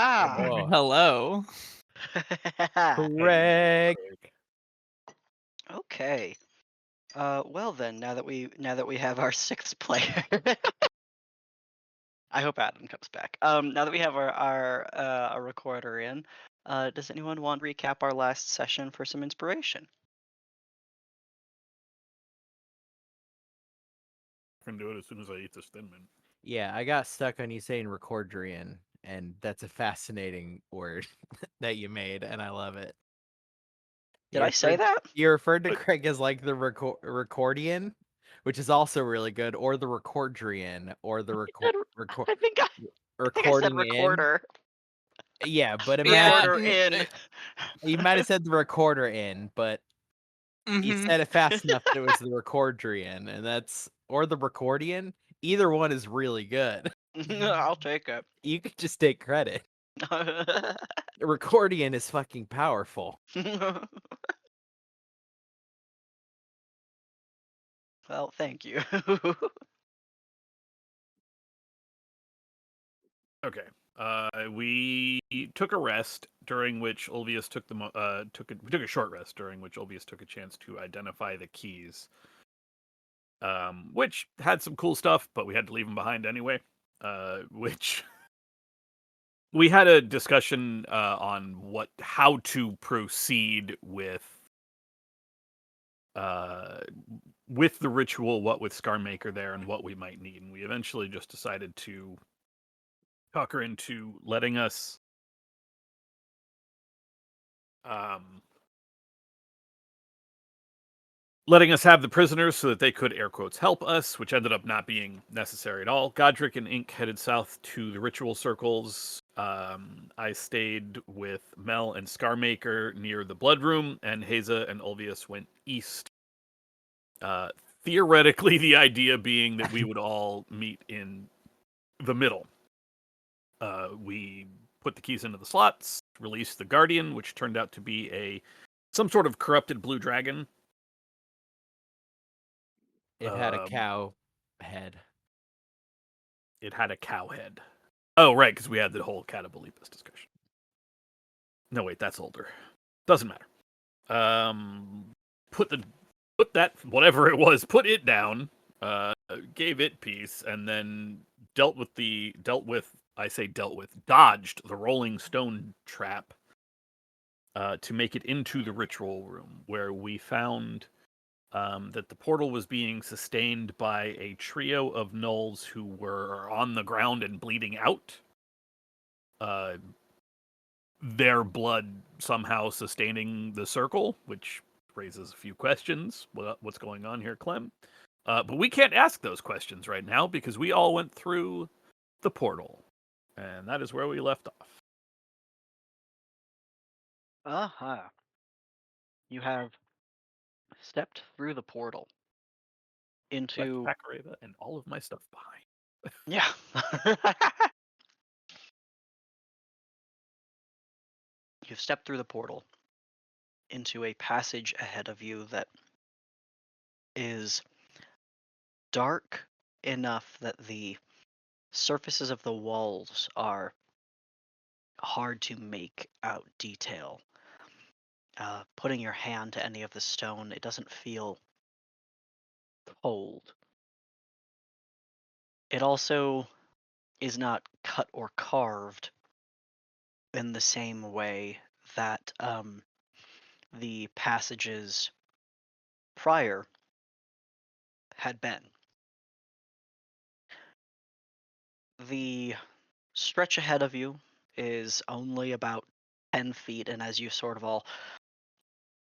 Oh, Hello. Craig. Okay. Well then, now that we have our sixth player, I hope Adam comes back. Now that we have our recorder in, does anyone want to recap our last session for some inspiration? I can do it as soon as I eat this Thin Mint. Yeah, I got stuck on you saying recordrian, and that's a fascinating word that you made, and I love it. Did I say that? You referred to But- Craig as like the recordian, which is also really good, or the recordrian, or the I think I said recording in. recorder. Yeah, but Yeah, imagine Recorder in. you might have said the recorder in, but you Mm-hmm. said it fast enough that it was the recordrian, and that's or the recordian. Either one is really good. I'll take it. You could just take credit. Recordian is fucking powerful. Well, thank you. Okay. We took a rest during which Ulvius took we took a short rest during which Ulvius took a chance to identify the keys. Which had some cool stuff, but we had to leave them behind anyway. Which we had a discussion on how to proceed with the ritual, what with Scarmaker there, and what we might need. And we eventually just decided to talk her into um, letting us have the prisoners so that they could, air quotes, help us, which ended up not being necessary at all. Godric and Ink headed south to the ritual circles. I stayed with Mel and Scarmaker near the blood room, and Haza and Ulvius went east. Theoretically, the idea being that we would all meet in the middle. We put the keys into the slots, released the Guardian, which turned out to be some sort of corrupted blue dragon. It had a cow head. It had a cow head. Oh, right, because we had the whole Catabolepus discussion. No, wait, that's older. Doesn't matter. Put that whatever it was, put it down. Gave it peace, and then dodged the Rolling Stone trap to make it into the ritual room, where we found that the portal was being sustained by a trio of gnolls who were on the ground and bleeding out. Their blood somehow sustaining the circle, which raises a few questions. What's going on here, Clem? But we can't ask those questions right now because we all went through the portal. And that is where we left off. Uh-huh. You have stepped through the portal Left into Pacareva and all of my stuff behind. yeah. You've stepped through the portal into a passage ahead of you that is dark enough that the surfaces of the walls are hard to make out detail. Putting your hand to any of the stone, it doesn't feel cold. It also is not cut or carved in the same way that the passages prior had been. The stretch ahead of you is only about 10 feet, and as you sort of all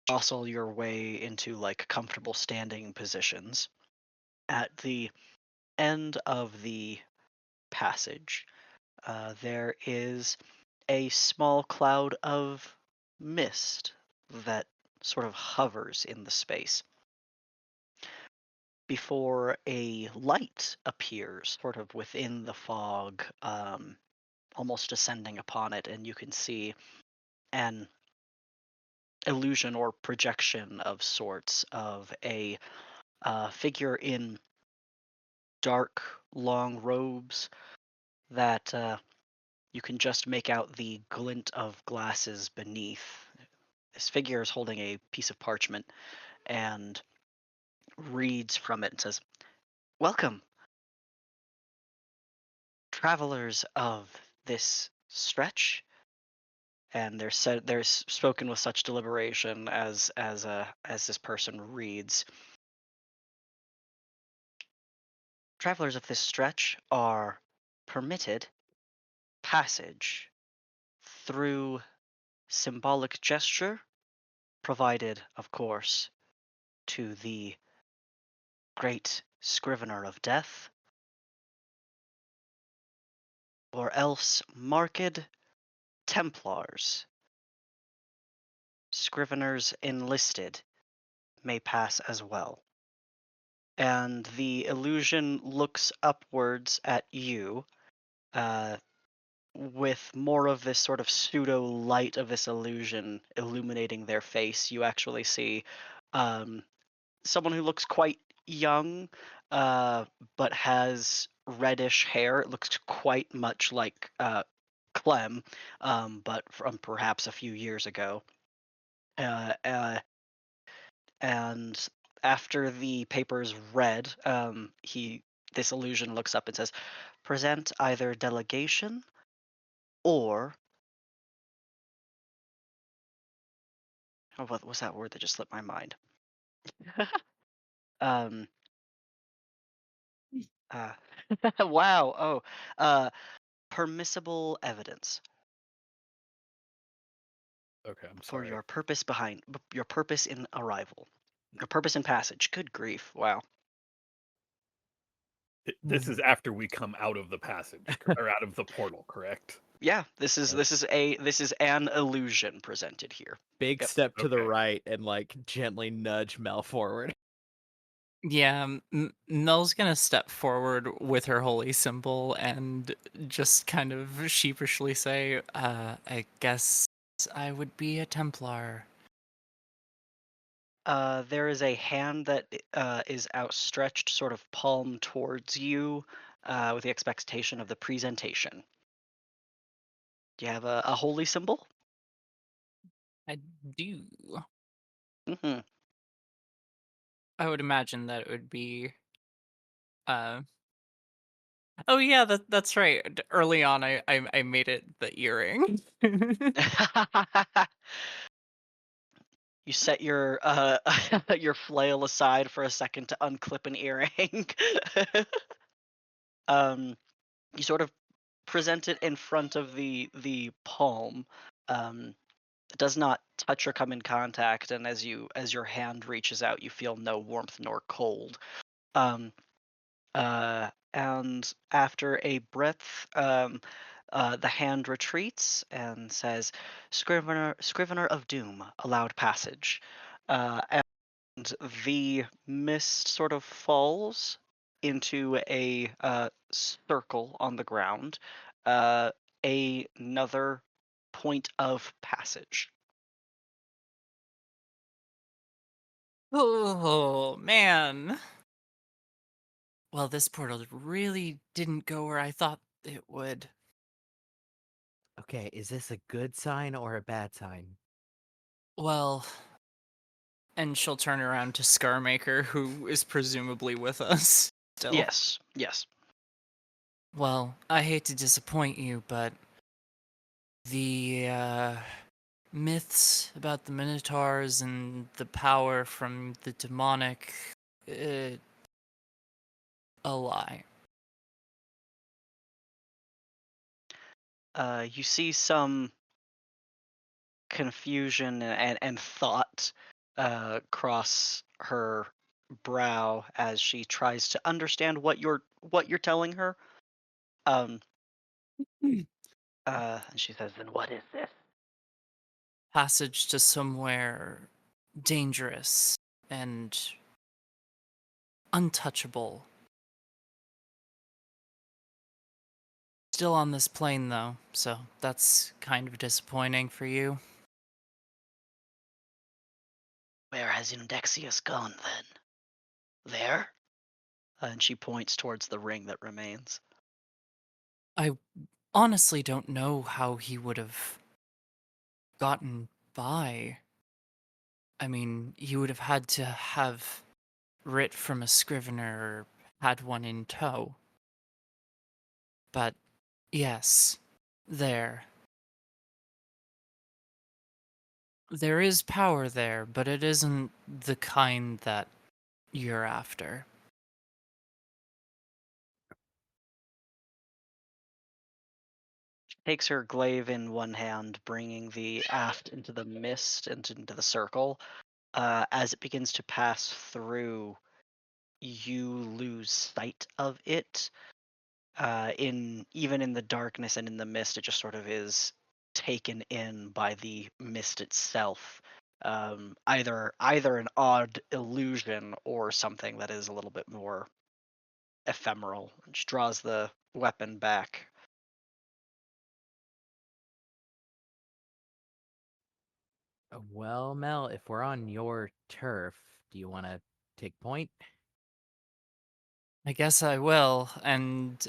jostle your way into like comfortable standing positions, at the end of the passage, there is a small cloud of mist that sort of hovers in the space before a light appears sort of within the fog, almost descending upon it, and you can see an illusion or projection of sorts of a figure in dark, long robes that you can just make out the glint of glasses beneath. This figure is holding a piece of parchment and reads from it and says, "Welcome, travelers of this stretch." And they're spoken with such deliberation as this person reads. Travelers of this stretch are permitted passage through symbolic gesture, provided, of course, to the great scrivener of death, or else marked Templars. Scriveners enlisted may pass as well. And the illusion looks upwards at you, uh, with more of this sort of pseudo light of this illusion illuminating their face. You actually see um, someone who looks quite young, but has reddish hair. It looks quite much like Clem, but from perhaps a few years ago. Uh, uh, and after the paper is read, this illusion looks up and says, "Present either delegation or." Oh, what was that word that just slipped my mind? um. Uh, wow. Oh. Permissible evidence Okay, I'm for sorry. your purpose in arrival, your purpose in passage. Good grief! Wow. This is after we come out of the passage or out of the portal, correct? Yeah. This is Yes. this is an illusion presented here. Big Yep. step to the Okay. right and like gently nudge Mel forward. Yeah, Mel's gonna step forward with her holy symbol and just kind of sheepishly say, I guess I would be a Templar. There is a hand that is outstretched, sort of palm towards you, with the expectation of the presentation. Do you have a holy symbol? I do. Hmm. I would imagine that it would be, uh, oh yeah, that's right. Early on, I made it the earring. You set your your flail aside for a second to unclip an earring. um, you sort of present it in front of the palm. It does not touch or come in contact, and as your hand reaches out, you feel no warmth nor cold. Um, and after a breath, the hand retreats and says, Scrivener of Doom, allowed passage." And the mist sort of falls into a circle on the ground, uh, another point of passage. Oh man. Well, this portal really didn't go where I thought it would. Okay, is this a good sign or a bad sign? Well, and she'll turn around to Scarmaker, who is presumably with us still. Yes, yes. Well, I hate to disappoint you, but the myths about the Minotaurs and the power from the demonic, uh, a lie. You see some confusion and thought cross her brow as she tries to understand what you're telling her. Um, and she says, "Then what is this?" Passage to somewhere dangerous and untouchable. Still on this plane, though, so that's kind of disappointing for you. Where has Indexius gone then? There? And she points towards the ring that remains. I honestly don't know how he would have gotten by. I mean, he would have had to have writ from a scrivener or had one in tow. But yes, there. There is power there, but it isn't the kind that you're after. Takes her glaive in one hand, bringing the aft into the mist and into the circle. As it begins to pass through, you lose sight of it. Even in the darkness and in the mist, it just sort of is taken in by the mist itself. Either an odd illusion or something that is a little bit more ephemeral. She draws the weapon back. Well, Mel, if we're on your turf, do you want to take point? I guess I will, and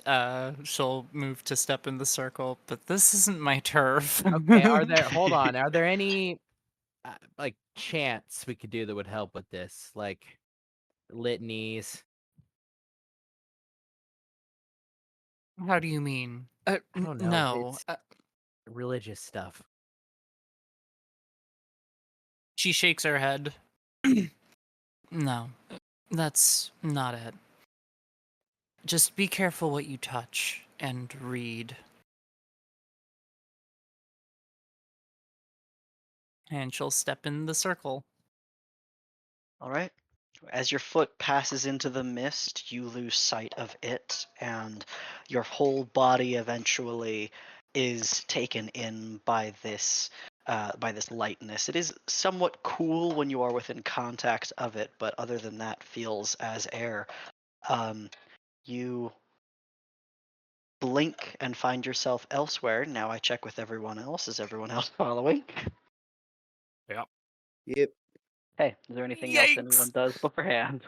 she'll move to step in the circle, but this isn't my turf. Okay, hold on, are there any like chants we could do that would help with this? Like litanies? How do you mean? I don't know. No. It's religious stuff. She shakes her head. No, that's not it. Just be careful what you touch and read. And she'll step in the circle. All right. As your foot passes into the mist, you lose sight of it, and your whole body eventually is taken in by this lightness. It is somewhat cool when you are within contact of it, but other than that, feels as air. You blink and find yourself elsewhere. Now I check with everyone else. Is everyone else following? Yep. Hey, is there anything else anyone Yikes! does beforehand?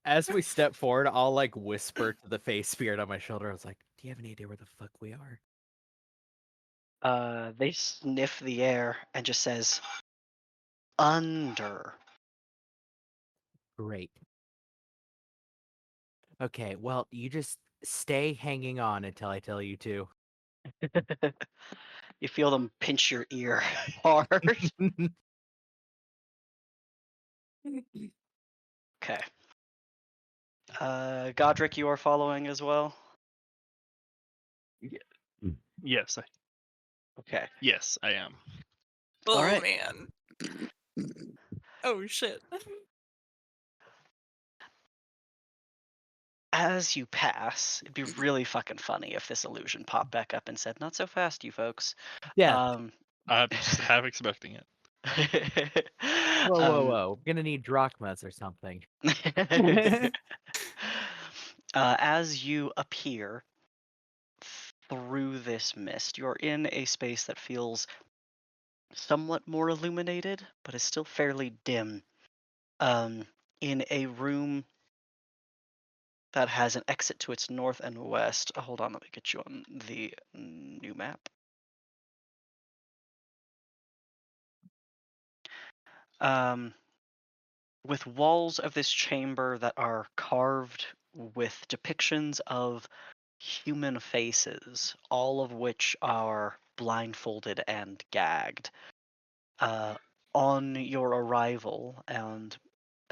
As we step forward, I'll like whisper to the face spirit on my shoulder. I was like, "Do you have any idea where the fuck we are?" They sniff the air and just says, under. Great. Okay, well, you just stay hanging on until I tell you to. You feel them pinch your ear hard. Okay. Godric, you are following as well? Yes, Okay. yes, I am. Oh, Alright. man. Oh, shit. As you pass, it'd be really fucking funny if this illusion popped back up and said, not so fast, you folks. Yeah. I'm just half expecting it. Whoa. We're gonna need drachmas or something. As you appear through this mist, you're in a space that feels somewhat more illuminated, but is still fairly dim. In a room that has an exit to its north and west. Hold on, let me get you on the new map. With walls of this chamber that are carved with depictions of human faces, all of which are blindfolded and gagged. On your arrival, and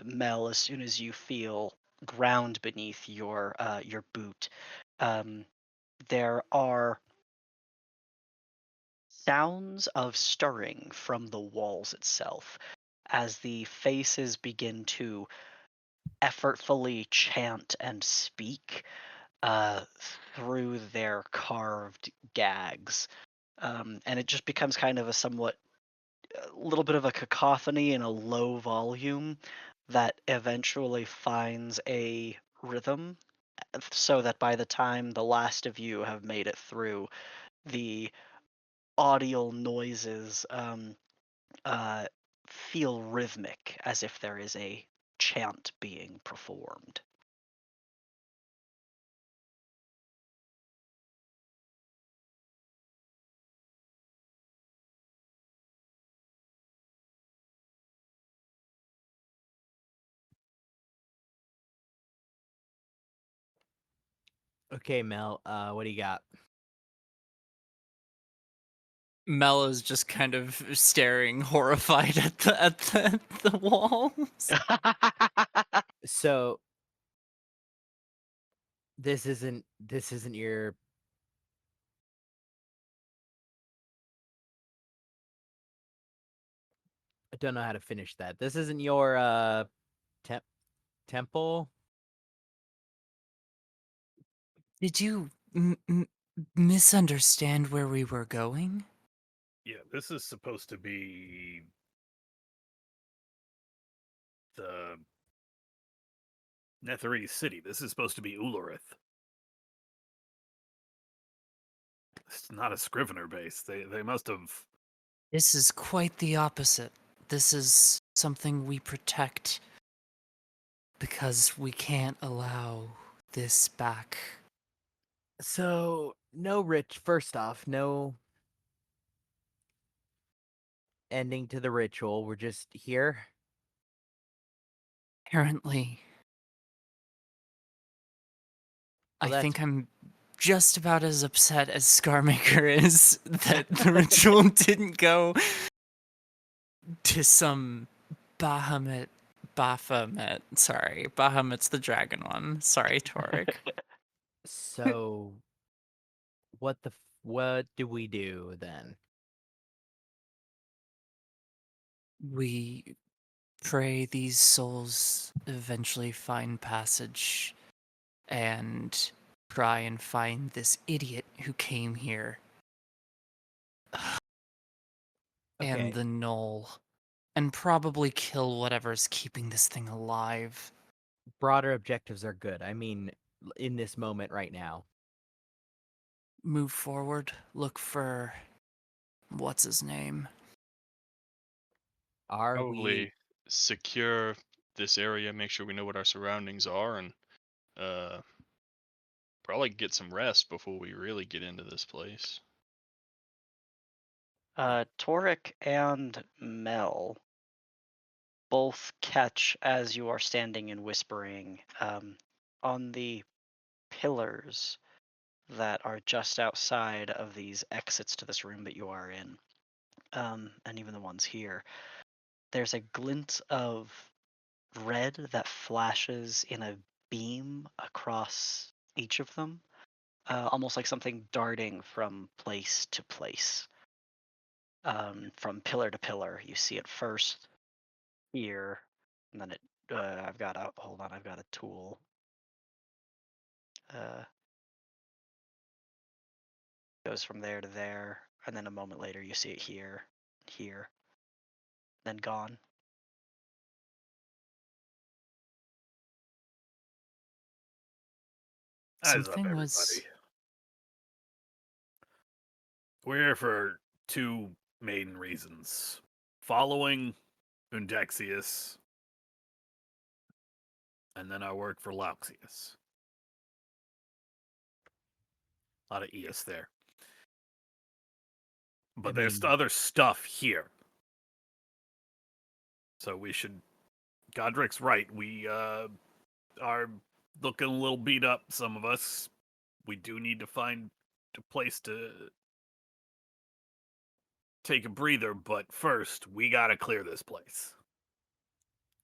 Mel, as soon as you feel ground beneath your boot, there are sounds of stirring from the walls itself as the faces begin to effortfully chant and speak uh, through their carved gags. And it just becomes kind of a little bit of a cacophony in a low volume that eventually finds a rhythm so that by the time the last of you have made it through, the audio noises uh, feel rhythmic as if there is a chant being performed. Okay, Mel. What do you got? Mel is just kind of staring horrified at the walls. So this isn't your. I don't know how to finish that. This isn't your temple. Did you misunderstand where we were going? Yeah, this is supposed to be the Netherese city. This is supposed to be Ulurith. It's not a Scrivener base. They must have. This is quite the opposite. This is something we protect because we can't allow this back. So no rich. First off, no ending to the ritual. We're just here. Apparently, Well, I think I'm just about as upset as Scarmaker is that the ritual didn't go to some Baphomet. Sorry, Bahamut's the dragon one. Sorry, Torek. So what do we do then? We pray these souls eventually find passage and try and find this idiot who came here Okay. and the knoll and probably kill whatever's keeping this thing alive. Broader objectives are good. I mean, in this moment right now. Move forward, look for what's his name? Are Probably secure this area, make sure we know what our surroundings are, and uh, probably get some rest before we really get into this place. Torek and Mel both catch as you are standing and whispering on the pillars that are just outside of these exits to this room that you are in, and even the ones here. There's a glint of red that flashes in a beam across each of them, almost like something darting from place to place. From pillar to pillar, you see it first here, and then it. I've got a hold on. I've got a tool. Goes from there to there, and then a moment later you see it here, here, then gone. Eyes up, Something everybody. was. We're here for two main reasons: following Undexius, and then our work for Lauxius. A lot of ES there. But there's mean- other stuff here. So we should. Godric's right. We are looking a little beat up, some of us. We do need to find a place to take a breather, but first, we gotta clear this place.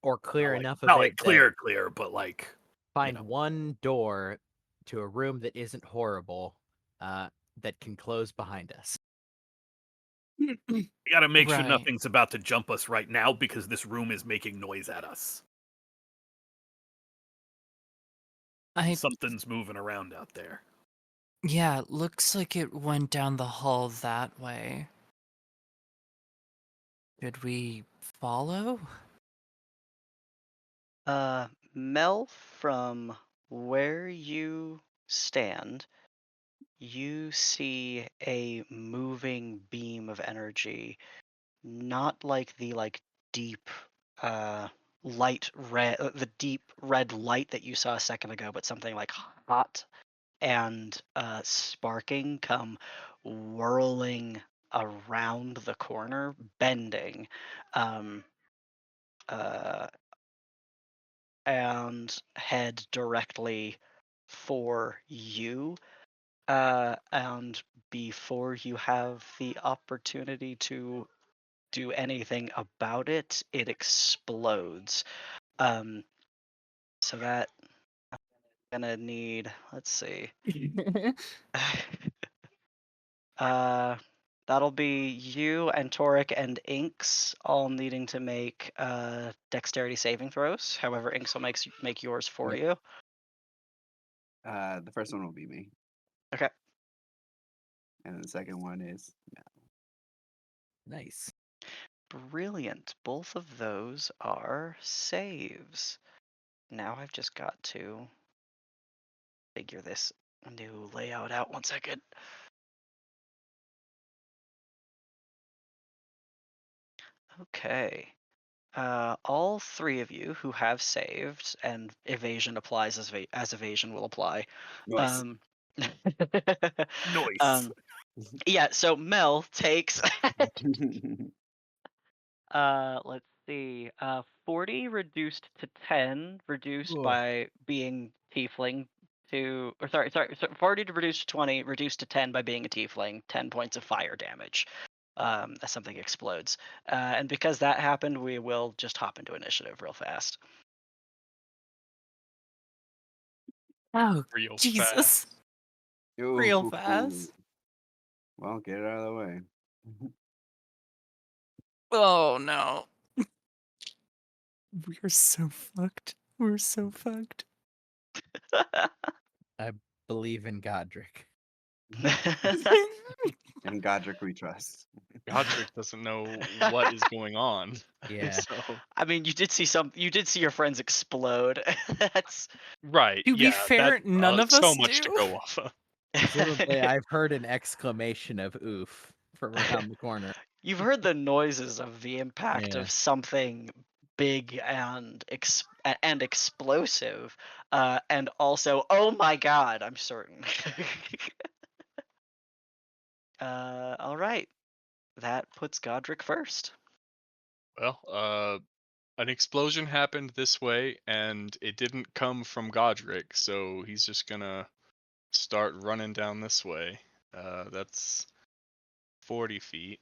or clear Not like- enough of not it like clear, but like find know. one door to a room that isn't horrible, that can close behind us. we gotta make sure Right. nothing's about to jump us right now because this room is making noise at us. Something's moving around out there. Yeah, looks like it went down the hall that way. Should we follow? Mel, from where you stand, you see a moving beam of energy, not like the deep light red, the deep red light that you saw a second ago, but something like hot and sparking come whirling around the corner, bending, um, and head directly for you. And before you have the opportunity to do anything about it, it explodes. So that I'm gonna need, let's see. That'll be you and Toric and Inks all needing to make dexterity saving throws. However, Inks will make yours for Yep. you. The first one will be me, Okay. and the second one is Nice. Brilliant. Both of those are saves. Now I've just got to figure this new layout out. 1 second. Okay. All three of you who have saved, and evasion applies as evasion will apply. nice. Um, Noise. yeah, so Mel takes let's see, 40 reduced to 10, reduced Whoa. by being tiefling to, or sorry, 40 to reduce to 20, reduced to 10 by being a tiefling, 10 points of fire damage. As something explodes. And because that happened, we will just hop into initiative real fast. Oh, Real Jesus. fast. Real Ooh, fast. Well, get it out of the way. Oh, no. We're so fucked. We're so fucked. I believe in Godric. And Godric we trust. Godric doesn't know what is going on. Yeah. So I mean, you did see your friends explode. That's right, To be yeah. fair, That's none of so us much to do. go off of. Presumably, I've heard an exclamation of "oof" from around the corner. You've heard the noises of the impact Yeah. of something big and explosive, and also, oh my god, I'm certain. All right, that puts Godric first. Well, an explosion happened this way, and it didn't come from Godric, so he's just gonna start running down this way. That's 40 feet.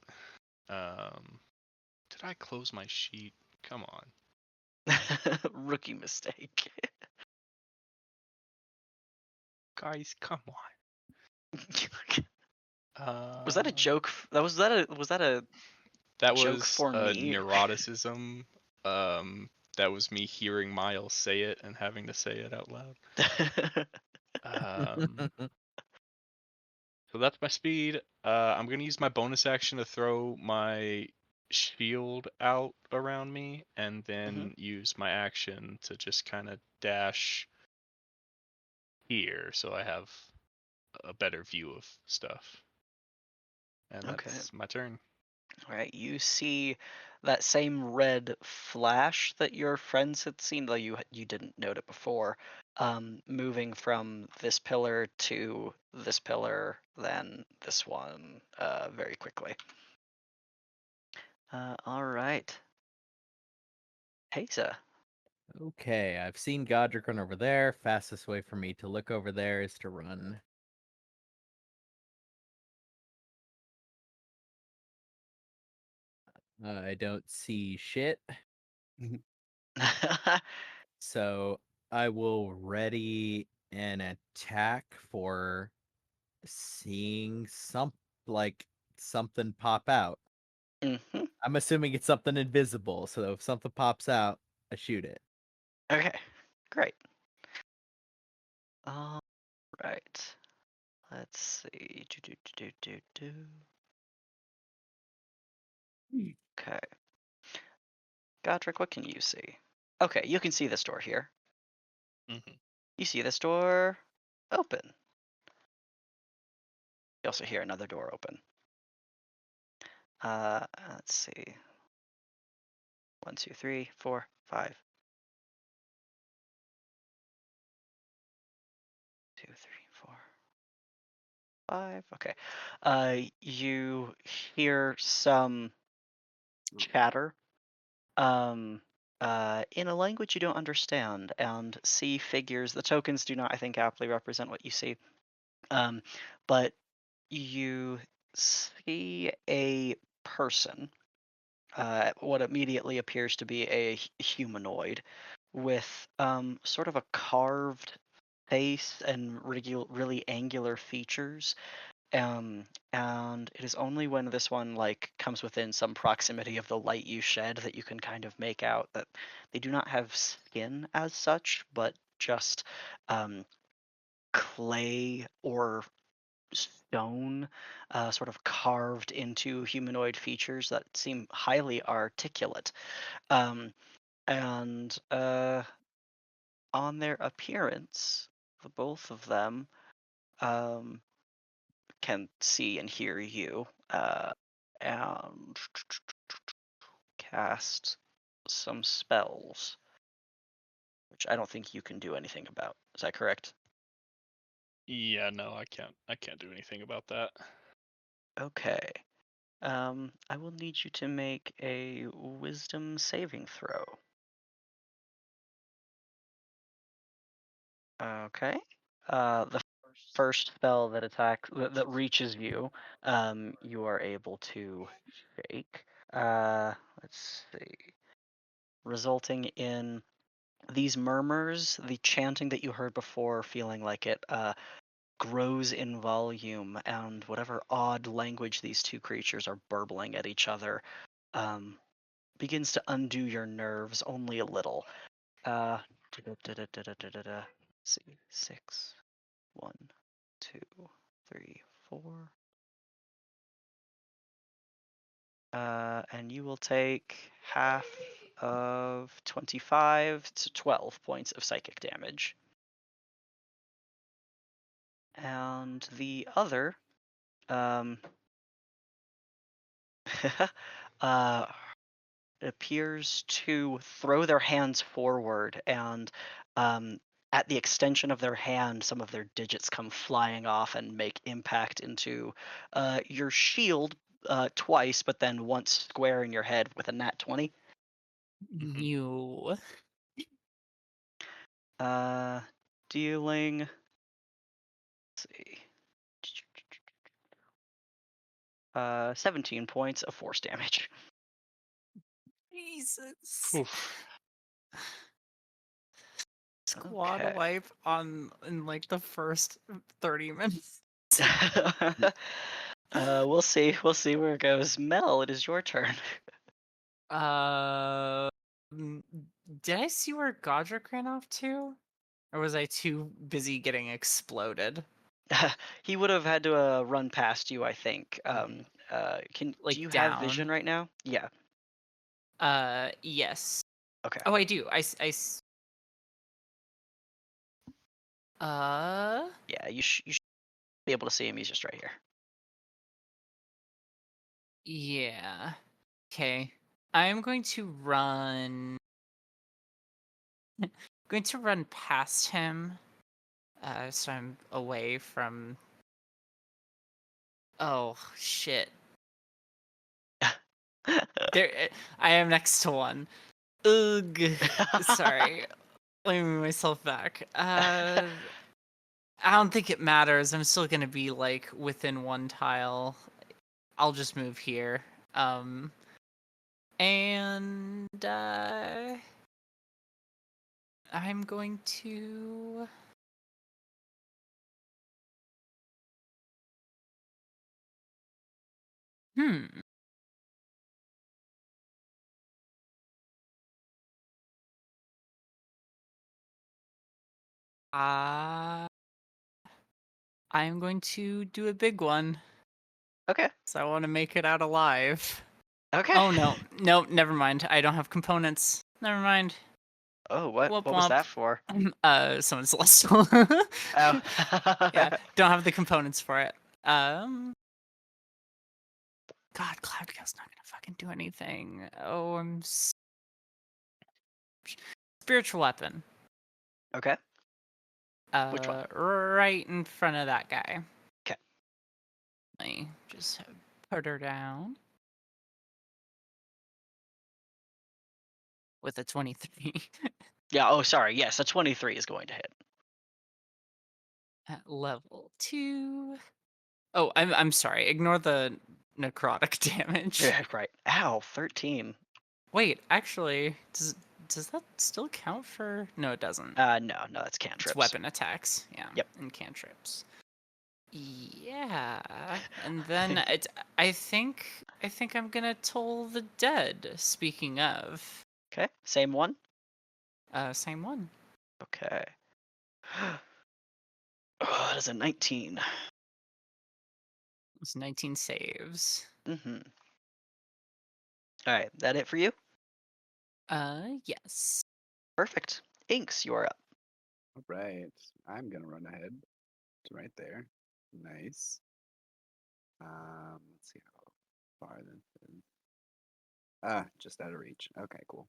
Did I close my sheet? Come on. Rookie mistake. Guys, come on. Was that a joke? Was that a That joke was for me? neuroticism. That was me hearing Miles say it and having to say it out loud. So that's my speed. I'm gonna use my bonus action to throw my shield out around me, and then use my action to just kind of dash here, so I have a better view of stuff. And Okay. that's my turn. All right, you see that same red flash that your friends had seen, though you didn't note it before, moving from this pillar to this pillar, then this one, very quickly. All right, Haza. Okay, I've seen Godric run over there. Fastest way for me to look over there is to run. I don't see shit, so I will ready an attack for seeing something pop out. Mm-hmm. I'm assuming it's something invisible, so if something pops out, I shoot it. Okay, great. All right, let's see. Okay, Godric, what can you see? Okay, you can see this door here. Mm-hmm. You see this door open. You also hear another door open. Let's see. 1, 2, 3, 4, 5. 2, 3, 4, 5. Okay. You hear some chatter. in a language you don't understand and see figures. The tokens do not, I think, aptly represent what you see. But you see a person, what immediately appears to be a humanoid, with sort of a carved face and really angular features. And it is only when this one like comes within some proximity of the light you shed that you can kind of make out that they do not have skin as such, but just clay or stone, sort of carved into humanoid features that seem highly articulate. Um, and on their appearance, the both of them um, can see and hear you, and cast some spells, which I don't think you can do anything about. Is that correct? Yeah, no, I can't. I can't do anything about that. Okay. I will need you to make a wisdom saving throw. Okay. The first spell that that reaches you, you are able to shake. Let's see. Resulting in these murmurs, the chanting that you heard before, feeling like it grows in volume, and whatever odd language these two creatures are burbling at each other begins to undo your nerves only a little. Let's see, 6, 1, 2, 3, 4. And you will take half of 25 to 12 points of psychic damage. And the other, uh, appears to throw their hands forward, and at the extension of their hand, some of their digits come flying off and make impact into your shield twice, but then once square in your head with a nat 20. You. Dealing, let's see, 17 points of force damage. Jesus. Oof. Squad Okay. wipe in like the first 30 minutes. We'll see. We'll see where it goes. Mel, it is your turn. Did I see where Godric ran off to? Or was I too busy getting exploded? He would have had to run past you, I think. Like Do you have vision down? right now? Yeah. Yes. Okay. Oh, I do. Yeah, you should be able to see him. He's just right here. Yeah. Okay. I'm going to run. Going to run past him. So I'm away from. Oh shit! There, I am next to one. Ugh. Sorry. Let me move myself back. I don't think it matters. I'm still gonna be like within one tile. I'll just move here. And I'm going to. I'm going to do a big one. Okay. So I want to make it out alive. Okay. Oh no, never mind. I don't have components. Never mind. Oh, what? Womp What was womp. that for? Someone's celestial. Oh. Yeah, don't have the components for it. God, Cloudgale's not gonna fucking do anything. Oh, spiritual weapon. Okay. Which one? Right in front of that guy. 'Kay. Let me just put her down. with a 23 Yeah. Oh, sorry. Yes, a 23 is going to hit. at level 2. Oh, I'm sorry. Ignore the necrotic damage. Yeah, right. Ow, 13. Wait, actually, does that still count for? No, it doesn't. No, that's It's cantrips. weapon attacks. Yeah. Yep. And cantrips. Yeah. And then I think I'm gonna toll the dead. Speaking of, Okay, same one. same one. Okay. Oh, that is a 19. It's 19 saves. Mm-hmm. All right, that it for you? Yes. Perfect. Inks, you are up. All right. I'm gonna run ahead. It's right there. Nice. Let's see how far this is. Just out of reach. Okay, cool.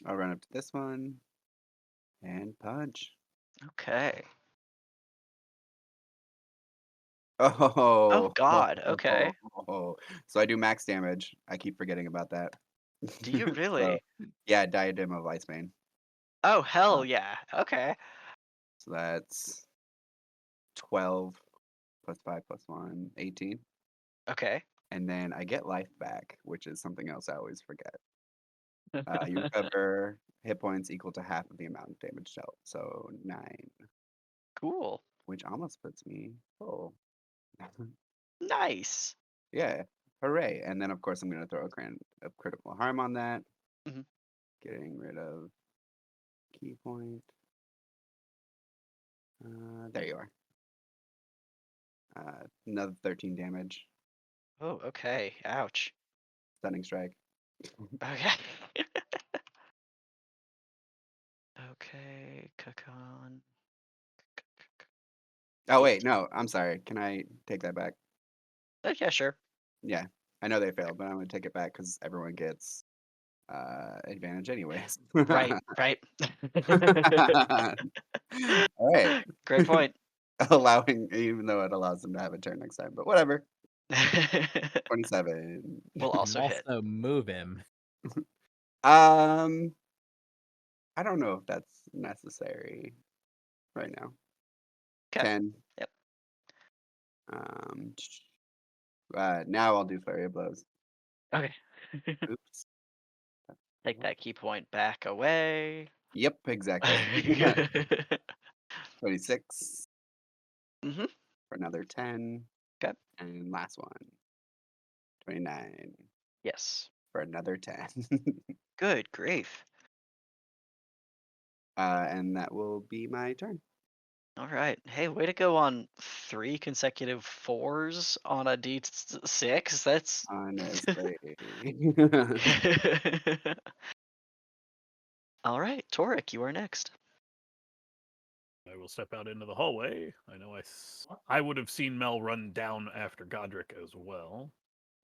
I'll run up to this one and punch. Okay. Oh, God, okay. So I do max damage. I keep forgetting about that. Do you So, really? yeah, Diadem of Icebane. Oh, Uh, hell yeah. Okay. So that's 12 plus 5 plus 1, 18. Okay. And then I get life back, which is something else I always forget. You recover hit points equal to half of the amount of damage dealt. So 9, Cool. which almost puts me full. Nice. Yeah, hooray. And then, of course, I'm going to throw a critical harm on that. Mhm. Getting rid of key point. There you are. Another 13 damage. Oh, okay. Ouch. Stunning strike. Okay. Okay, Kakon. Oh, wait, no, I'm sorry. Can I take that back? Yeah, sure. Yeah, I know they failed, but I'm going to take it back because everyone gets advantage anyways. Right, right. All right. Great point. Allowing, even though it allows them to have a turn next time, but whatever. 27. Will also hit. Also move him. I don't know if that's necessary right now. 'Kay. 10. Yep. Now I'll do flurry of blows. Okay. Oops. Take that key point back away. Yep, exactly. 26 Mm-hmm. for another 10. 'Kay. And last one. 29 Yes. for another 10. Good grief. And that will be my turn. All right. Hey, way to go on 3 consecutive 4s on a D6. That's Honestly. all right, Torek, you are next. I will step out into the hallway. I know I would have seen Mel run down after Godric as well.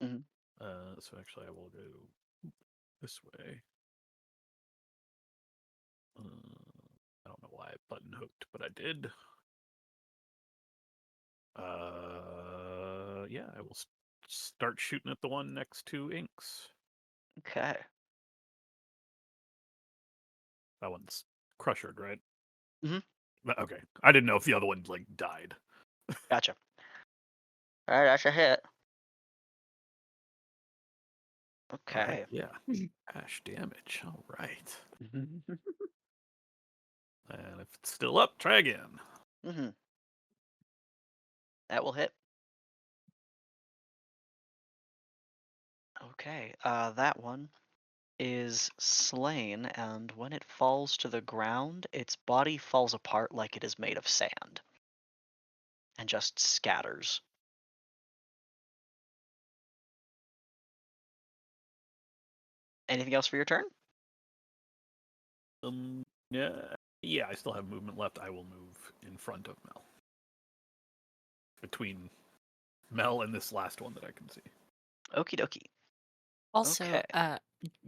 Mhm. So actually, I will go this way. I don't know why I button hooked, but I did. Yeah, I will start shooting at the one next to Inks. Okay. That one's crushered, right? Mhm. Okay. I didn't know if the other one like died. Gotcha. All right, that's a hit. Okay. Yeah. Ash damage. All right. And if it's still up, try again. Mm-hmm. That will hit. Okay. That one is slain, and when it falls to the ground, its body falls apart like it is made of sand and just scatters. Anything else for your turn? Yeah, I still have movement left. I will move in front of Mel. Between Mel and this last one that I can see. Okie dokie. Also, Okay.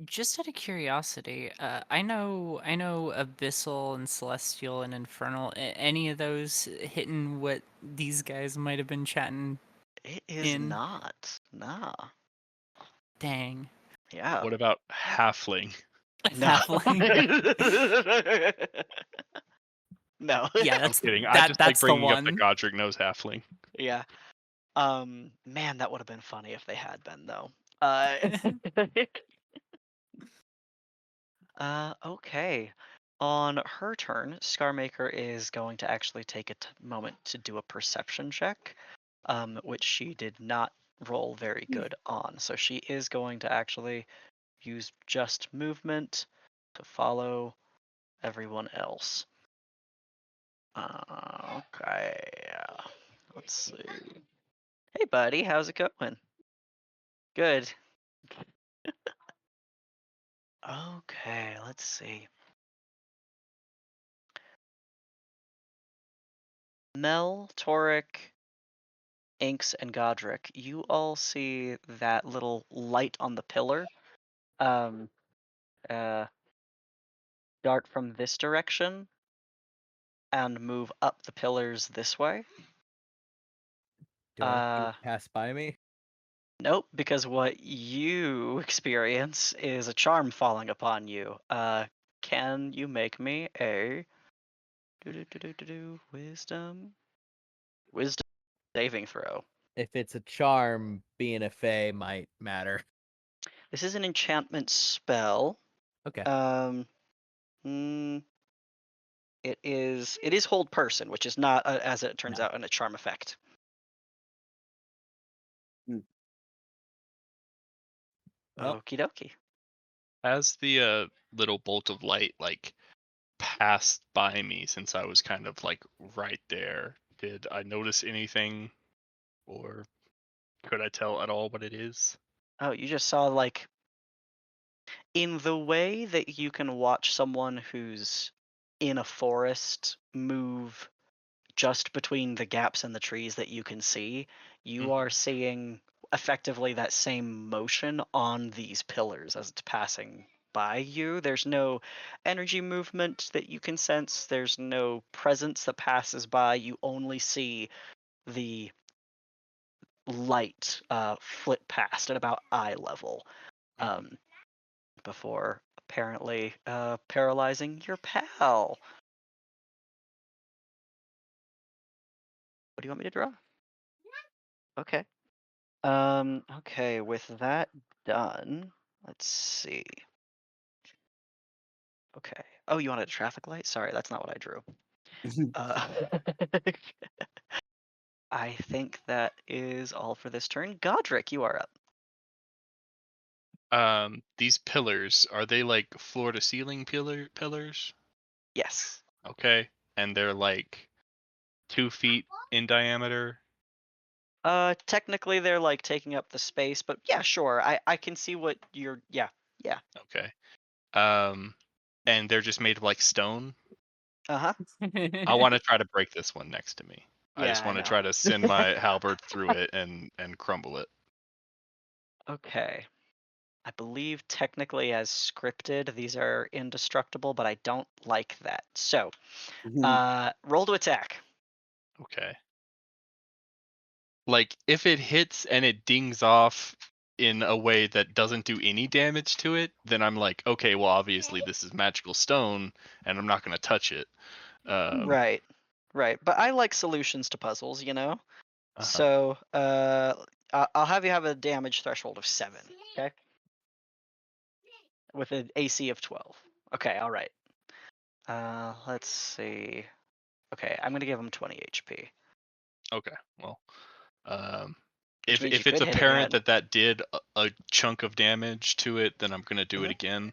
just out of curiosity, I know Abyssal and Celestial and Infernal. Any of those hitting what these guys might have been chatting? It is in- not. Nah. Dang. Yeah. What about halfling? No. No. Yeah, I'm that's kidding. I just like that's the bringing up that one. Godric knows halfling. Yeah. Man, that would have been funny if they had been though. Uh, okay. On her turn, Scarmaker is going to actually take a moment to do a perception check, which she did not roll very good on. So she is going to actually use just movement to follow everyone else. Okay. Let's see. Hey, buddy, how's it going? Good. Okay, let's see. Mel, Torek, Inks, and Godric, you all see that little light on the pillar um, uh, dart from this direction and move up the pillars this way. Do I see it pass by me? Nope, because what you experience is a charm falling upon you. Can you make me a wisdom saving throw? If it's a charm, being a fae might matter. This is an enchantment spell. Okay. It is hold person, which is not, as it turns out, a charm effect. Well- Okie dokie. As the little bolt of light like passed by me, since I was kind of like right there, did I notice anything, or could I tell at all what it is? Oh, you just saw like in the way that you can watch someone who's in a forest move just between the gaps in the trees that you can see, you are seeing effectively that same motion on these pillars as it's passing by you. There's no energy movement that you can sense, there's no presence that passes by. You only see the light flit past at about eye level before apparently paralyzing your pal. What do you want me to draw? Okay. Okay, with that done, let's see. Okay. Oh, you wanted a traffic light? Sorry, that's not what I drew. Uh, I think that is all for this turn. Godric, you are up. These pillars, are they like floor to ceiling pillars? Yes. Okay. And they're like 2 feet in diameter. Technically they're like taking up the space, but yeah, sure. I can see what you're. Yeah. Okay. And they're just made of like stone. Uh huh. I want to try to break this one next to me. I just Yeah, I want to know. try to send my halberd through it and crumble it. Okay. I believe technically as scripted, these are indestructible, but I don't like that. So, roll to attack. Okay. Like if it hits and it dings off in a way that doesn't do any damage to it, then I'm like, okay, well obviously this is magical stone and I'm not going to touch it. Right. But I like solutions to puzzles, you know? Uh-huh. So, I'll have you have a damage threshold of 7, okay? With an AC of 12. Okay, all right. Let's see. Okay, I'm going to give him 20 HP. Okay, well, Which means you if it's could hit apparent again. that did a chunk of damage to it, then I'm gonna do it Mhm. again.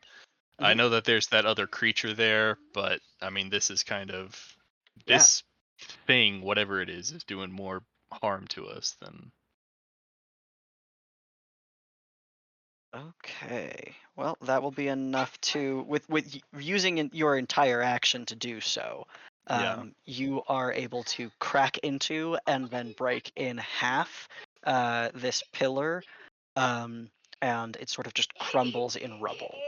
I Mhm. know that there's that other creature there, but I mean, this is kind of Yeah. this thing, whatever it is doing more harm to us than. Okay. Well, that will be enough to with using your entire action to do so. Yeah. You are able to crack into and then break in half this pillar, and it sort of just crumbles in rubble.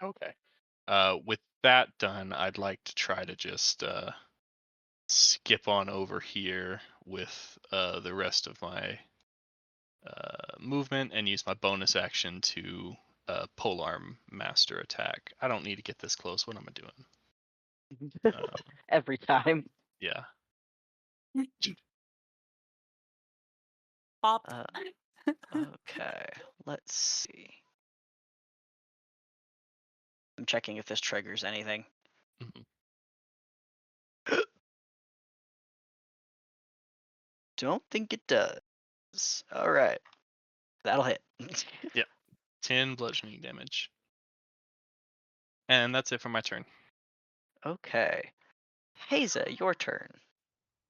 Okay. With that done, I'd like to try to just skip on over here with the rest of my movement and use my bonus action to polearm master attack. I don't need to get this close. What am I doing? Every time. Yeah. Pop. Okay, let's see. I'm checking if this triggers anything. Mhm. Don't think it does. All right, that'll hit. 10 bludgeoning damage. And that's it for my turn. Okay, Haza, your turn.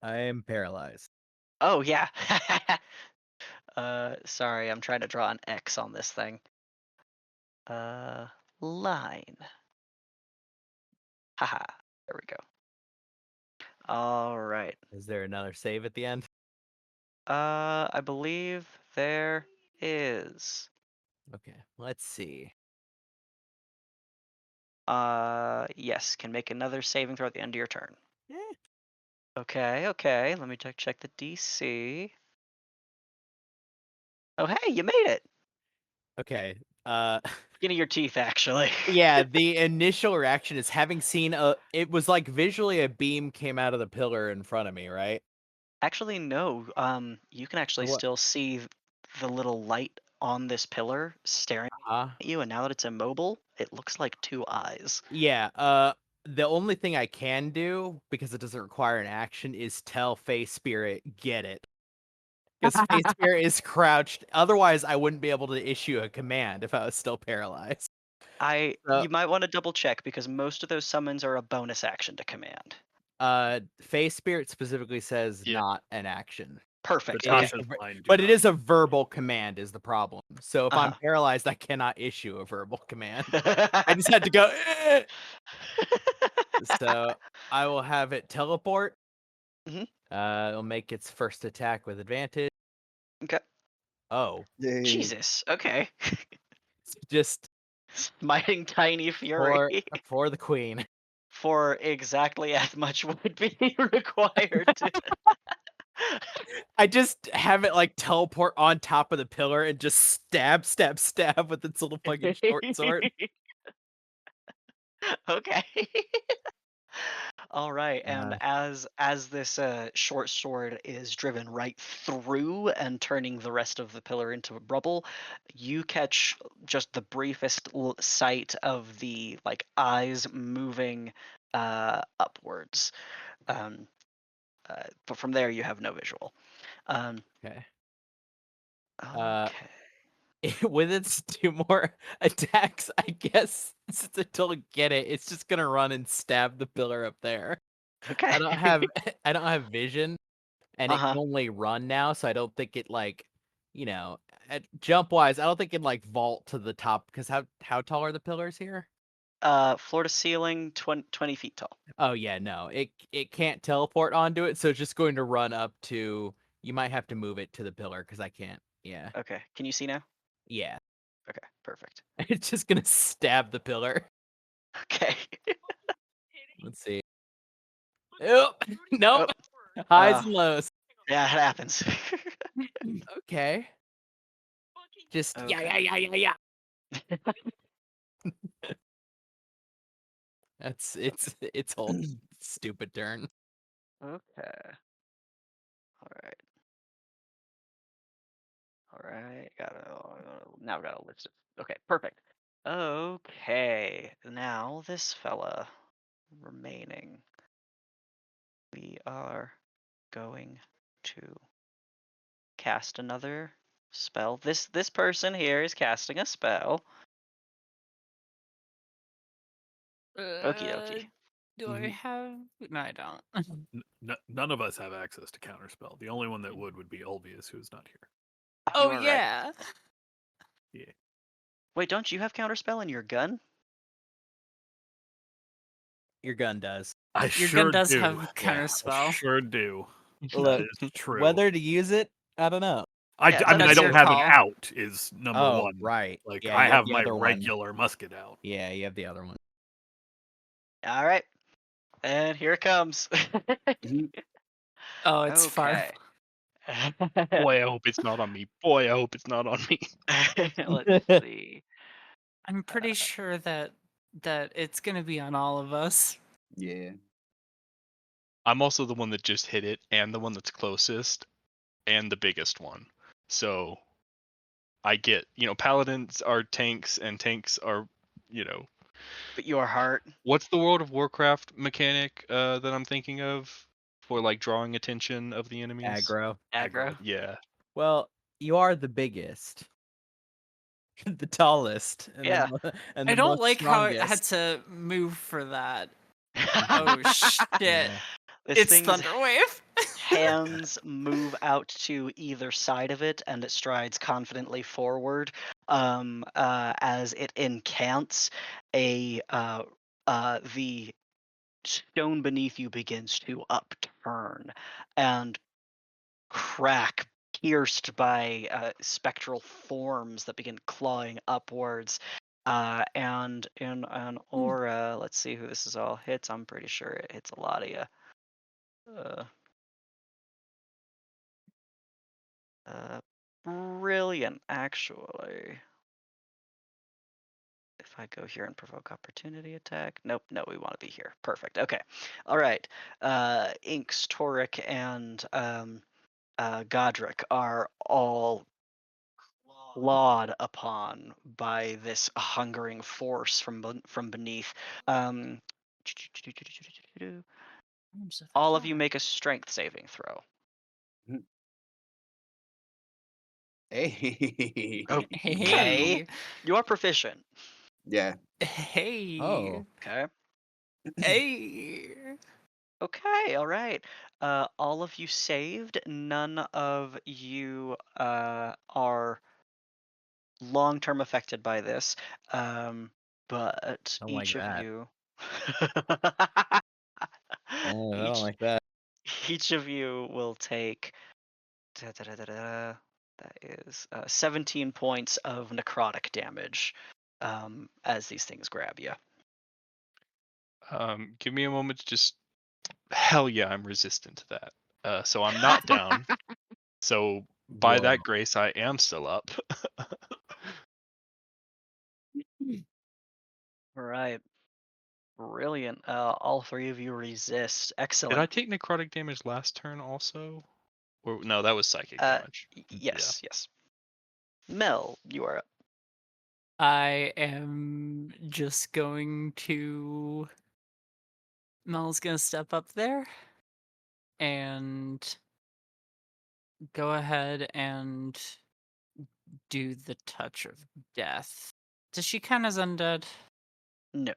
I am paralyzed. Oh yeah. Sorry, I'm trying to draw an X on this thing. Line. Haha. There we go. All right. Is there another save at the end? I believe there is. Okay, let's see. Yes, can make another saving throw at the end of your turn. Eh. Okay. Let me check the DC. Oh, hey, you made it. Okay. Skin of your teeth, actually. Yeah, the initial reaction is having seen it was like visually a beam came out of the pillar in front of me, right? Actually, no. You can actually What? still see the little light on this pillar staring Uh, at you, and now that it's immobile, it looks like two eyes. yeah, the only thing I can do, because it doesn't require an action, is tell Face Spirit, get it. Because Face Spirit is crouched. Otherwise, I wouldn't be able to issue a command if I was still paralyzed. So- You might want to double check because most of those summons are a bonus action to command. Face Spirit specifically says Yeah. not an action. Perfect. It Okay. is Natasha's a line do But it not. is a verbal command is the problem. So if I'm Uh-huh. paralyzed, I cannot issue a verbal command. I just had to go. "Eh." So I will have it teleport. Mhm. It'll make its first attack with advantage. Okay. Oh, Yay. Jesus. Okay. just Smiting Tiny Fury for the queen. for exactly as much would be required to. I just have it like teleport on top of the pillar and just stab with its little fucking short sword. Okay. All right, and Uh, as this short sword is driven right through and turning the rest of the pillar into rubble, you catch just the briefest sight of the like eyes moving upwards. Um, but from there, you have no visual. Okay. Okay. With its 2 more attacks, I guess since I don't get it, it's just gonna run and stab the pillar up there. Okay. I don't have I don't have vision, and it Uh-huh. can only run now, so I don't think it like, jump wise, I don't think it like vault to the top because how tall are the pillars here? Floor to ceiling, 20 feet tall. Oh yeah, no, it can't teleport onto it, so it's just going to run up to. You might have to move it to the pillar because I can't. Yeah, Okay. Can you see now? yeah, Okay. Perfect. it's just gonna stab the pillar. Okay. Let's see. Nope. Nope. Highs and lows. Yeah, it happens. Okay. Just yeah. It's whole stupid turn. Okay. All right. Now we got a list of. Okay, perfect. Okay. Now this fella remaining. We are going to cast another spell. This person here is casting a spell. Okie dokie. Do I have? No, I don't. None of us have access to counterspell. The only one that would be Ulvius, who is not here. Oh are right. yeah. Wait, don't you have counterspell in your gun? Your gun does. I Your sure gun does do. have I counterspell. sure do. Look, That is true. whether to use it, I don't know. Yeah, I mean, I that's don't your have call. it out. Is number Oh, one. right. Like Yeah, I you have the my other one. regular musket out. Yeah, you have the other one. All right. And here it comes. Oh, it's far. Okay. Boy, I hope it's not on me. Boy, I hope it's not on me. Let's see. I'm pretty sure that it's gonna be on all of us. Yeah. I'm also the one that just hit it, and the one that's closest, and the biggest one. So I get, paladins are tanks, and tanks are, But your heart. what's the World of Warcraft mechanic that I'm thinking of for like drawing attention of the enemies? Aggro. Aggro. Yeah. Well, you are the biggest, the tallest, and Yeah. and I the don't most like how it had strongest. to move for that. Oh shit! Yeah. This It's thing's Thunderwave. hands move out to either side of it, and it strides confidently forward. As it incants, the stone beneath you begins to upturn and crack, pierced by spectral forms that begin clawing upwards. And in an aura, let's see who this is all hits. I'm pretty sure it hits a lot of you. Brilliant, actually. If I go here and provoke opportunity attack, nope, no, we want to be here. Perfect. Okay, all right. Inks, Toric, and Godric are all clawed upon by this hungering force from beneath. All of you make a strength saving throw. Hey. Hey. You are proficient. Yeah. Hey. Oh. Okay. Hey. Okay, all right. All of you saved. None of you are long-term affected by this. But Don't like each of that. you I don't each like that. each of you will take that is 17 points of necrotic damage as these things grab you. Give me a moment to just. Hell yeah, I'm resistant to that. So I'm not down. So by Whoa. that grace, I am still up. All right. Brilliant. All three of you resist. Did I Excellent. take necrotic damage last turn also? Or no, that was psychic Uh, damage. Yes, yes. Mel, you are up. I am just going to. Mel's gonna step up there and go ahead and do the touch of death. Does she count as undead? No.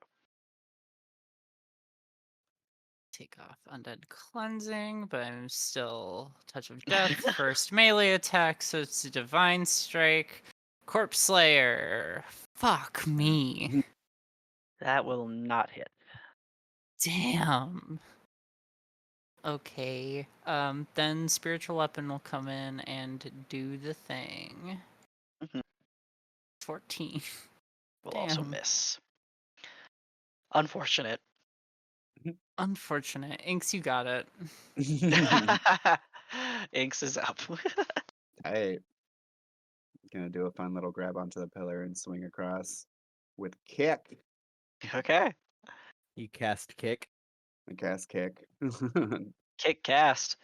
Take off undead cleansing, but I'm still touch of death. First melee attack, so it's a divine strike. Corpse Slayer. Fuck me. That will not hit. Damn. Okay. Then spiritual weapon will come in and do the thing. Mhm. 14. Will also Damn. miss. Unfortunate. Unfortunate. Inks, you got it. Inks is up. Hey. Gonna do a fun little grab onto the pillar and swing across with kick. Okay. You cast kick. A cast kick. Kick cast.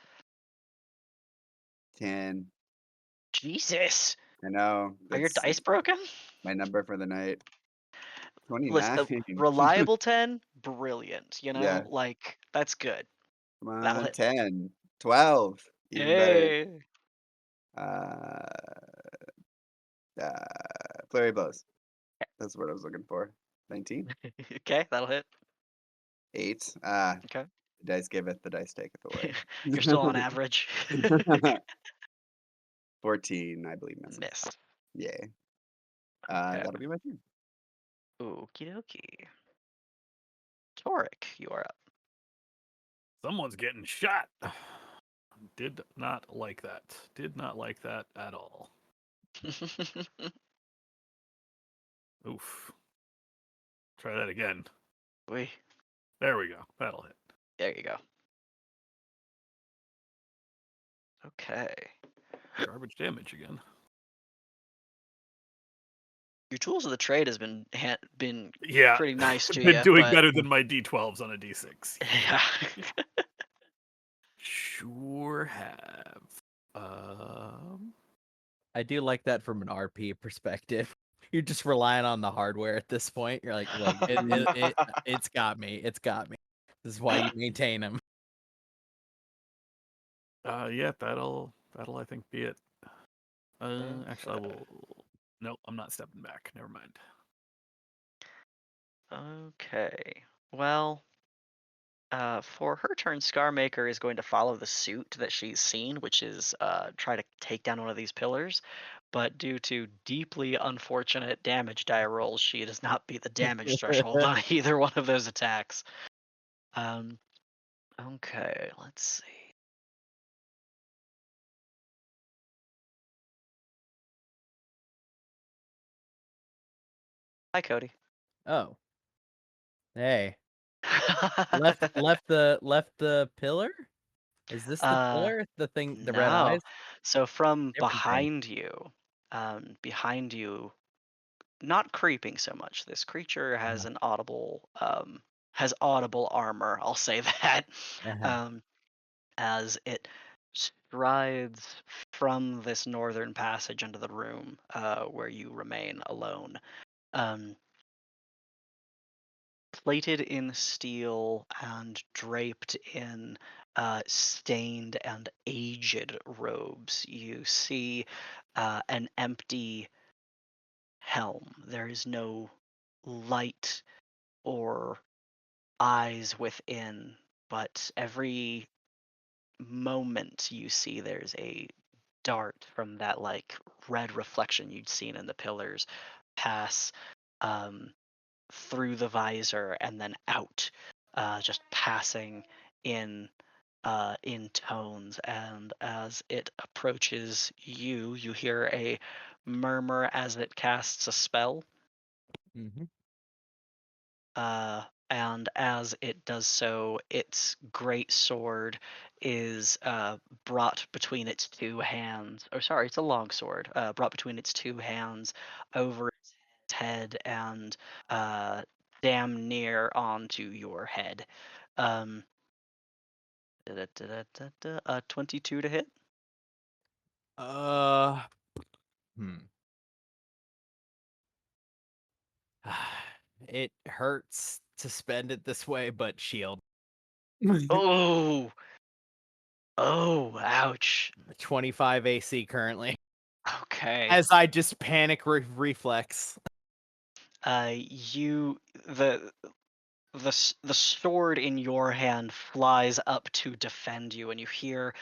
10. Jesus. I know. Are your That's dice broken? my number for the night. Listen, 29. reliable 10, brilliant. Yeah. Like that's good. Come That'll on. hit. 10. 12. Even better. Hey. Uh, flurry blows. That's what I was looking for. 19. Okay, that'll hit. 8. Okay. The dice giveth, the dice taketh away. You're still on average. 14, I believe, misses. Missed. Yay. Okay. That'll be my turn. Okie dokie. Toric, you are up. Someone's getting shot. Did not like that. Did not like that at all. Oof. Try that again. Wait, There we go. That'll hit. there you go. Okay. Garbage damage again. Your tools of the trade has been Yeah, pretty nice to been you, doing but better than my d12s on a d6. yeah. Sure have. Um, I do like that from an RP perspective. You're just relying on the hardware at this point. You're like, look, it's got me. It's got me. This is why you maintain them. yeah, that'll I think be it. Actually, I will. No, I'm not stepping back. Never mind. Okay. Well, for her turn, Scarmaker is going to follow the suit that she's seen, which is try to take down one of these pillars. But due to deeply unfortunate damage die rolls, she does not beat the damage threshold on either one of those attacks. Okay, let's see. Hi, Cody. Oh, hey, left the pillar. Is this the pillar? The thing, the red No. eyes. So from Different thing. behind you, not creeping so much. This creature has an audible, has audible armor. I'll say that, um, as it strides from this northern passage into the room, where you remain alone. Um, Plated in steel and draped in stained and aged robes, you see an empty helm. There is no light or eyes within, but every moment you see there's a dart from that like red reflection you'd seen in the pillars pass um, through the visor and then out, just passing in tones. And as it approaches you, you hear a murmur as it casts a spell. Mhm. And as it does so, its great sword is brought between its two hands. Or sorry, it's a long sword, brought between its two hands over its head and damn near onto your head. Um, 22 to hit. Hmm. It hurts to spend it this way, but shield. Oh, oh, ouch. 25 AC currently. Okay. As I just panic reflex. You the sword in your hand flies up to defend you, and you hear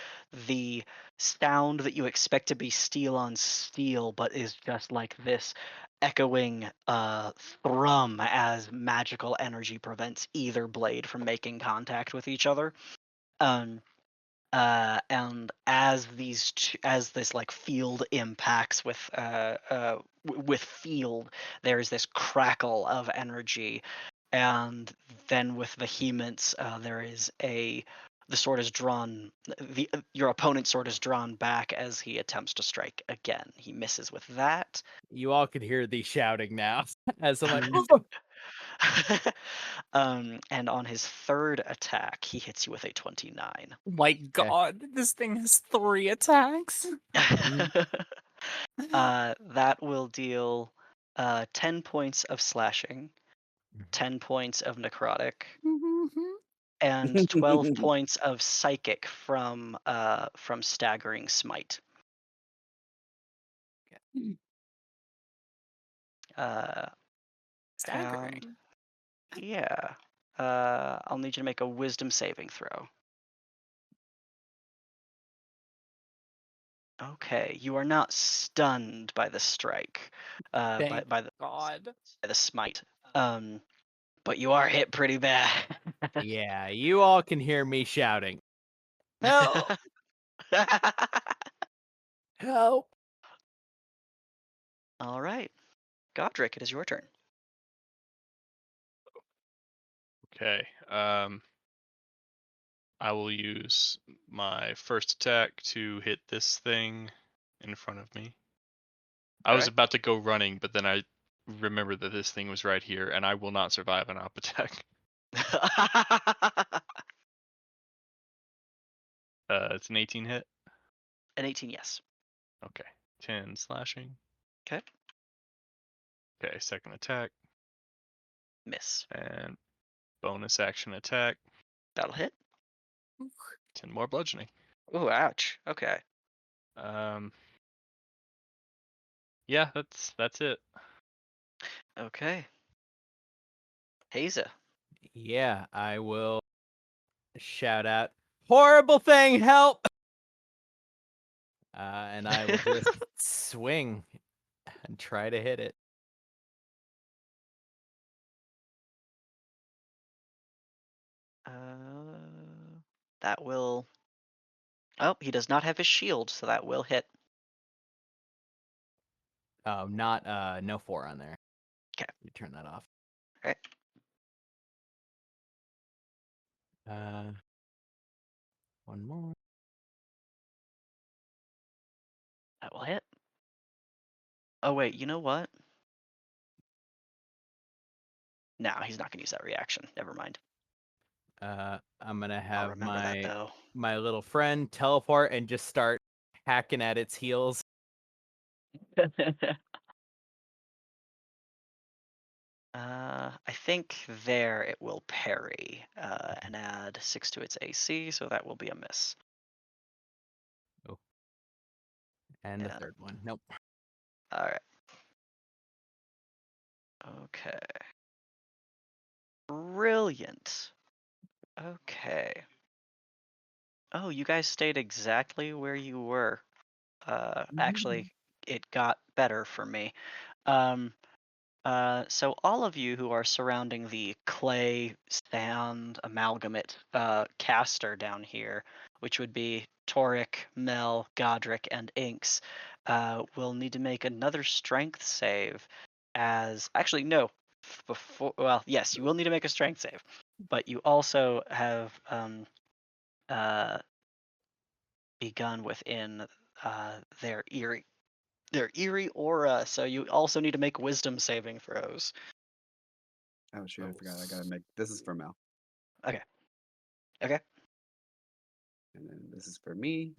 the sound that you expect to be steel on steel, but is just like this echoing thrum as magical energy prevents either blade from making contact with each other. Um, and as as this like field impacts with field, there's this crackle of energy, and then with vehemence, there is the sword is drawn. Your opponent's sword is drawn back as he attempts to strike again. He misses with that. You all can hear the shouting now as I'm like, And on his third attack, he hits you with a 29. My God, this thing has 3 attacks. That will deal 10 points of slashing, 10 points of necrotic, and 12 points of psychic from staggering smite. Staggering. And yeah, I'll need you to make a wisdom saving throw. Okay, you are not stunned by the strike, Thank by the God. smite, but you are hit pretty bad. yeah, you all can hear me shouting. Help! Help! All right, Godric, it is your turn. Okay. I will use my first attack to hit this thing in front of me. I was Okay. about to go running, but then I remember that this thing was right here, and I will not survive an op attack. It's an 18 hit. An 18, yes. Okay. 10 slashing. 'Kay. Okay, second attack. Miss. And bonus action attack. That'll hit. 10 more bludgeoning. Ooh, ouch. Okay. Yeah, that's it. Okay. Haza. Yeah, I will shout out, horrible thing, help! And I will just swing and try to hit it. That will. Oh, he does not have his shield, so that will hit. Oh, not no 4 on there. 'Kay. You turn that off. Alright. One more. That will hit. Oh wait, you know what? No, he's not gonna use that reaction. Never mind. I'm gonna I'll have remember that though. my little friend teleport and just start hacking at its heels. I think there it will parry and add 6 to its AC, so that will be a miss. And Yeah. the third one. Nope. All right. Okay. Brilliant. Okay. Oh, you guys stayed exactly where you were. Actually, it got better for me. So all of you who are surrounding the clay sand amalgamate caster down here, which would be Toric, Mel, Godric, and Inks, will need to make another strength save. Actually, no. Well, yes, you will need to make a strength save, but you also have begun within their eerie aura, so you also need to make wisdom saving throws. Oh shoot, I forgot. I gotta make. This is for Mel, Okay. and then this is for me.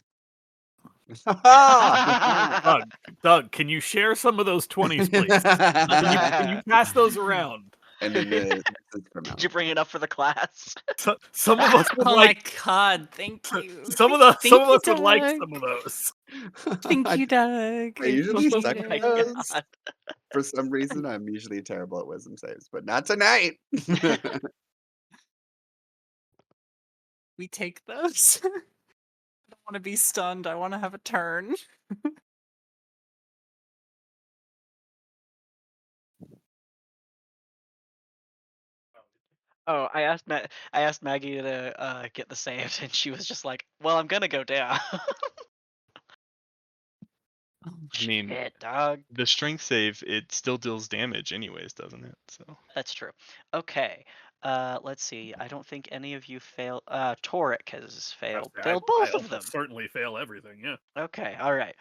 Doug, can you share some of those 20s, please? Can you pass those around? And then this is for Mel. Did you bring it up for the class? Some of us would Oh like. my god, thank you. Some of us Thank you, would like Doug. some of those. Thank you, Doug. I usually appreciate suck Oh at my it. those. God. For some reason, I'm usually terrible at wisdom saves, but not tonight. We take those. I don't want to be stunned. I want to have a turn. Oh, I asked Maggie to get the saves, and she was just like, "Well, I'm gonna go down." Oh, I mean, Shit, dog. the strength save, it still deals damage anyways, doesn't it? So That's true. Okay. Let's see. I don't think any of you failed. Toric has failed. Failed both of them. Certainly fail everything. Yeah. Okay. All right.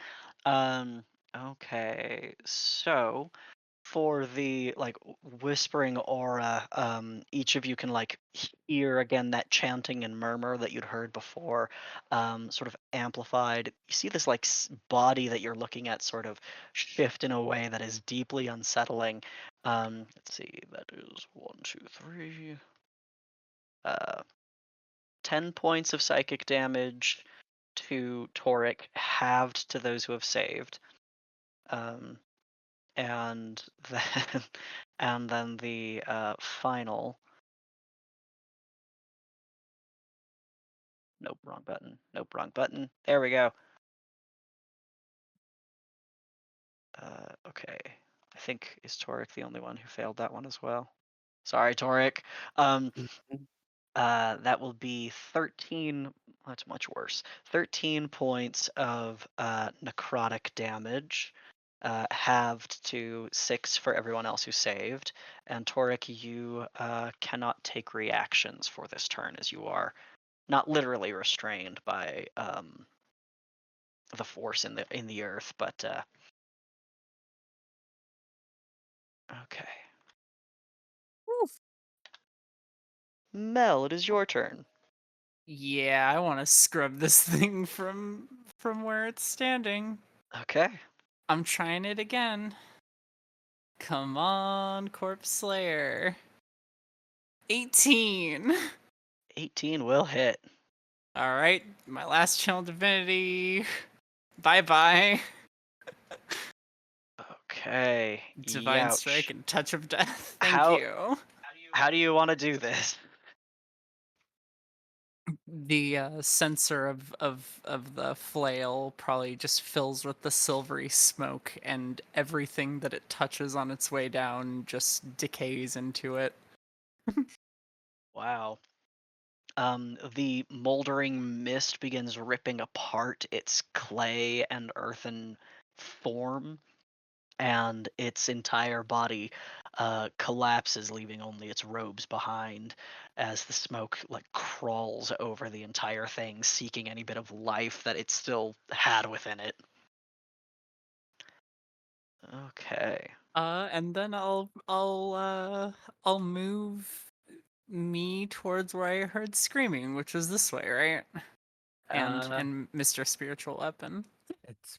Okay. So for the like whispering aura, each of you can like hear again that chanting and murmur that you'd heard before, sort of amplified. You see this like body that you're looking at sort of shift in a way that is deeply unsettling. Let's see, that is 1, 2, 3. 10 points of psychic damage to Toric, halved to those who have saved. And then the final. Nope, wrong button. Nope, wrong button. There we go. Okay. I think is Toric the only one who failed that one as well. Sorry, Toric. That will be 13. That's much worse. 13 points of necrotic damage, halved to 6 for everyone else who saved. And Toric, you cannot take reactions for this turn, as you are not literally restrained by the force in the earth, but Okay. Mel, it is your turn. Yeah, I want to scrub this thing from where it's standing. Okay. I'm trying it again. Come on, Corpse Slayer. 18. 18 will hit. All right, my last channel divinity. Bye-bye. Okay. Divine Youch. strike and touch of death. Thank How- you. How do you want to do this? The sensor of the flail probably just fills with the silvery smoke, and everything that it touches on its way down just decays into it. Wow. The moldering mist begins ripping apart its clay and earthen form, and its entire body collapses, leaving only its robes behind as the smoke like crawls over the entire thing, seeking any bit of life that it still had within it. Okay. And then I'll move me towards where I heard screaming, which was this way, right? Uh, And Mr. Spiritual Weapon. It's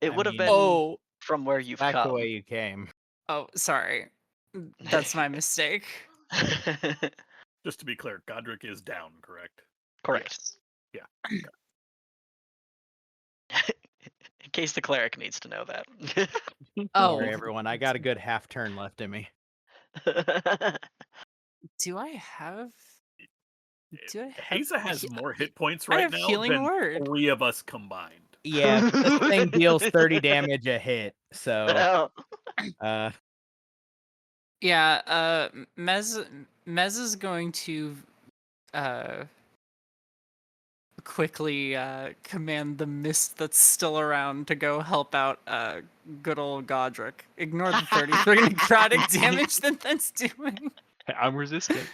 it I would have mean, been Oh, from where you've back the come. way you came. oh, sorry. That's my mistake. Just to be clear, Godric is down, correct? Correct. Yeah. In case the cleric needs to know that. Don't Oh, worry, everyone. I got a good half turn left in me. do I have? Do I have? Haza has he- more hit points I right have now healing than word. 3 of us combined. Yeah, but this thing deals 30 damage a hit, so Oh. Yeah. Mez is going to quickly command the mist that's still around to go help out good old Godric. Ignore the 33 necrotic damage that that's doing. I'm resistant.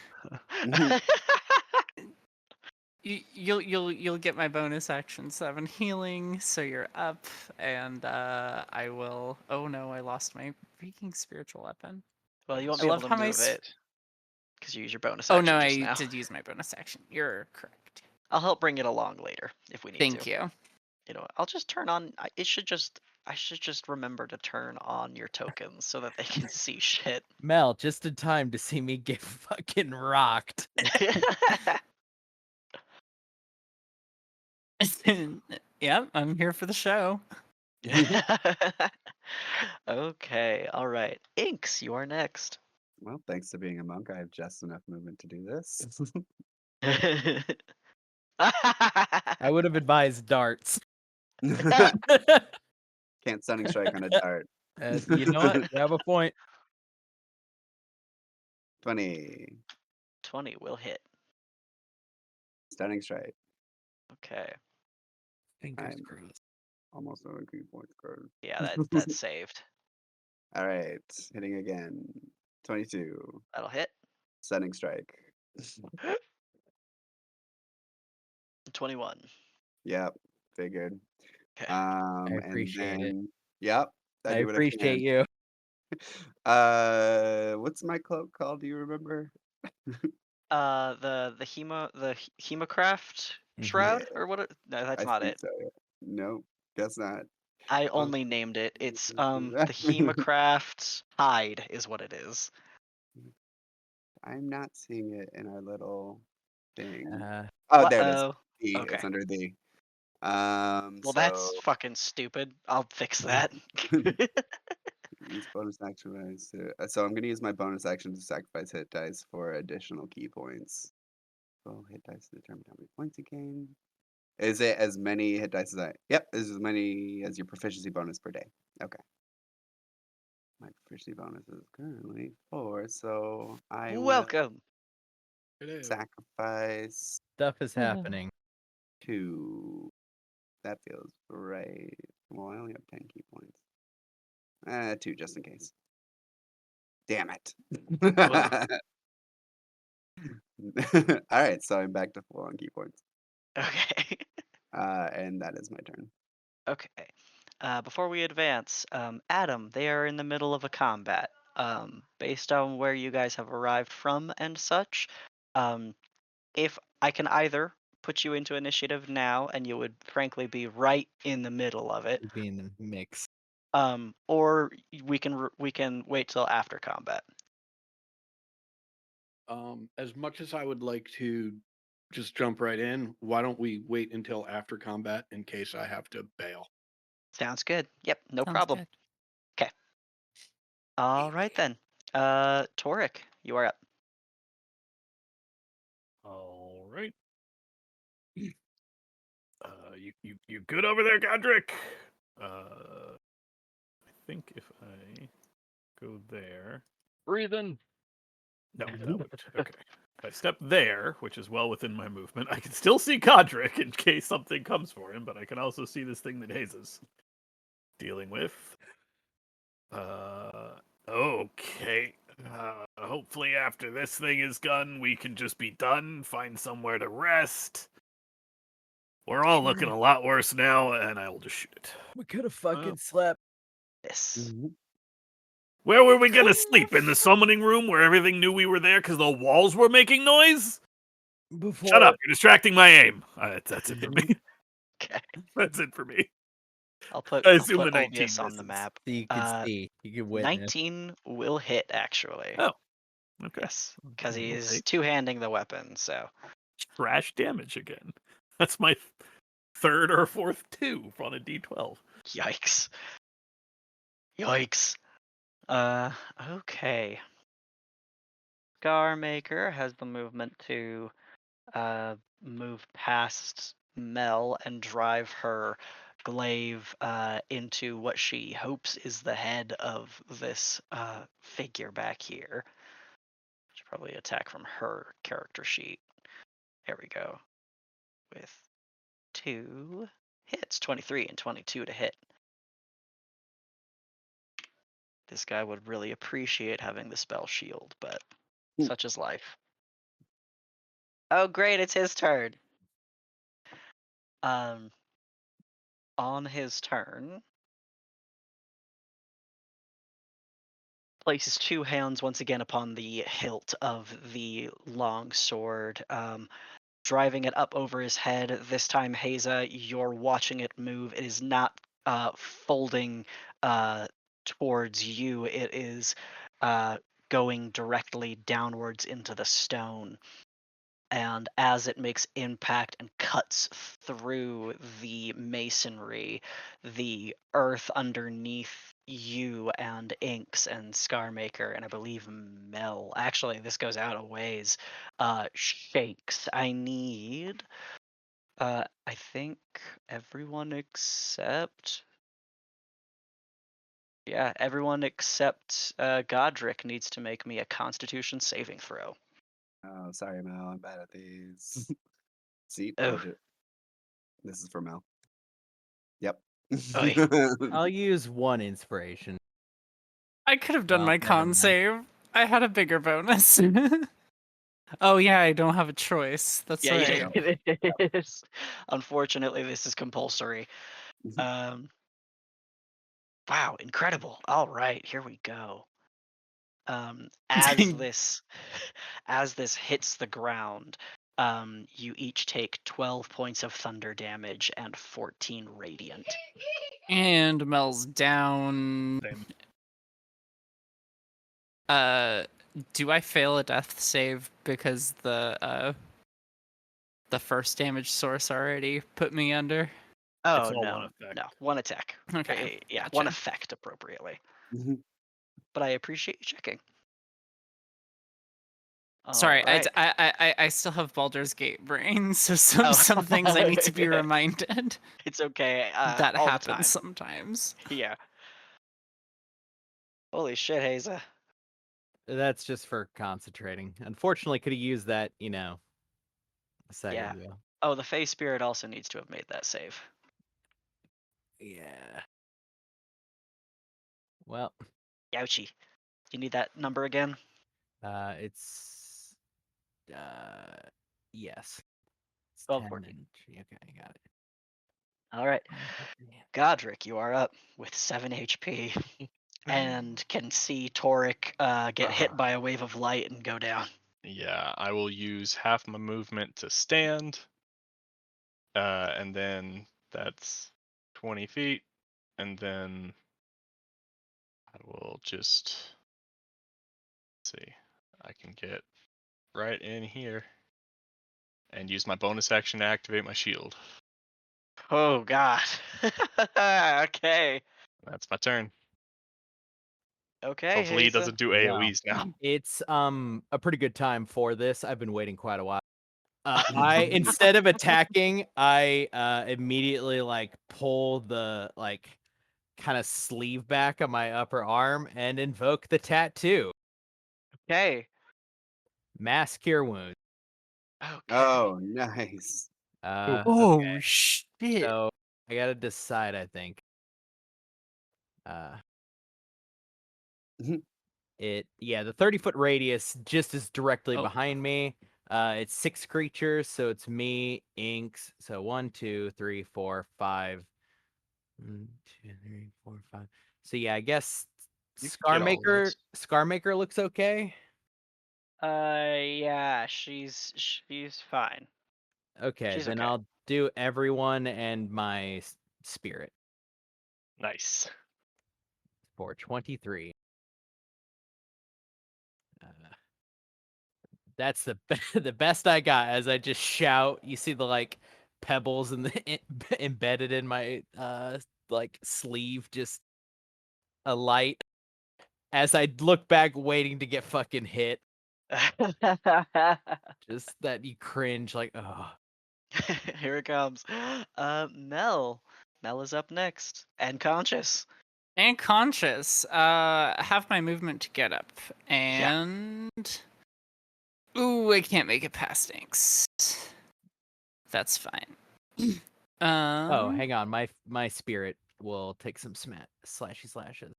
You'll get my bonus action 7 healing, so you're up, and I will. Oh no, I lost my freaking spiritual weapon. Well, you won't I be love able how to my move it because you use your bonus Oh action no, just I now. did use my bonus action. You're correct. I'll help bring it along later if we need Thank to. you. You know, I'll just turn on. I should just remember to turn on your tokens so that they can see shit. Mel, just in time to see me get fucking rocked. Yep, I'm here for the show. Okay, all right. Inks, you are next. Well, thanks to being a monk, I have just enough movement to do this. I would have advised darts. Can't stunning strike on a dart. You know what? You have a point. 20. 20 will hit. Stunning strike. Okay. Fingers I'm crossed. almost on a key point card. Yeah, that's saved. All right, hitting again. 22. That'll hit. Stunning strike. 21. Yep, figured. Okay. And appreciate it. then, yep, I do what appreciate can. you. What's my cloak called? Do you remember? The Hemocraft shroud or what? No, that's I not think it. so. Yeah. Nope, guess not. I only named it. It's the Hemocraft hide is what it is. I'm not seeing it in our little thing. Uh, Oh, there it is. Uh-oh. D. Okay. It's under D. Well, that's fucking stupid. I'll fix that. Use bonus action. So I'm gonna use my bonus action to sacrifice hit dice for additional key points. Roll hit dice to determine how many points you gain. Is it as many hit dice as I? Yep, is as many as your proficiency bonus per day. Okay. My proficiency bonus is currently 4, so I will Welcome. sacrifice stuff is happening. 2. That feels right. Well, I only have 10 key points. 2 just in case. Damn it. All right, so I'm back to full on key points. Okay. And that is my turn. Okay. Before we advance, Adam, they are in the middle of a combat. based on where you guys have arrived from and such, if I can either put you into initiative now, and you would frankly be right in the middle of it, Be in the mix. or we can wait till after combat. As much as I would like to just jump right in, why don't we wait until after combat in case I have to bail? Sounds good. Yep, no Sounds problem. good. All right then. Torek, you are up. All right. You good over there, Godric? I think if I go there. Breathing. No, that would okay. If I step there, which is well within my movement, I can still see Godric in case something comes for him, but I can also see this thing that Hayes is dealing with. Okay. Hopefully after this thing is done, we can just be done, find somewhere to rest. We're all looking a lot worse now, and I will just shoot it. We could have fucking slept. This. Where were we gonna sleep? In the summoning room where everything knew we were there because the walls were making noise? Before. Shut up, you're distracting my aim. That's it for me. Okay. That's it for me. I'll put I assume I'll the put 19 Olvius on the misses. map. So you can see. You can witness. 19 will hit actually. Oh, okay. Yes, because he is Okay. two-handing the weapon. So Trash damage again. That's my third or fourth 2 on a D12. yikes. Yikes. Okay. Scarmaker has the movement to move past Mel and drive her glaive into what she hopes is the head of this figure back here. Should probably attack from her character sheet. There we go. With 2 hits, 23 and 22 to hit. This guy would really appreciate having the spell shield, but such is life. Oh great, it's his turn. On his turn, places 2 hands once again upon the hilt of the long sword, driving it up over his head. This time, Haza, you're watching it move. It is not folding towards you. It is going directly downwards into the stone. And as it makes impact and cuts through the masonry, the earth underneath you and Inks and Scarmaker, and I believe Mel, actually this goes out a ways, shakes. I need, I think everyone except, yeah, everyone except Godric needs to make me a Constitution saving throw. Oh, sorry, Mel. I'm bad at these. See, Oh. told you. This is for Mel. Yep. Oy. I'll use 1 inspiration. I could have done Well, my never con mind. save. I had a bigger bonus. Oh yeah, I don't have a choice. That's Yeah, right. it is. Unfortunately, this is compulsory. Wow, incredible. All right, here we go. As this hits the ground, you each take 12 points of thunder damage and 14 radiant. And Mel's down. Same. Do I fail a death save because the first damage source already put me under? Oh all no, one effect. no, one attack. Okay, Yeah, one gotcha. effect appropriately. But I appreciate you checking. Sorry, Alright. I still have Baldur's Gate brain, so some things I need to be reminded. It's okay. That all the happens time. sometimes. Yeah. Holy shit, Haza. That's just for concentrating. Unfortunately, could have used that, a second Yeah. ago. Oh, the Fey Spirit also needs to have made that save. Yeah. Well, Youchie. You need that number again? it's yes. It's 12, 10 14. and okay, I got it. All right. Godric, you are up with 7 HP. and can see Toric get hit by a wave of light and go down. Yeah, I will use half my movement to stand. And then that's 20 feet. And then I will just see. I can get right in here and use my bonus action to activate my shield. Oh god. Okay. That's my turn. Okay. Hopefully he Haza. doesn't do Wow. AoEs now. It's a pretty good time for this. I've been waiting quite a while. I instead of attacking, I immediately like pull the like kind of sleeve back of my upper arm and invoke the tattoo. Okay. Mass cure wounds. Okay. Oh, nice. Oh Okay. shit! So I gotta decide, I think. Mhm. The 30-foot radius just is directly Oh. behind me. It's 6 creatures, so it's me, Inks. So 1, 2, 3, 4, 5. 1, 2, 3, 4, 5. So yeah, I guess You can get all of those. Scarmaker looks okay. Yeah, she's fine. Okay, She's then okay. I'll do everyone and my spirit Nice. for 23. That's the the best I got. As I just shout, you see the like pebbles and the embedded in my like sleeve, just a light. As I look back, waiting to get fucking hit, just that you cringe, like, oh. Here it comes. Mel. Mel is up next and conscious. And conscious. Have my movement to get up, and ooh, I can't make it past Inks. That's fine. Oh, hang on, my spirit will take some slashy slashes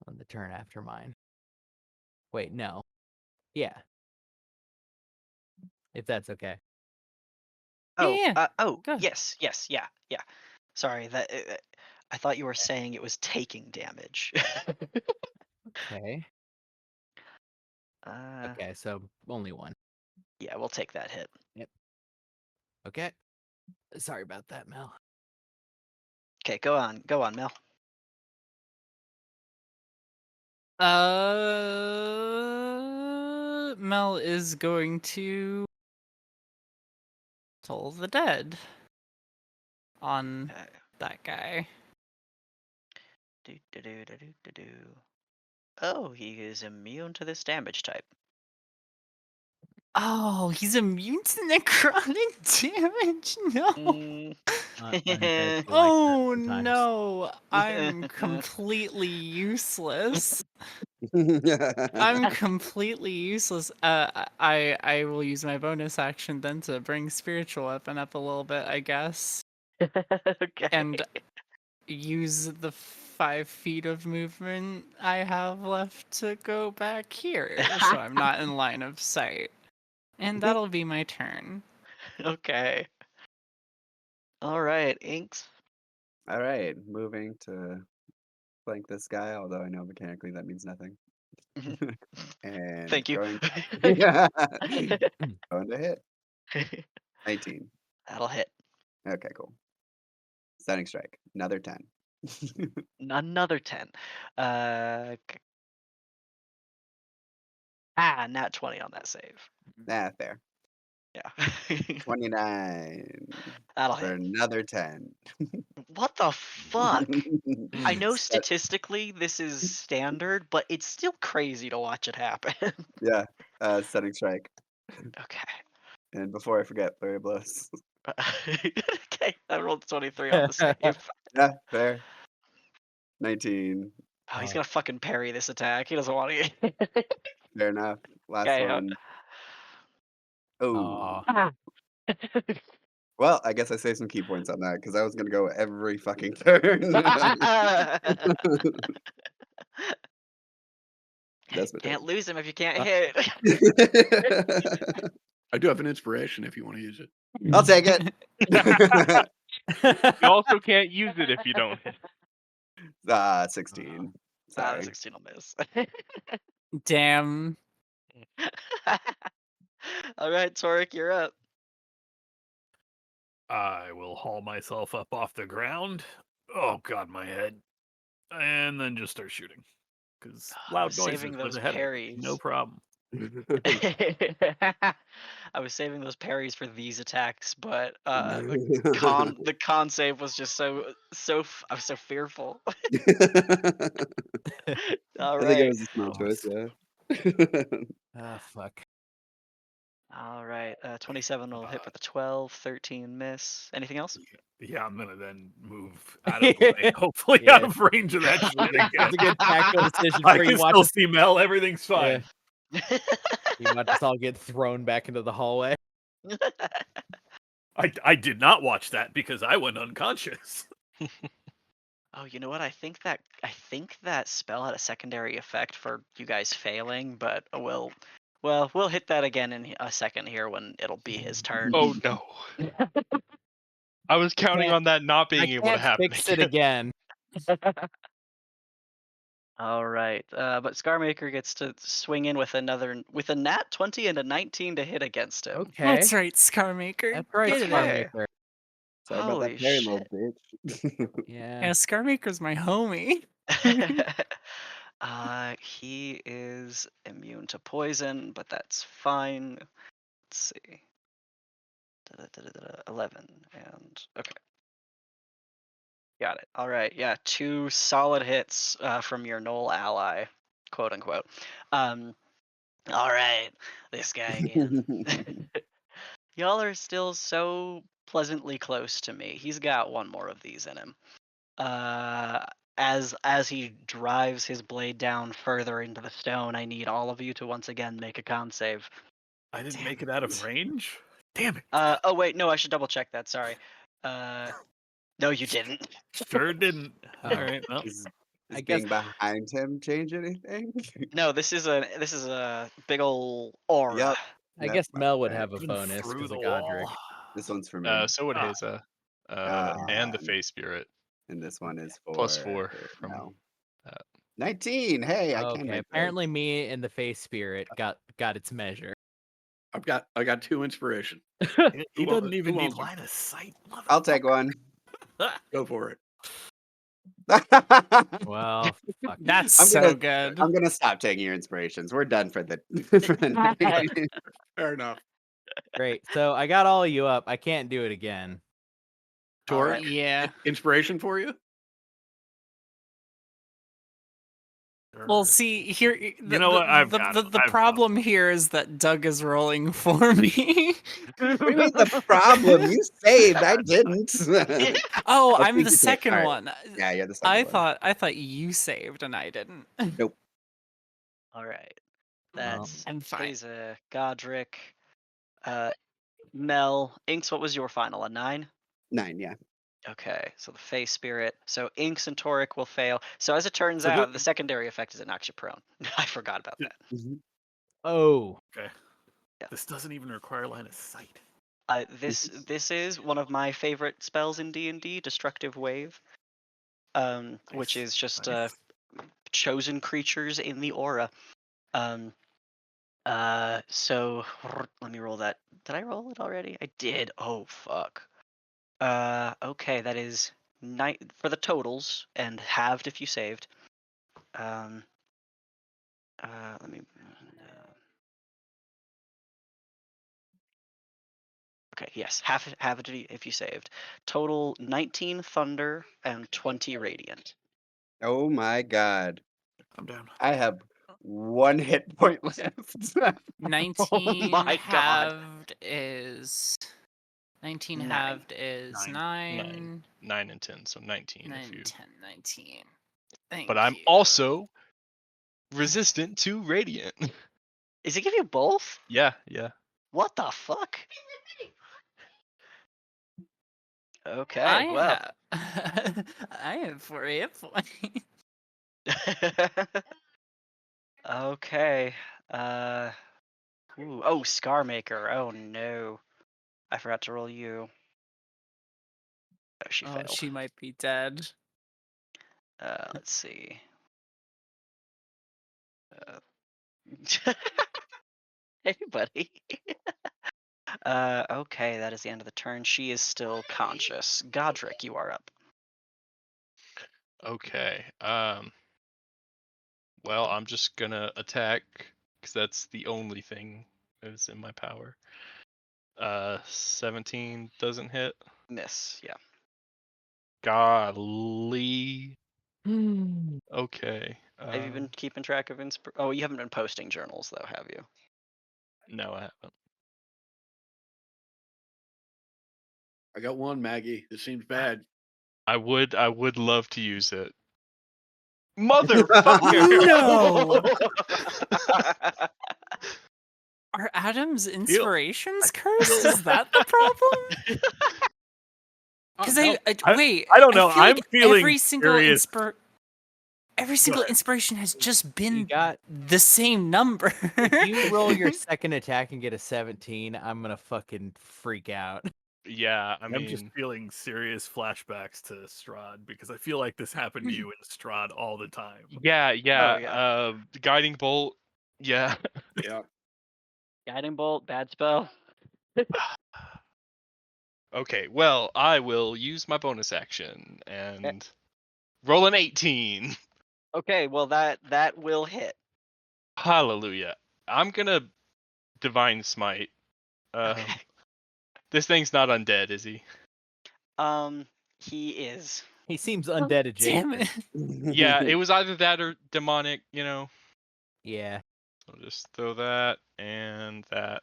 on the turn after mine. Wait, no. Yeah. If that's okay. Oh, Yeah, go. yes, yeah. Sorry, that I thought you were saying it was taking damage. Okay. uh, Okay, so only one. yeah, we'll take that hit. Okay. Sorry about that, Mel. Okay, go on, Mel. Mel is going to Toll the Dead on Okay. that guy. Do. Oh, he is immune to this damage type. Oh, he's immune to necrotic damage. No. Mm. Undead feel like that Oh sometimes. no, I'm completely useless. I'm completely useless. I will use my bonus action then to bring spiritual weapon up a little bit, I guess, Okay. and use the 5 feet of movement I have left to go back here, so I'm not in line of sight. And that'll be my turn. Okay. All right, Inks. All right, moving to flank this guy, although I know mechanically that means nothing. And Thank you. going going to hit. 19. That'll hit. Okay, cool. Stunning strike. Another 10. Another 10. Nat 20 on that save. Fair. Yeah. 29 That'll for hit. another 10. What the fuck? I know Stu- statistically this is standard, but it's still crazy to watch it happen. Yeah, stunning strike. Okay. And before I forget, flurry of blows. Okay, I rolled 23 on the save. Yeah, fair. 19. Oh, he's gonna fucking parry this attack. He doesn't want to get. Fair enough. Last Okay, one. Oh. Aw. Well, I guess I saved some key points on that because I was gonna go every fucking turn. That's what Can't lose him if you can't Uh, hit. I do have an inspiration if you want to use it. I'll take it. You also can't use it if you don't hit. 16. The Sorry. 16 will miss. Damn. All right, Torek, you're up. I will haul myself up off the ground. Oh god, my head. And then just start shooting. Because I loud was noises saving was those ahead of me. parries. No problem. I was saving those parries for these attacks, but the con save was just I was so fearful. All I think it right. was a smart Oh, choice, yeah. Ah, fuck. All right. 27 will hit for the 12, 13 miss. Anything else? Yeah, I'm gonna then move out of the way. Hopefully Yeah. out of range of that shit again. That's a good tactical decision I for you. can Watch still us, see Mel. Everything's fine. you watch us all get thrown back into the hallway. I did not watch that because I went unconscious. Oh, you know what? I think that spell had a secondary effect for you guys failing, but we'll hit that again in a second here when it'll be his turn. Oh no. I was counting Can't- on that not I being able to can't happen fix it again. All right, but Scarmaker gets to swing in with a nat 20 and a 19 to hit against him. Okay. That's right, Scarmaker. That's right, Get it Okay. in. Scarmaker. Sorry about Holy that parry, shit. little bitch. Yeah. Yeah, Scarmaker's my homie. He is immune to poison, but that's fine. Let's see. 11 and okay. Got it. All right. Yeah, 2 solid hits from your Knoll ally, quote unquote. All right, this guy again. Y'all are still so pleasantly close to me. He's got one more of these in him. As he drives his blade down further into the stone, I need all of you to once again make a con save. I didn't Damn make it out of range. Damn it. Oh wait, no, I should double check that. Sorry. No, you didn't. Sure didn't. Oh. All right. Well, Does I being guess- behind him change anything? No, this is a big ol' aura. Yep. I Yep, guess Mel would okay. have a even bonus through because the of Godric. wall. This one's for me. So would Ah. Haza. Ah. And the Face Spirit. And this one is for +4 from Mel. that. 19. Hey, I can Okay, make apparently me and the face spirit got its measure. I got 2 inspiration. He Who doesn't even need wants 'em? line of sight. I'll take one. Go for it. Well, fuck. That's I'm so gonna- good. I'm gonna stop taking your inspirations. We're done for the for the night. Fair enough. Great. So I got all of you up. I can't do it again. All Torek, right. Yeah. inspiration for you? Well, see here. You know what? I've got the, him. the I've got problem here is that Doug is rolling for me. What do you mean the problem? You saved. I didn't. Oh, I I'm think the you did. second Alright. one. Yeah, you're the second one. I thought you saved and I didn't. All right. Well, That's I'm fine. Haza, Godric, Mel, Inks. What was your final? A 9? 9, yeah. Okay, so the Face Spirit. So Inks and Toric will fail. So as it turns So out, the secondary effect is it knocks you prone. I forgot about that. Oh, Okay. This doesn't even require line of sight. This is one of my favorite spells in D&D, Destructive Wave, which Nice, is just nice. chosen creatures in the aura. So let me roll that. Did I roll it already? I did. Oh fuck. Okay, that is 9 for the totals and halved if you saved. Let me. Okay, yes, half it if you saved. Total 19 thunder and 20 radiant. Oh my god. I'm down. I have 1 hit point left. 19 my God. halved is 19 Nine. halved is 9. 9. 9 and 10, so 19 9, if you. 10, 19. Thank But I'm you. also resistant to radiant. Is it give you both? yeah. What the fuck? Okay, I well. have I have 4 hit points. Okay. Oh, Scarmaker. Oh no. I forgot to roll you. Oh, she Oh, failed. she might be dead. Let's see. Hey, buddy. Okay, that is the end of the turn. She is still conscious. Godric, you are up. Okay. Well, I'm just gonna attack because that's the only thing that is in my power. 17 doesn't hit. Miss, yeah. Golly. Okay. Have you been keeping track of Oh, you haven't been posting journals though, have you? No, I haven't. I got one, Maggie. This seems bad. I would love to use it. Motherfucker! No! Are Adam's inspirations cursed? Is that the problem? Because wait, I don't know. feel I'm like feeling every single serious. every single ahead. inspiration has just You been got the same number. if you roll your second attack and get a 17, I'm gonna fucking freak out. Yeah, I I'm just mean, feeling serious flashbacks to Strahd because I feel like this happened to you in Strahd all the time. yeah. yeah. Guiding bolt. Yeah. Yeah. Guiding bolt, bad spell. Okay, well, I will use my bonus action and roll an 18. Okay, well that will hit. Hallelujah. I'm gonna divine smite. Okay. This thing's not undead, is he? He is. He seems undead adjacent. Damn it. Yeah, it was either that or demonic, you know. Yeah. So I'll just throw that and that.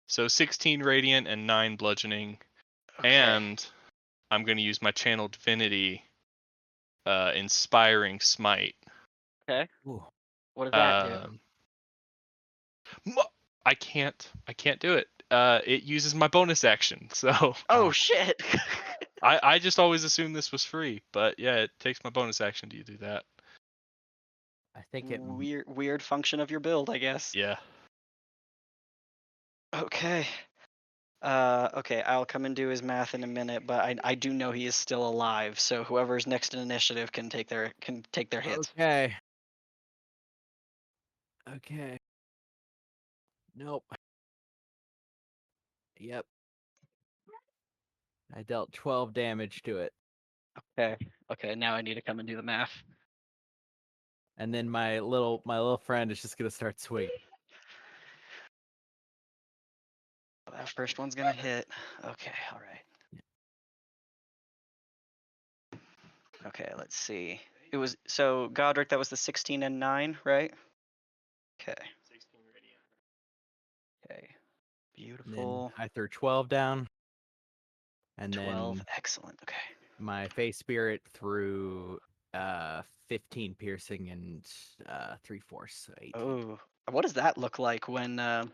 So 16 radiant and 9 bludgeoning. Okay. And I'm gonna use my channel divinity, inspiring smite. Okay. Ooh. What does that do? I can't do it. It uses my bonus action, so Oh shit! I just always assumed this was free, but yeah, it takes my bonus action to do that. I think it Weird function of your build, I guess. Yeah. Okay. Okay, I'll come and do his math in a minute, but I do know he is still alive, so whoever's next in initiative can take their hits. Okay. Okay. Nope. Yep. I dealt 12 damage to it. Okay. Okay, now I need to come and do the math. And then my little friend is just gonna start swinging. That first one's gonna hit. Okay, all right. Okay, let's see. It was so Godric. That was the 16 and 9, right? Okay. 16 radiant. Okay. And then Beautiful. I threw 12 down. And 12. then Excellent. Okay. my face spirit threw 15 piercing and 3/4, so 18. Oh, what does that look like when the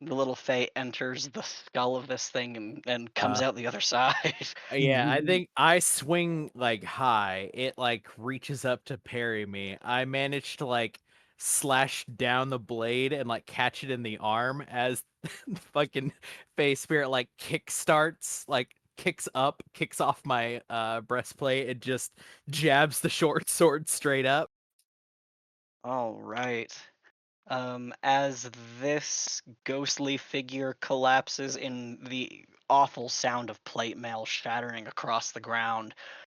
little Fae enters the skull of this thing and comes out the other side? Yeah, I think I swing like high. It like reaches up to parry me. I managed to like slash down the blade and like catch it in the arm as the fucking face spirit like kicks off my breastplate and just jabs the short sword straight up. All right. As this ghostly figure collapses in the awful sound of plate mail shattering across the ground,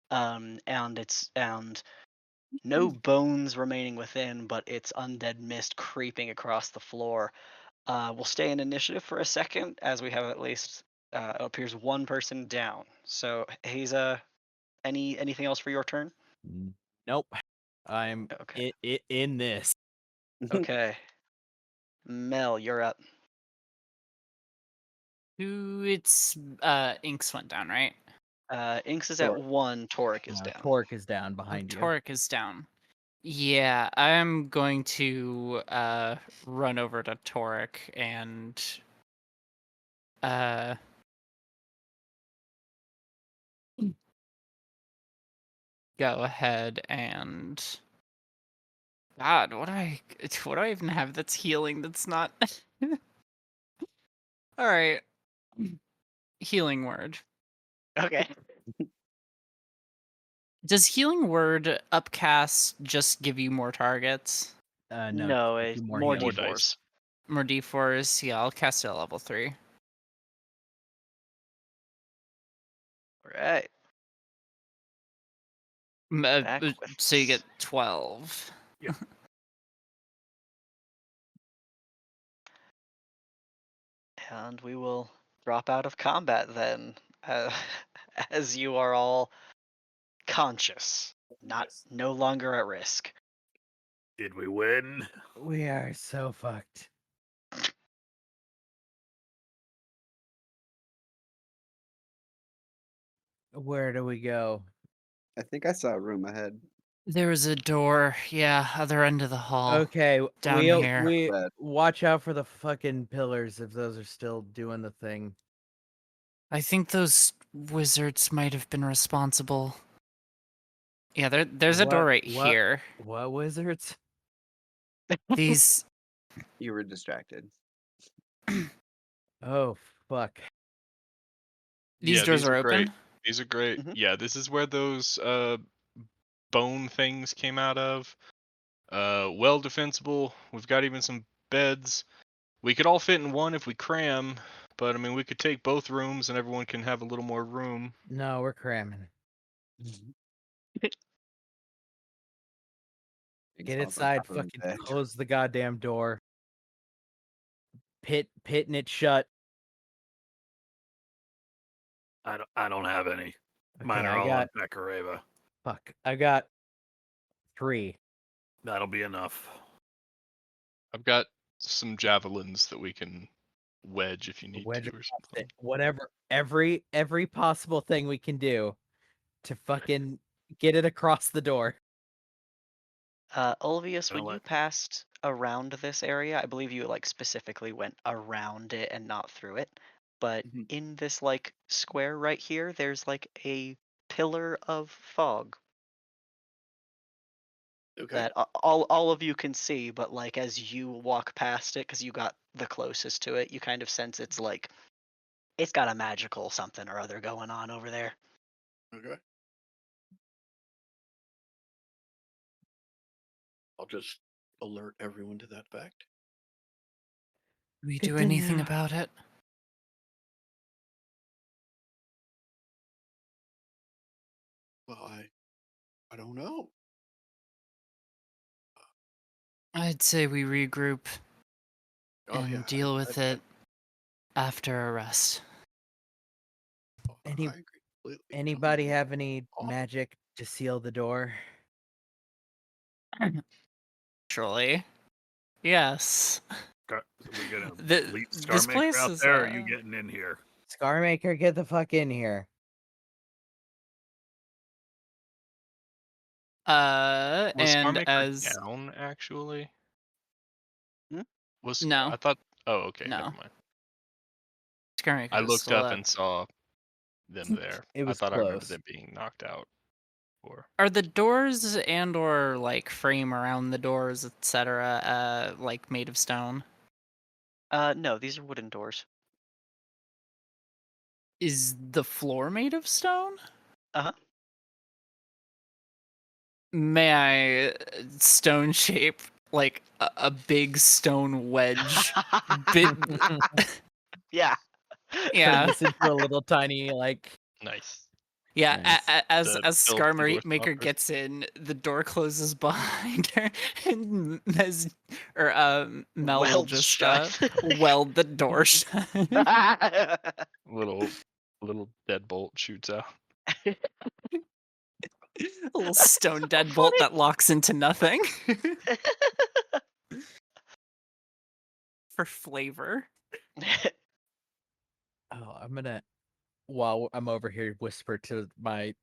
and no bones remaining within, but it's undead mist creeping across the floor. We'll stay in initiative for a second, as we have at least it appears one person down. So Haza, anything else for your turn? Nope. I'm Okay. in this. Okay. Mel, you're up. It's Inks went down, right? Inks is at 1, Toric is down. Torque is down behind you. Torque is down. Yeah, I'm going to run over to Toric and go ahead and God, what do I even have that's healing that's not All right. Healing word. Okay. Does healing word upcast just give you more targets? No, No, just do more More healing. dice. d4s. More d4s? Yeah, I'll cast it at level 3. Right. Back with So you get 12. And we will drop out of combat then, as you are all conscious, no longer at risk. Did we win? We are so fucked. Where do we go? I think I saw a room ahead. There was a door. Yeah, other end of the hall. Okay, down we here. we Bad. watch out for the fucking pillars if those are still doing the thing. I think those wizards might have been responsible. Yeah, there's a door What- right what- here. What wizards? These You were distracted. Oh fuck. these Yeah, doors these are are open. great. These are great. Mhm. Yeah, this is where those bone things came out of. Well defensible. We've got even some beds. We could all fit in one if we cram, but I mean we could take both rooms and everyone can have a little more room. No, we're cramming. Get inside, fucking close the goddamn door. Pitting it shut. I don't have any. Mine Okay, are I all got on Bekareva. fuck. I got 3. That'll be enough. I've got some javelins that we can wedge if you need Wedge to or something. Whatever. Every possible thing we can do to fucking get it across the door. Ulvius, when Gonna you let- passed around this area, I believe you like specifically went around it and not through it. But Mhm. in this like square right here, there's like a pillar of fog Okay. that all of you can see. But like as you walk past it, because you got the closest to it, you kind of sense it's like it's got a magical something or other going on over there. Okay. I'll just alert everyone to that fact. We Good do to anything know. about it? Well, I don't know. I'd say we regroup Oh and yeah. deal with it after a rest. I Any- agree completely. Anybody have any Awful. magic to seal the door? Surely. Yes. Are we gonna The- leave this Scarmaker place out is, there? Or are you getting in here? Scarmaker, get the fuck in here. Was and Scarmaker as down actually? Hmm? Was No. I thought? Oh, okay. No. Never mind. Scarmaker I is looked still up and saw them there. It I was thought I remembered close. them being knocked out. Or Are the doors and or like frame around the doors, etc., like made of stone? No, these are wooden doors. Is the floor made of stone? Uh-huh. May I stone shape like a big stone wedge? Bit, Yeah. yeah, This into a little tiny like nice. yeah. Nice. As The as built door Scarmaker stoppers. gets in, the door closes behind her, and Mel will Weld just shut. weld the door shut. Little deadbolt shoots out. A little stone deadbolt that locks into nothing for flavor. Oh, I'm gonna while I'm over here whisper to my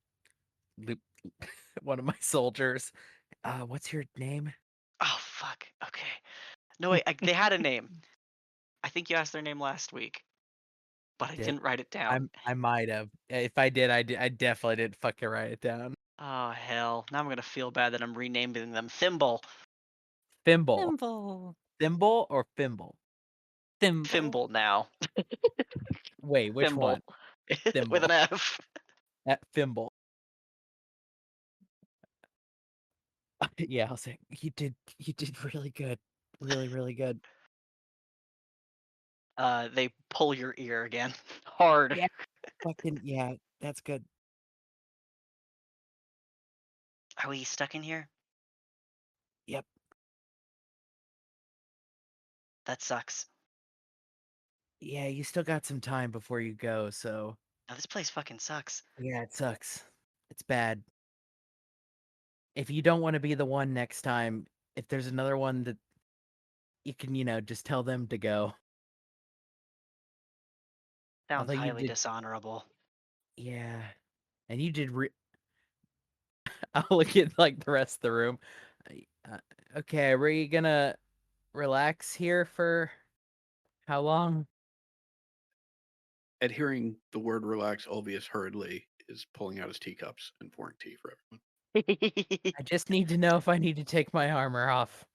one of my soldiers. What's your name? Oh fuck. Okay. No wait, they had a name. I think you asked their name last week, but I Did- didn't write it down. I might have. If I did, I definitely didn't fucking write it down. Oh hell! Now I'm gonna feel bad that I'm renaming them Thimble. Thimble. Thimble. Thimble or Fimble? Thimble. Thimble now. Wait, which Thimble. one? With an F. Fimble. Yeah, I'll say you did really good. Really, really good. They pull your ear again. Hard. Yeah. Fucking yeah, that's good. Are we stuck in here? Yep. That sucks. Yeah, you still got some time before you go, so Now this place fucking sucks. yeah, it sucks. It's bad. If you don't want to be the one next time, if there's another one that you can, just tell them to go. Sounds Although you highly did, dishonorable. yeah, and you did. I'll look at like the rest of the room. Okay, were you gonna relax here for how long? At hearing the word relax, Ulvius hurriedly is pulling out his teacups and pouring tea for everyone. I just need to know if I need to take my armor off.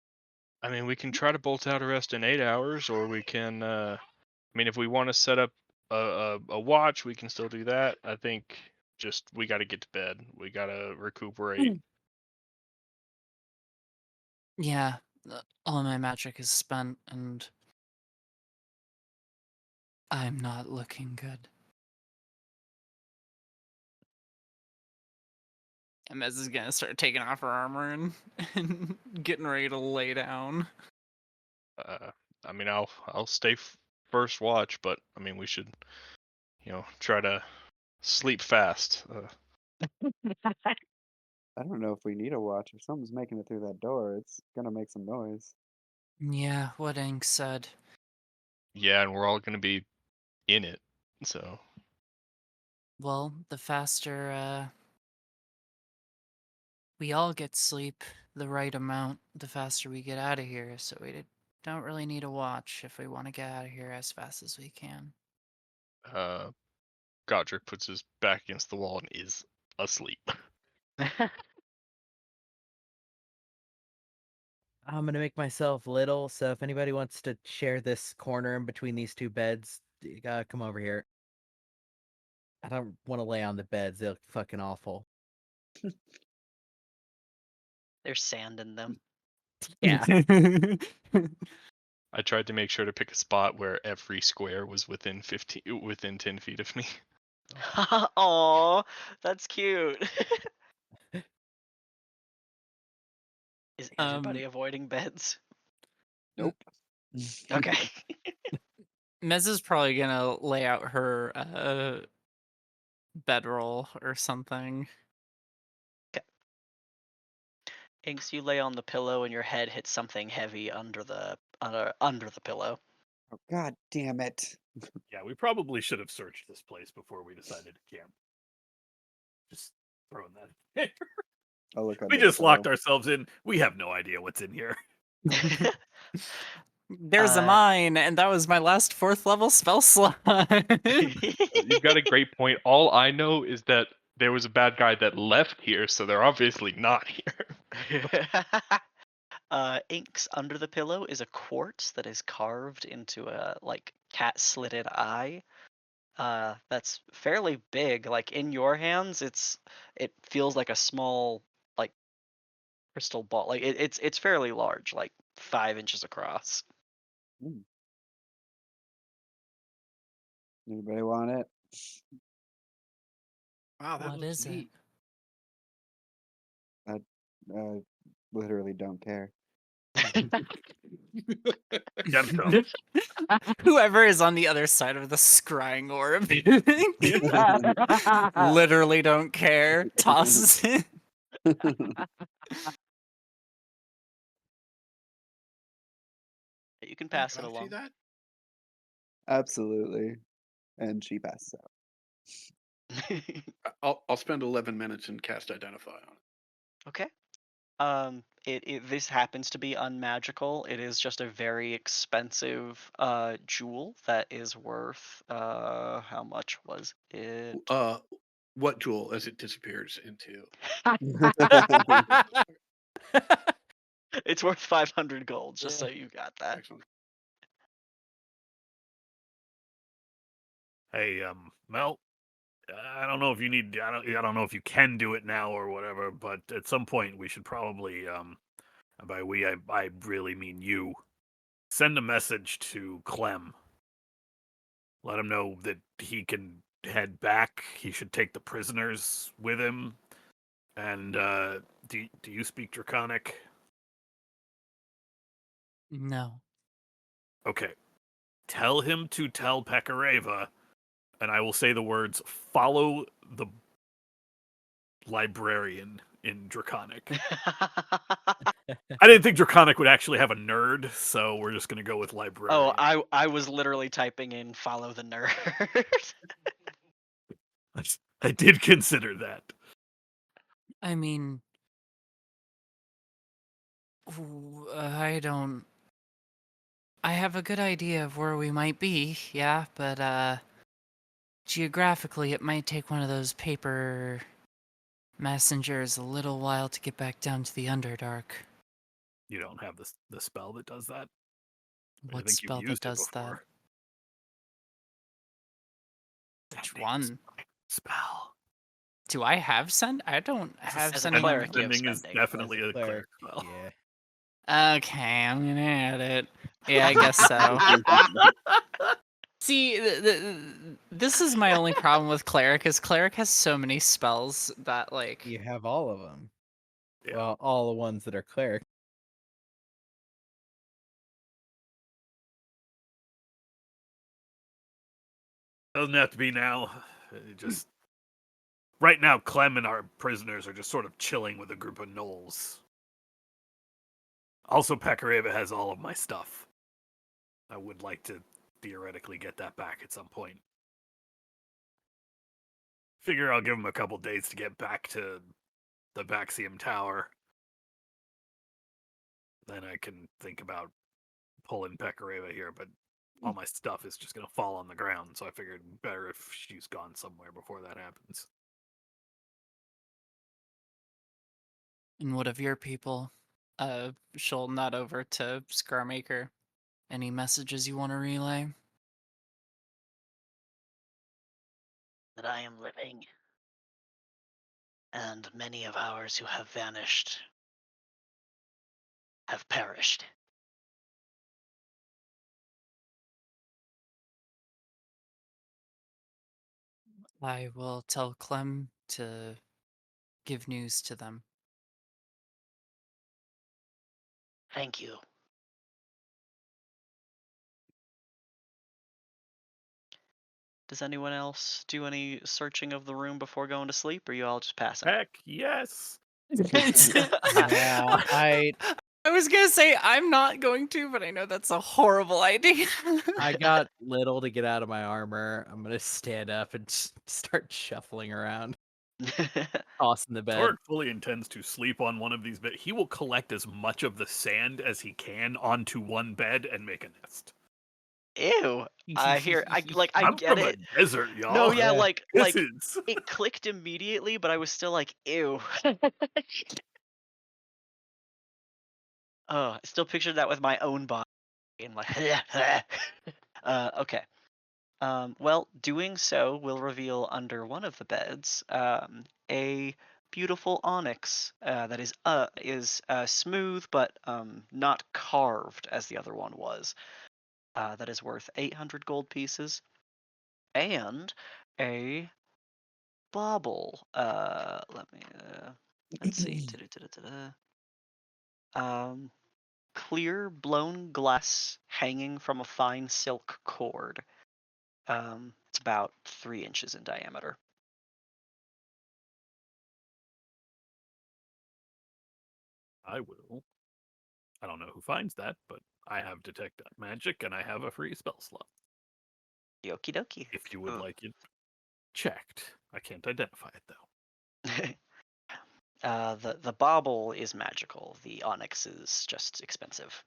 I mean, we can try to bolt out arrest in 8 hours, or we can. I mean, if we want to set up a watch, we can still do that. I think just we got to get to bed. We got to recuperate. Yeah, all my magic is spent, and I'm not looking good. And Mez is gonna start taking off her armor and getting ready to lay down. I mean, I'll stay first watch, but I mean, we should, try to sleep fast. I don't know if we need a watch. If something's making it through that door, it's gonna make some noise. Yeah, what Ink said. Yeah, and we're all gonna be in it, so Well, the faster we all get sleep, the right amount, the faster we get out of here. So we don't really need a watch if we want to get out of here as fast as we can. Godric puts his back against the wall and is asleep. I'm gonna make myself little, so if anybody wants to share this corner in between these two beds, you gotta come over here. I don't want to lay on the beds; they look fucking awful. There's sand in them. Yeah. I tried to make sure to pick a spot where every square was within 10 feet of me. Aw, that's cute. Is everybody avoiding beds? Nope. Okay. Mez is probably gonna lay out her bedroll or something. Inks, you lay on the pillow and your head hits something heavy under the pillow. Oh, God damn it. Yeah, we probably should have searched this place before we decided to camp. Just throwing that. I'll look We under the just locked pillow. ourselves in. We have no idea what's in here. There's a mine, and that was my last 4th level spell slot. You've got a great point. All I know is that there was a bad guy that left here, so they're obviously not here. Inks, under the pillow is a quartz that is carved into a cat slitted eye. That's fairly big. Like in your hands, it feels like a small crystal ball. Like it's fairly large, like 5 inches across. Anybody want it? Wow, that What looks is neat. Literally don't care. Gemstone. Whoever is on the other side of the scrying orb literally don't care. Tosses it. You can pass it Can I see along. that? Absolutely. And she passes out. I'll spend 11 minutes and cast Identify on it. Okay. This happens to be unmagical. It is just a very expensive jewel that is worth how much was it? What jewel as it disappears into? It's worth 500 gold, just so Yeah. you got that. Excellent. Hey, Mel, I don't know if you need. I don't know if you can do it now or whatever. But at some point, we should probably. By we, I really mean you. Send a message to Clem. Let him know that he can head back. He should take the prisoners with him. And do you speak Draconic? No. Okay. Tell him to tell Pekareva, and I will say the words, follow the librarian in Draconic. I didn't think Draconic would actually have a nerd, so we're just going to go with librarian. Oh, I was literally typing in follow the nerd. I did consider that. I mean, I don't. I have a good idea of where we might be, yeah, but geographically, it might take one of those paper messengers a little while to get back down to the Underdark. You don't have the spell that does that? I What think you've spell that used it does that? before. Which Sending one? Spell. Do I have send? I don't have as a sending. cleric, you have Sending is spending. definitely As a cleric spell. Yeah. Okay, I'm gonna add it. Yeah, I guess so. See, this is my only problem with cleric. Is cleric has so many spells that like. You have all of them. Yeah. Well, all the ones that are cleric. Doesn't have to be now. Just right now, Clem and our prisoners are just sort of chilling with a group of gnolls. Also, Pekareva has all of my stuff. I would like to theoretically get that back at some point. Figure I'll give him a couple days to get back to the Vaxium Tower. Then I can think about pulling Pekareva here, but all my stuff is just going to fall on the ground, so I figured better if she's gone somewhere before that happens. And what of your people? She'll nod over to Scarmaker. Any messages you want to relay? That I am living, and many of ours who have vanished have perished. I will tell Clem to give news to them. Thank you. Does anyone else do any searching of the room before going to sleep, or you all just passing? Heck yes! Yeah, I was gonna say I'm not going to, but I know that's a horrible idea. I got little to get out of my armor. I'm gonna stand up and start shuffling around, tossing the bed. Torg fully intends to sleep on one of these beds. He will collect as much of the sand as he can onto one bed and make a nest. Ew. I I'm get from it. a desert, y'all. No, yeah, Yeah. This is... it clicked immediately, but I was still like, ew. Oh, I still pictured that with my own body. And like, okay. Well, doing so will reveal under one of the beds a beautiful onyx that is smooth but not carved as the other one was. That is worth 800 gold pieces, and a bauble. Let's see. Clear blown glass hanging from a fine silk cord. It's about 3 inches in diameter. I will. I don't know who finds that, but I have detect magic and I have a free spell slot. Okie dokie. If you would like it checked. I can't identify it though. The bauble is magical. The onyx is just expensive.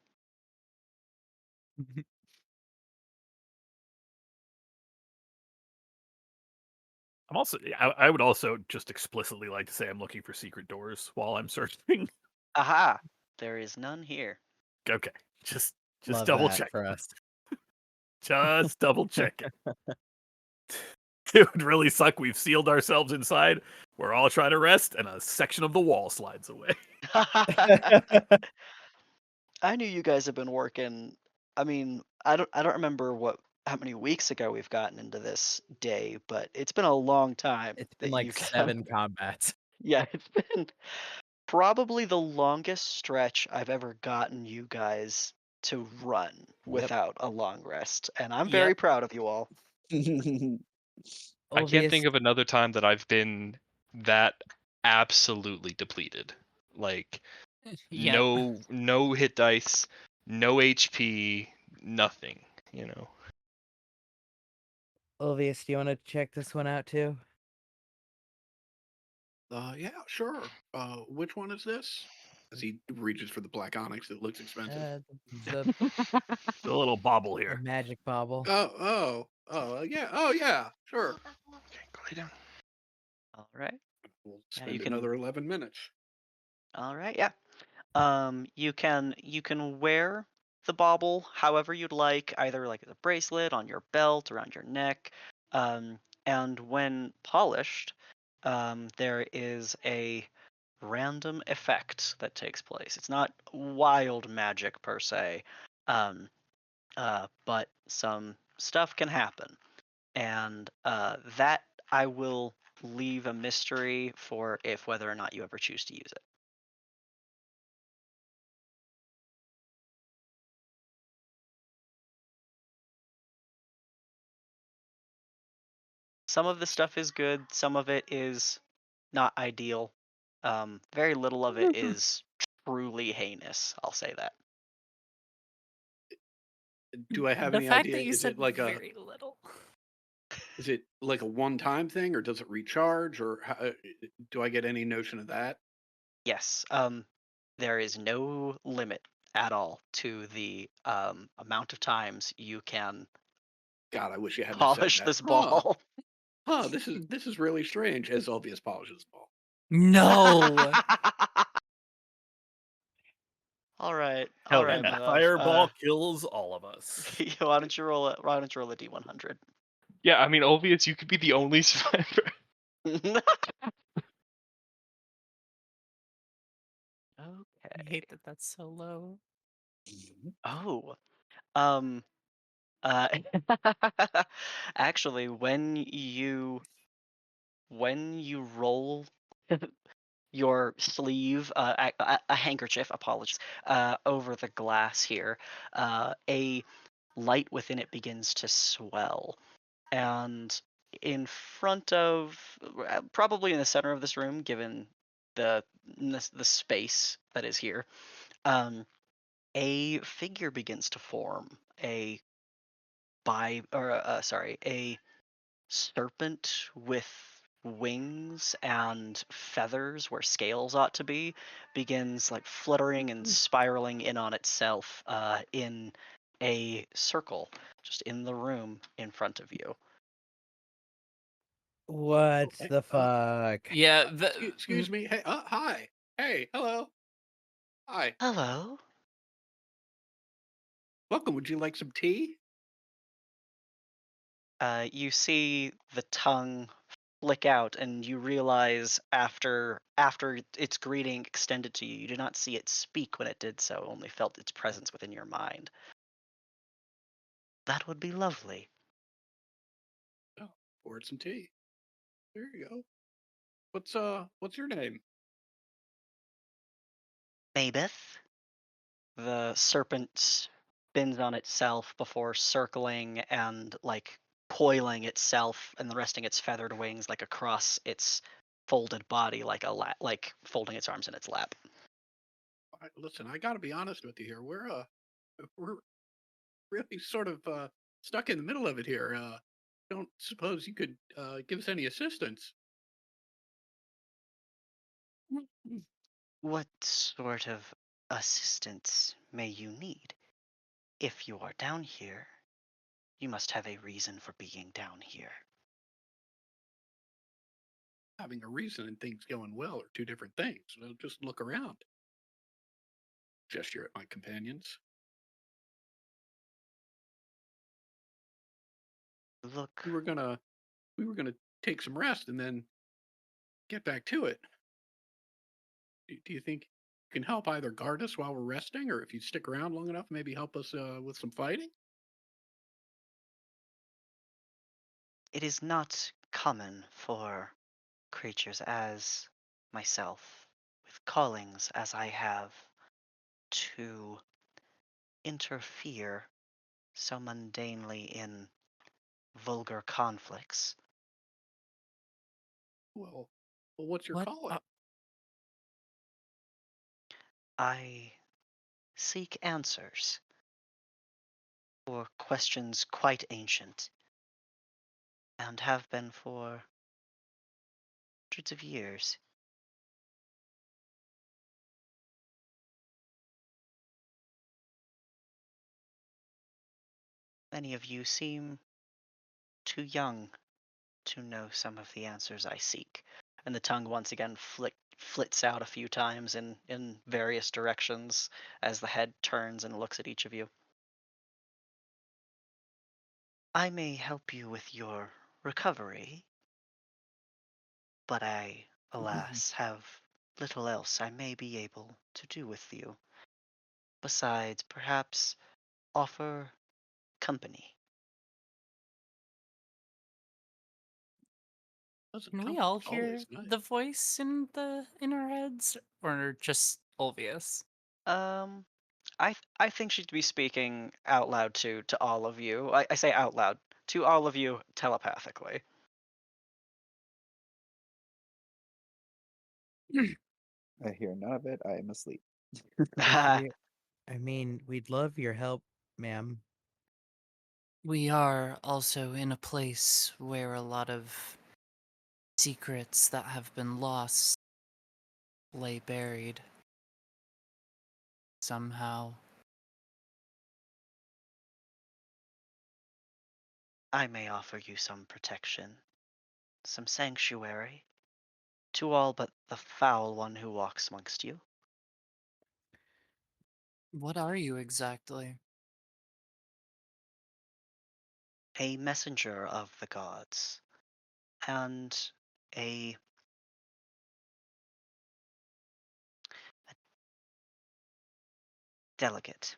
I would also just explicitly like to say I'm looking for secret doors while I'm searching. Aha! There is none here. Okay, just Love double that check for us. Just double check it. It would really suck. We've sealed ourselves inside. We're all trying to rest, and a section of the wall slides away. I knew you guys have been working. I mean, I don't remember how many weeks ago we've gotten into this day, but it's been a long time It's that been like you guys. 7 combats. Yeah, it's been probably the longest stretch I've ever gotten you guys to run without a long rest, and I'm very Yep. proud of you all. I can't think Ulvius, of another time that I've been that absolutely depleted. Like Yep. no hit dice, no HP, nothing, you know. Ulvius, do you want to check this one out too? Yeah, sure. Which one is this? As he reaches for the black onyx, it looks expensive. The A little bobble here. magic bauble. Yeah. Oh, yeah. Sure. Okay, go lay down. All right. We'll Yeah, spend you can. another 11 minutes. All right. Yeah. You can wear the bauble however you'd like, either like as a bracelet on your belt, around your neck, and when polished, there is a random effect that takes place. It's not wild magic per se, um, but some stuff can happen, and that I will leave a mystery for if whether or not you ever choose to use it. Some of the stuff is good, some of it is not ideal. Very little of it is truly heinous, I'll say that. Do I have The any fact idea? that you said very little. Is it like a one-time thing, or does it recharge, or do I get any notion of that? Yes, there is no limit at all to the amount of times you can God, I wish you hadn't have said polish that. this Huh? ball. Huh? This is really strange. As Ulvius polishes the ball. No. All right, Hell all right, And my that love. fireball kills all of us. Why don't you roll a D100? Yeah, I mean, Ulvius, you could be the only survivor. I Okay. hate that that's so low. Oh. Um. Uh. Actually, when you roll your sleeve, a handkerchief, apologies, over the glass here, a light within it begins to swell, and in front of, probably in the center of this room, given the the space that is here, um, a figure begins to form. A serpent with wings and feathers where scales ought to be begins like fluttering and spiraling in on itself, in a circle just in the room in front of you. What Okay. the fuck? Yeah, Excuse me. Hey. Hi. Hey. Hello. Hi. Hello. Welcome. Would you like some tea? You see the tongue flick out, and you realize after its greeting extended to you, you did not see it speak when it did so, only felt its presence within your mind. That would be lovely. Oh, poured some tea. There you go. What's your name? Mabeth. The serpent spins on itself before circling and like coiling itself and resting its feathered wings like across its folded body, like like folding its arms in its lap. Listen, I got to be honest with you here. We're really sort of stuck in the middle of it here. Don't suppose you could give us any assistance? What sort of assistance may you need? If you are down here, you must have a reason for being down here. Having a reason and things going well are two different things. So just look around. Gesture at my companions. Look, We were we were going to take some rest and then get back to it. Do you think you can help either guard us while we're resting, or if you stick around long enough, maybe help us with some fighting? It is not common for creatures as myself, with callings as I have, to interfere so mundanely in vulgar conflicts. Well, what's your What? calling? I seek answers for questions quite ancient, and have been for hundreds of years. Many of you seem too young to know some of the answers I seek. And the tongue once again flits out a few times in various directions as the head turns and looks at each of you. I may help you with your recovery, but I, alas, have little else I may be able to do with you, besides perhaps offer company. Doesn't Can we come all always hear nice. the voice in our heads, or just Olvius? Um, I think she'd be speaking out loud to all of you. I say out loud to all of you telepathically. I hear none of it. I am asleep. I mean, we'd love your help, ma'am. We are also in a place where a lot of secrets that have been lost lay buried somehow. I may offer you some protection, some sanctuary, to all but the foul one who walks amongst you. What are you exactly? A messenger of the gods, and a delegate.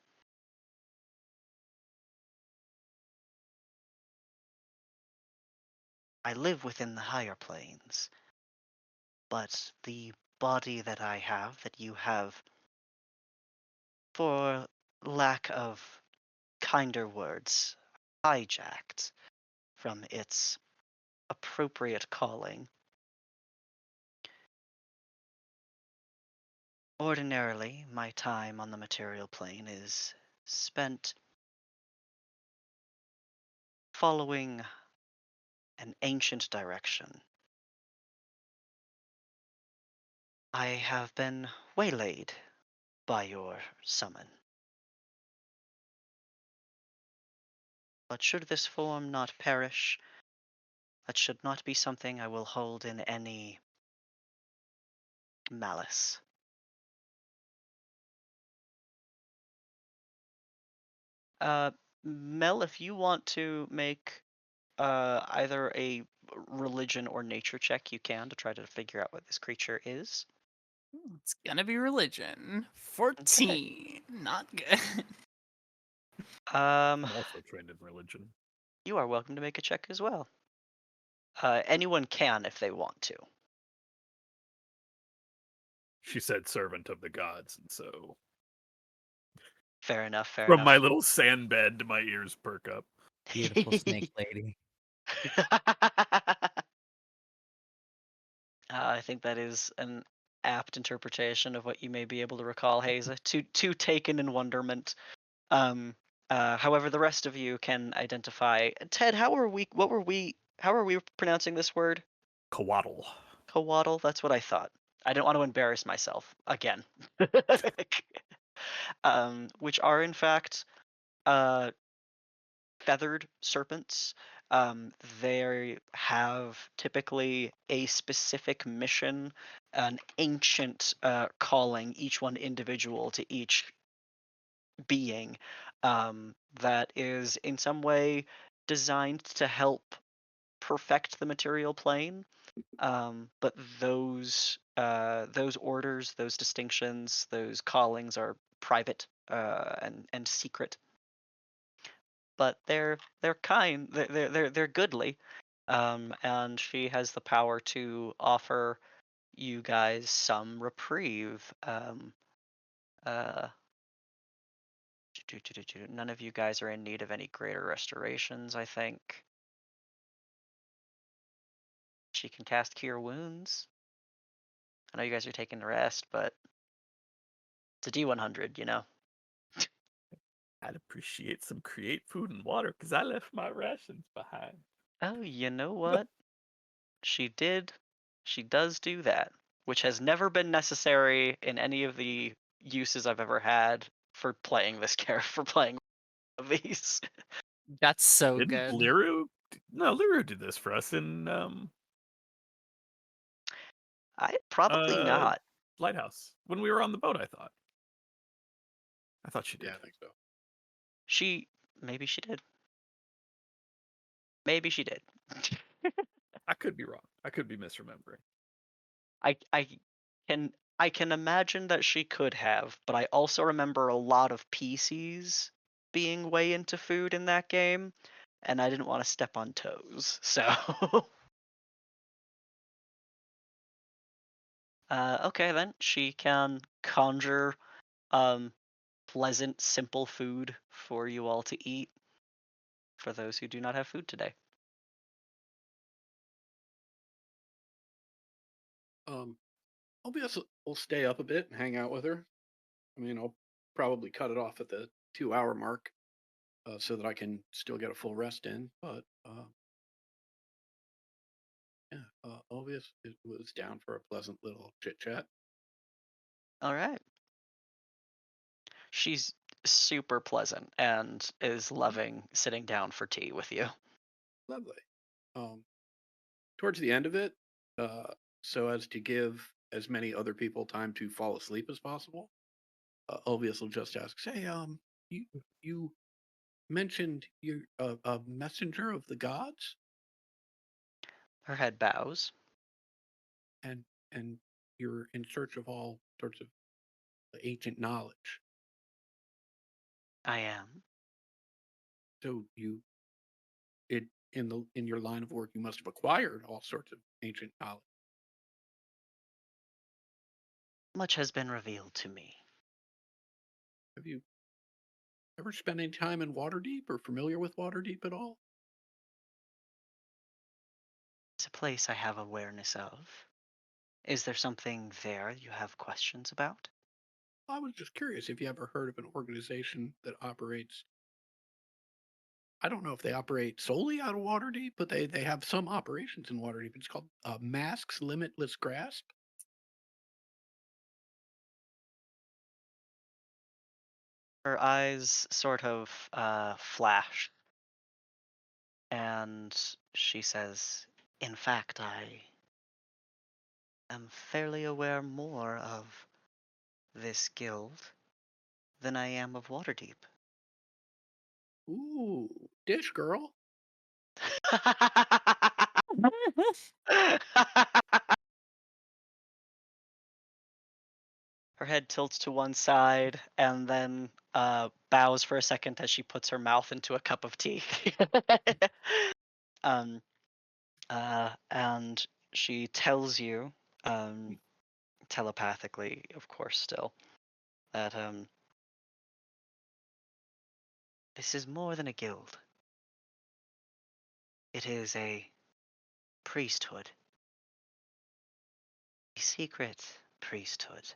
I live within the higher planes, but the body that I have, that you have, for lack of kinder words, hijacked from its appropriate calling. Ordinarily, my time on the material plane is spent following an ancient direction. I have been waylaid by your summon. But should this form not perish, that should not be something I will hold in any malice. Uh, Mel, if you want to make either a religion or nature check, you can to try to figure out what this creature is. It's gonna be religion. 14. Not good. Um, I'm also trained in religion. you are welcome to make a check as well. Anyone can if they want to. She said servant of the gods, and so Fair enough. Fair from enough. my little sand bed, my ears perk up. Beautiful snake lady. I think that is an apt interpretation of what you may be able to recall, Haza. Too taken in wonderment. However, the rest of you can identify. Ted, how are we? How are we pronouncing this word? Coatl. Coatl. That's what I thought. I didn't want to embarrass myself again. Which are in fact feathered serpents. They have typically a specific mission, an ancient calling, each one individual to each being, that is in some way designed to help perfect the material plane. But those orders, those distinctions, those callings are private and secret. But they're kind, they're goodly, and she has the power to offer you guys some reprieve. None of you guys are in need of any greater restorations, I think. She can cast Cure Wounds. I know you guys are taking a rest, but it's a D100, you know. I'd appreciate some create food and water because I left my rations behind. Oh, you know what? She does do that, which has never been necessary in any of the uses I've ever had for playing this character, for playing of these. That's so Didn't good. Liru? No, Liru did this for us in Probably not. Lighthouse when we were on the boat. I thought she did. Yeah, I think so. Maybe she did. Maybe she did. I could be wrong. I could be misremembering. I can imagine that she could have, but I also remember a lot of PCs being way into food in that game, and I didn't want to step on toes. So okay, then she can conjure pleasant, simple food for you all to eat for those who do not have food today. Obviously, we'll stay up a bit and hang out with her. I mean, I'll probably cut it off at the 2-hour mark so that I can still get a full rest in. But yeah, Obvious it was down for a pleasant little chit chat. All right. She's super pleasant and is loving sitting down for tea with you. Lovely. Towards the end of it, so as to give as many other people time to fall asleep as possible, Obvious will just ask, "Say, you mentioned you're a messenger of the gods, Her head bows. and you're in search of all sorts of ancient knowledge. I am. So in your line of work, you must have acquired all sorts of ancient knowledge. Much has been revealed to me. Have you ever spent any time in Waterdeep or familiar with Waterdeep at all?" It's a place I have awareness of. Is there something there you have questions about? I was just curious if you ever heard of an organization that operates. I don't know if they operate solely out of Waterdeep, but they have some operations in Waterdeep. It's called Mask's Limitless Grasp. Her eyes sort of flash, and she says, "In fact, I am fairly aware more of this guild than I am of Waterdeep." Ooh, dish girl. Her head tilts to one side and then bows for a second as she puts her mouth into a cup of tea. um, and she tells you, telepathically, of course, still, that this is more than a guild. It is a priesthood. A secret priesthood.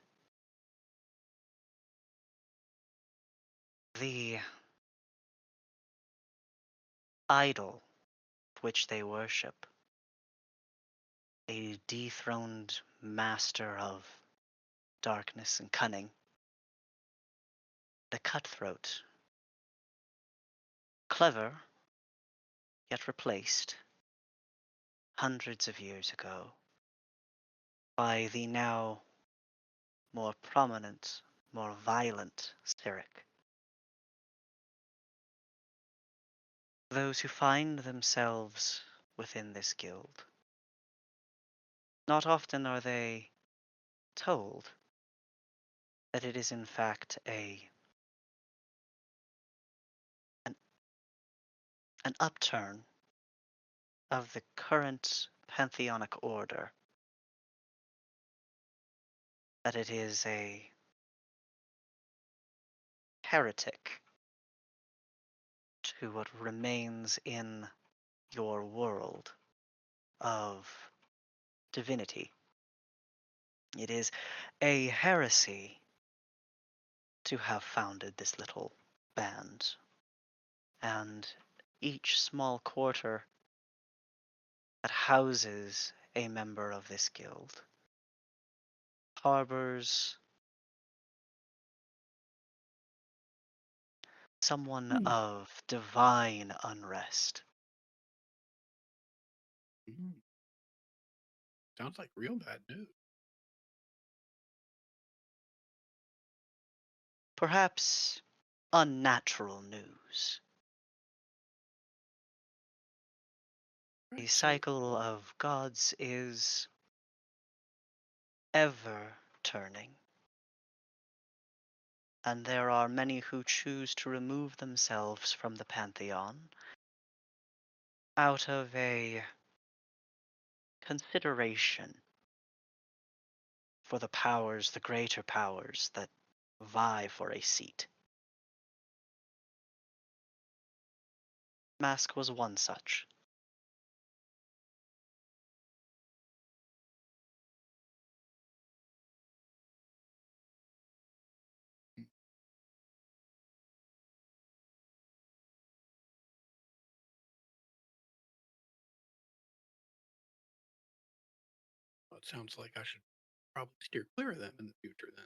The idol which they worship, a dethroned master of darkness and cunning, the cutthroat, clever, yet replaced hundreds of years ago by the now more prominent, more violent Cyric. Those who find themselves within this guild. Not often are they told that it is in fact an, an upturn of the current pantheonic order, that it is a heretic to what remains in your world of divinity. It is a heresy to have founded this little band, and each small quarter that houses a member of this guild harbors someone of divine unrest. Mm. Sounds like real bad news. Perhaps unnatural news. The Right, so cycle of gods is ever turning, and there are many who choose to remove themselves from the pantheon out of a consideration for the powers, the greater powers that vie for a seat. Mask was one such. it sounds like I should probably steer clear of them in the future then.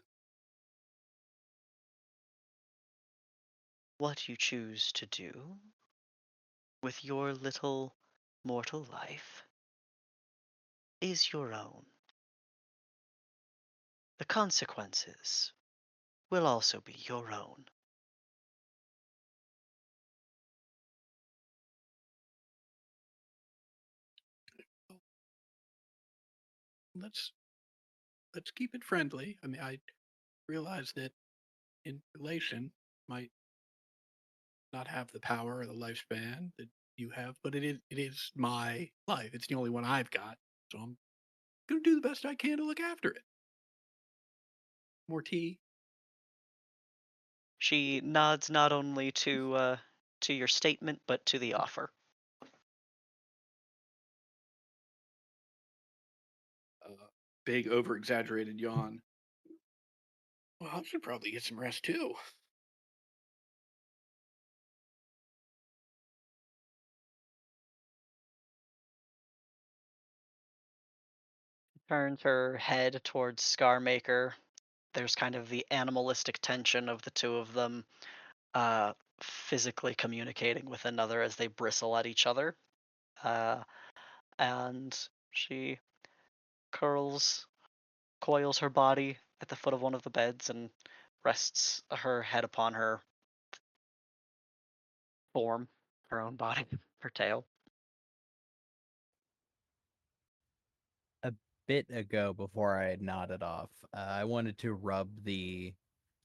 What you choose to do with your little mortal life is your own. The consequences will also be your own. Let's let's keep it friendly. I mean, I realize that in relation might not have the power or the lifespan that you have, but it is my life. It's the only one I've got, so I'm gonna do the best I can to look after it. More tea. She nods not only to your statement, but to the offer. Big over exaggerated yawn. Well, I should probably get some rest too. Turns her head towards Scarmaker. There's kind of the animalistic tension of the two of them physically communicating with another as they bristle at each other. And she coils her body at the foot of one of the beds and rests her head upon her form, her own body, her tail. A bit ago, before I had nodded off, I wanted to rub the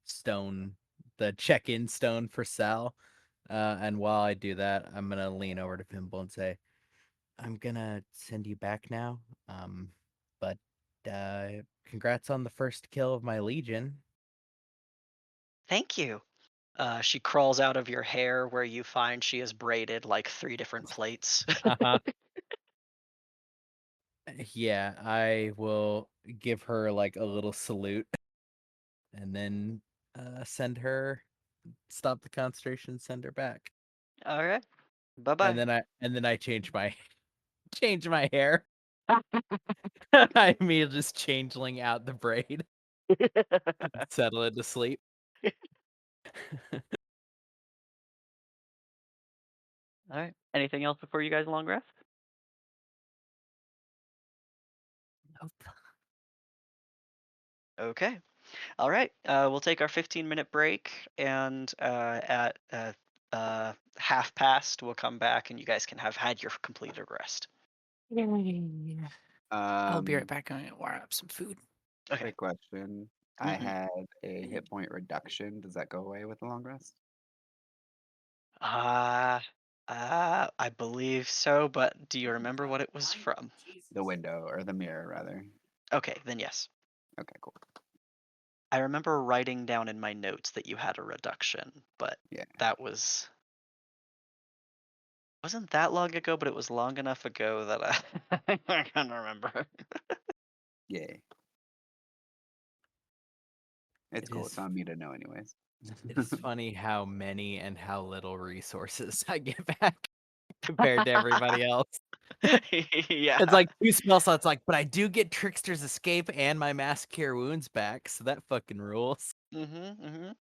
stone, the check-in stone for Sal. And while I do that, I'm gonna lean over to Pimple and say, "I'm gonna send you back now. But congrats on the first kill of my legion." Thank you. She crawls out of your hair where you find she has braided like 3 different plaits. Uh-huh. Yeah, I will give her like a little salute, and then stop the concentration, send her back. All right. Bye And bye. then I change my change my hair. I immediately just changeling out the braid, settle it to sleep. All right. Anything else before you guys long rest? Nope. Okay. All right. We'll take our 15-minute break, and at half past, we'll come back, and you guys can have had your completed rest. I'll be right Um, back. I'm gonna wire up some food. Okay. quick question. I Mhm. had a hit point reduction. Does that go away with the long rest? Uh, I believe so, but do you remember what it was from? The window or the mirror, rather. Okay, then yes. Okay, cool. I remember writing down in my notes that you had a reduction, but Yeah. that wasn't that long ago, but it was long enough ago that I can't remember. Yeah. It's It cool. is It's on me to know, anyways. It is funny how many and how little resources I get back compared to everybody else. Yeah. It's like 2 spell slots, like, but I do get Trickster's Escape and my Mass Cure Wounds back, so that fucking rules. Mm-hmm.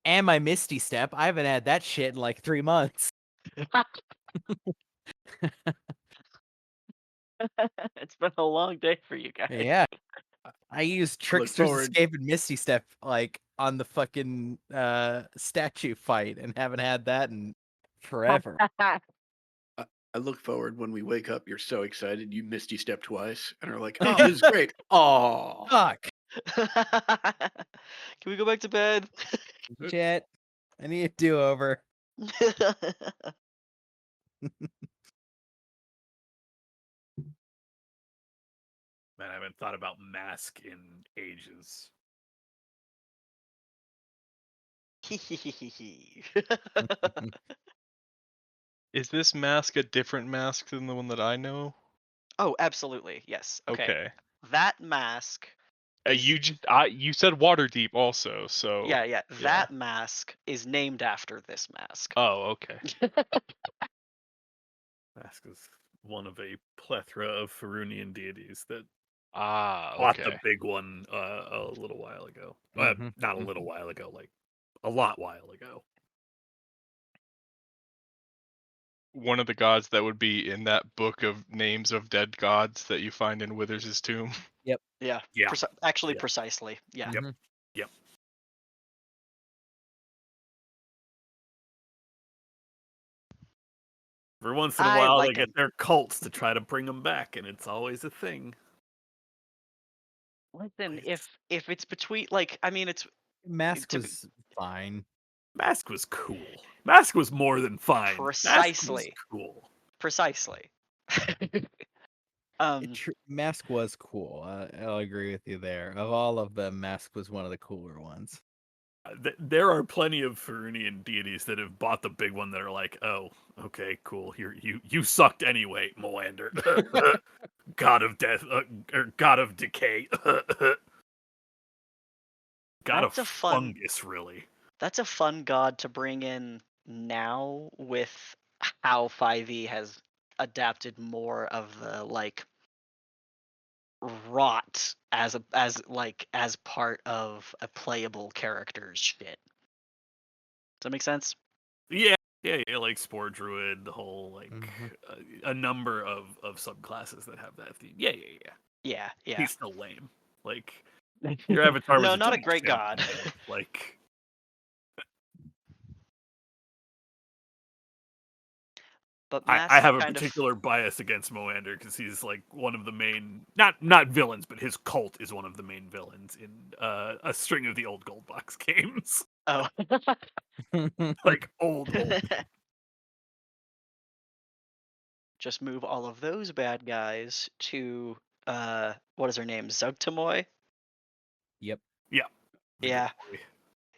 And my Misty Step, I haven't had that shit in like 3 months. It's been a long day for you guys. Yeah. I used I look Trickster's forward. Escape and Misty Step, like, on the fucking, statue fight and haven't had that in forever. I look forward when we wake up. You're so excited. You Misty Step twice and are like, "Oh, this is great." Oh, Fuck! Can we go back to bed? Shit. I need a do-over. Man, I haven't thought about mask in ages. Is this mask a different mask than the one that I know? Oh, absolutely. Yes. Okay. Okay. That mask. You you said Waterdeep also, so Yeah. yeah. That mask is named after this mask. Oh, okay. Mask is one of a plethora of Farunian deities that Ah, fought okay. the big one a little while ago. Mhm. Not a little while ago, like a lot while ago. One of the gods that would be in that book of names of dead gods that you find in Withers' tomb. Yeah. Yeah. Actually, Yeah. precisely. Yeah. Yep. Mhm. Yep. Every once in a I while, like they get 'em. their cults to try to bring them back, and it's always a thing. Listen, It's- if it's between, like, I mean, it's Mask to be- was fine. Mask was cool. Mask was more than fine. Mask was precisely, cool. precisely. Mask was cool. I'll agree with you there. Of all of them, Mask was one of the cooler ones. There are plenty of Farunian deities that have bought the big one that are like, oh, okay, cool. You sucked anyway, Moander. God of death, or God of decay. God of That's a fun. fungus, really. That's a fun god to bring in now with how 5e has adapted more of the like rot as part of a playable character's shit. Does that make sense? Yeah, like Spore Druid, the whole like Mhm. a number of subclasses that have that theme. Yeah. Yeah. He's still lame. Like your avatar was No, not a jungle great god. champion, man. Like But I Mask have a kind of. particular bias against Moander because he's like one of the main not villains, but his cult is one of the main villains in a string of the old gold box games. Oh. Like old. Just move all of those bad guys to what is her name? Zugtamoy? Yep. Yeah. Yeah.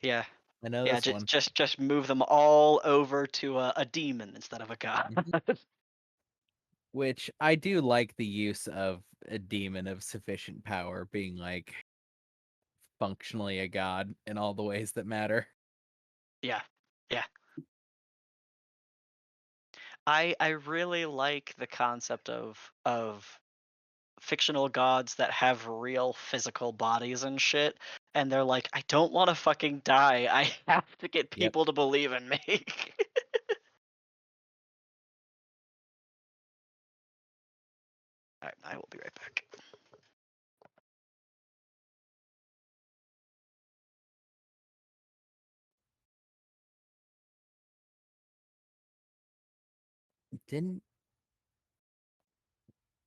Yeah. I know Yeah, this one. just move them all over to a demon instead of a god. Which I do like the use of a demon of sufficient power being like functionally a god in all the ways that matter. Yeah. I really like the concept of fictional gods that have real physical bodies and shit, and they're like, I don't want to fucking die. I have to get Yep. people to believe in me. All right, I will be right back. Didn't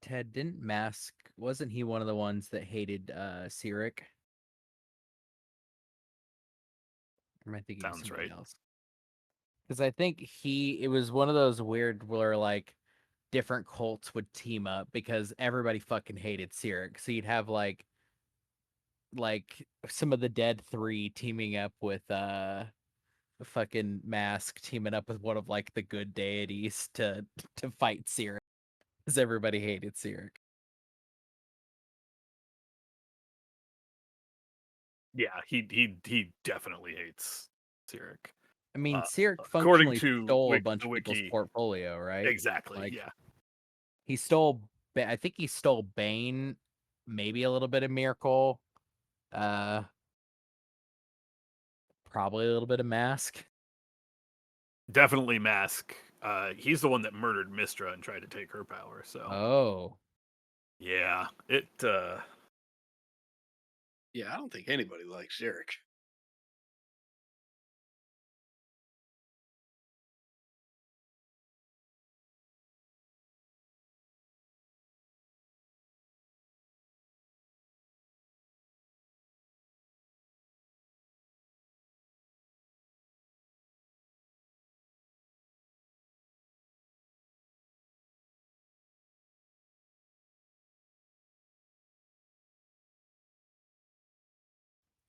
Ted, didn't Mask, wasn't he one of the ones that hated Cyric? Or am I thinking of Sounds somebody right. else? Because I think it was one of those weird where like different cults would team up because everybody fucking hated Cyric. So you'd have like some of the Dead Three teaming up with fucking Mask teaming up with one of like the good deities to fight Cyric because everybody hated Cyric. Yeah, he definitely hates Cyric. I mean, Uh, Cyric according functionally to stole a bunch the of people's wiki, portfolio, right? exactly. Like Yeah, he stole, I think he stole Bane, maybe a little bit of Miracle, uh, probably a little bit of Mask. definitely Mask. He's the one that murdered Mistra and tried to take her power. So Oh, yeah, it. Yeah, I don't think anybody likes Eric.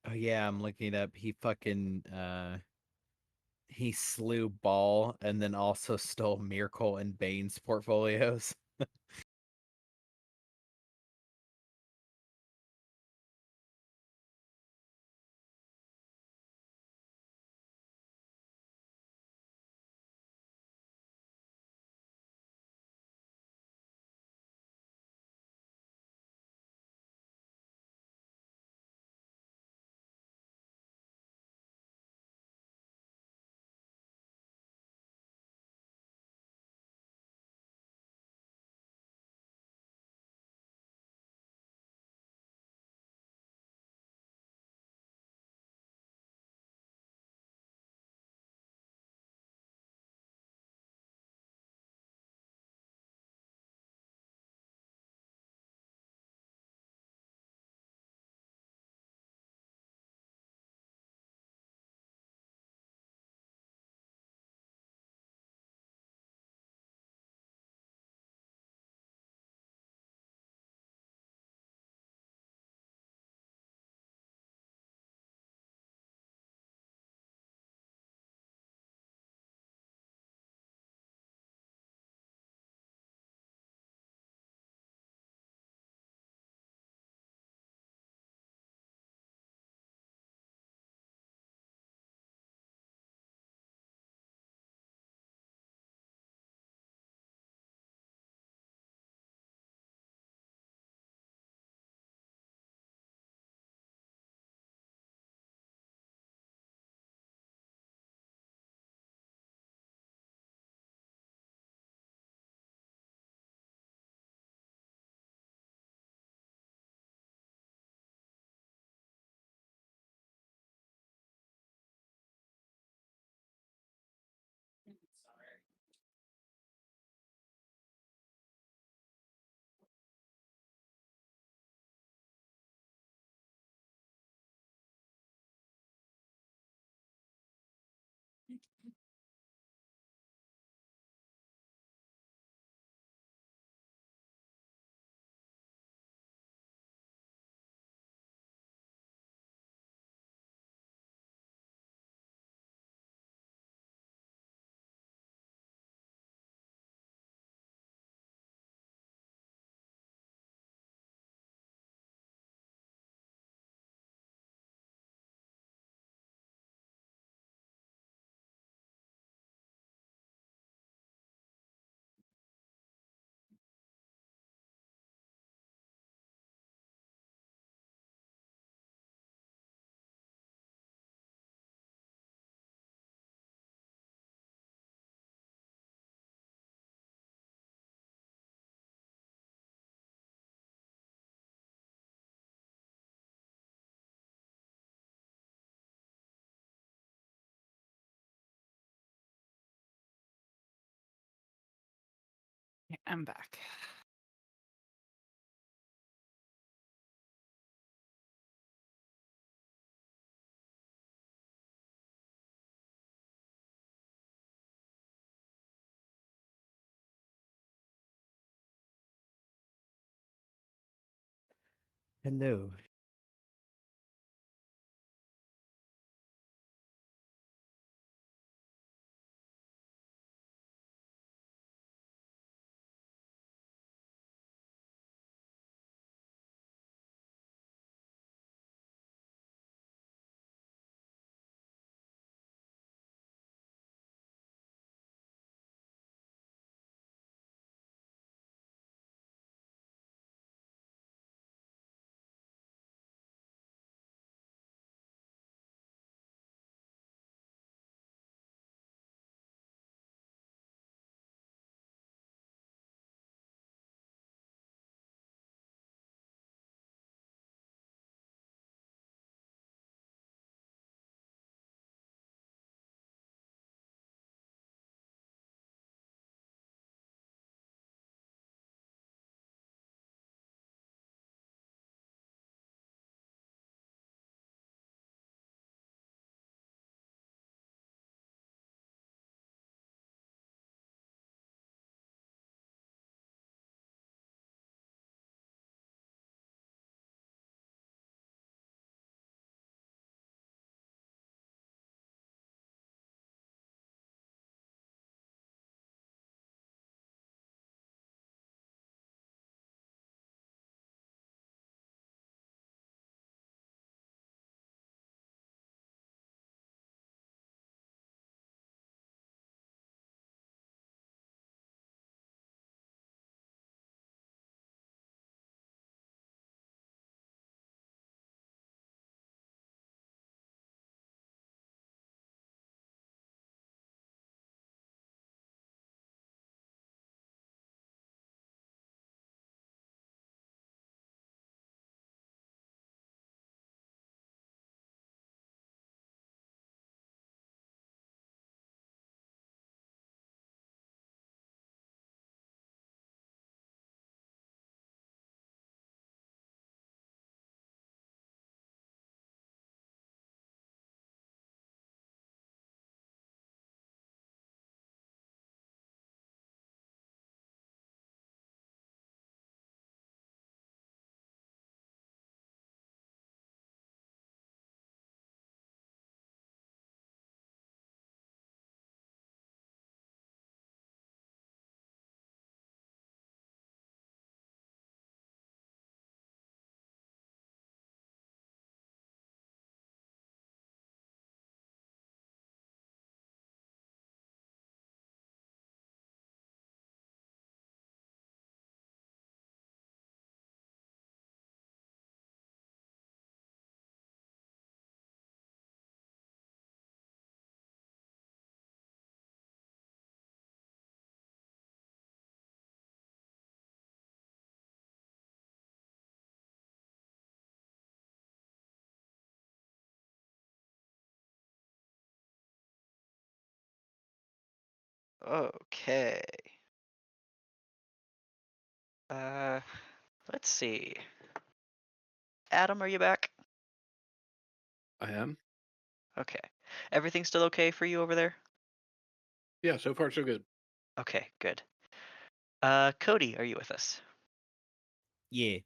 oh yeah, I'm looking it up. He fucking he slew Ball and then also stole Miracle and Bane's portfolios. I'm back. Hello. Okay. Let's see. Adam, are you back? I am. Okay. Everything still okay for you over there? Yeah, so far so good. Okay, good. Cody, are you with us? Yeah.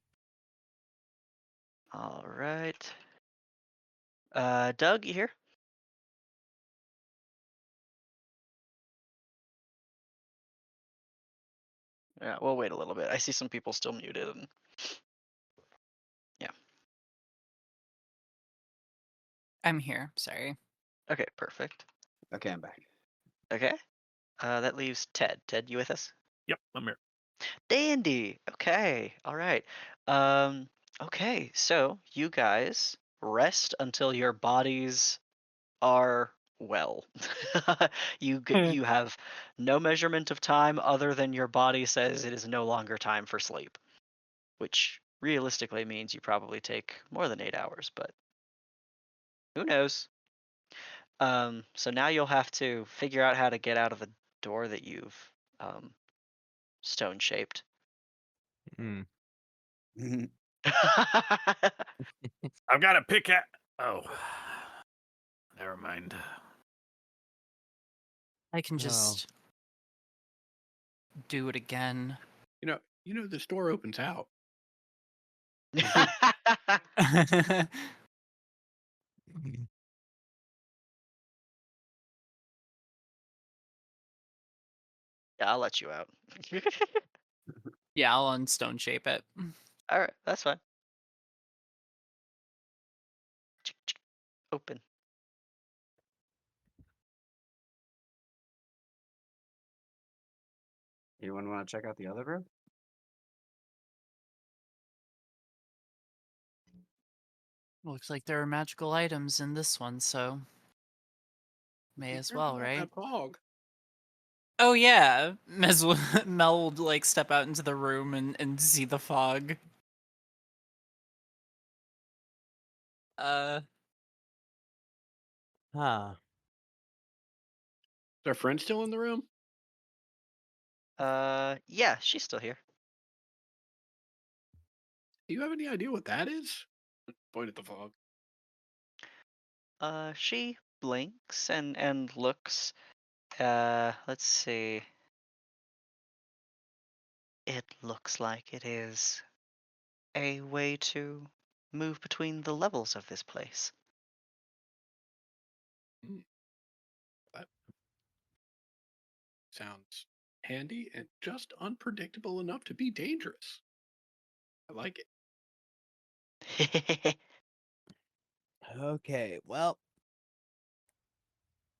All right. Doug, you here? Yeah, we'll wait a little bit. I see some people still muted. And... Yeah. I'm here. Sorry. Okay, perfect. Okay, I'm back. Okay. That leaves Ted. Ted, you with us? Yep, I'm here. Dandy. Okay. All right. Um. Okay. So you guys rest until your bodies are well. You have no measurement of time other than your body says it is no longer time for sleep, which realistically means you probably take more than 8 hours, but who knows? So now you'll have to figure out how to get out of the door that you've um, stone shaped. Hmm. I've got a pick at. Oh, never mind. I can Oh. just do it again. You know, this door opens out. Yeah, I'll let you out. Yeah, I'll unstone shape it. All right, that's fine. Open. Anyone want to check out the other room? Looks like there are magical items in this one, so may Be as careful well, about right? that fog. Oh yeah, Mel would like step out into the room and see the fog. Uh, Huh. Is our friend still in the room? Yeah, she's still here. Do you have any idea what that is? Point at the fog. She blinks and looks. Let's see. It looks like it is a way to move between the levels of this place. That sounds handy and just unpredictable enough to be dangerous. I like it. Okay, well,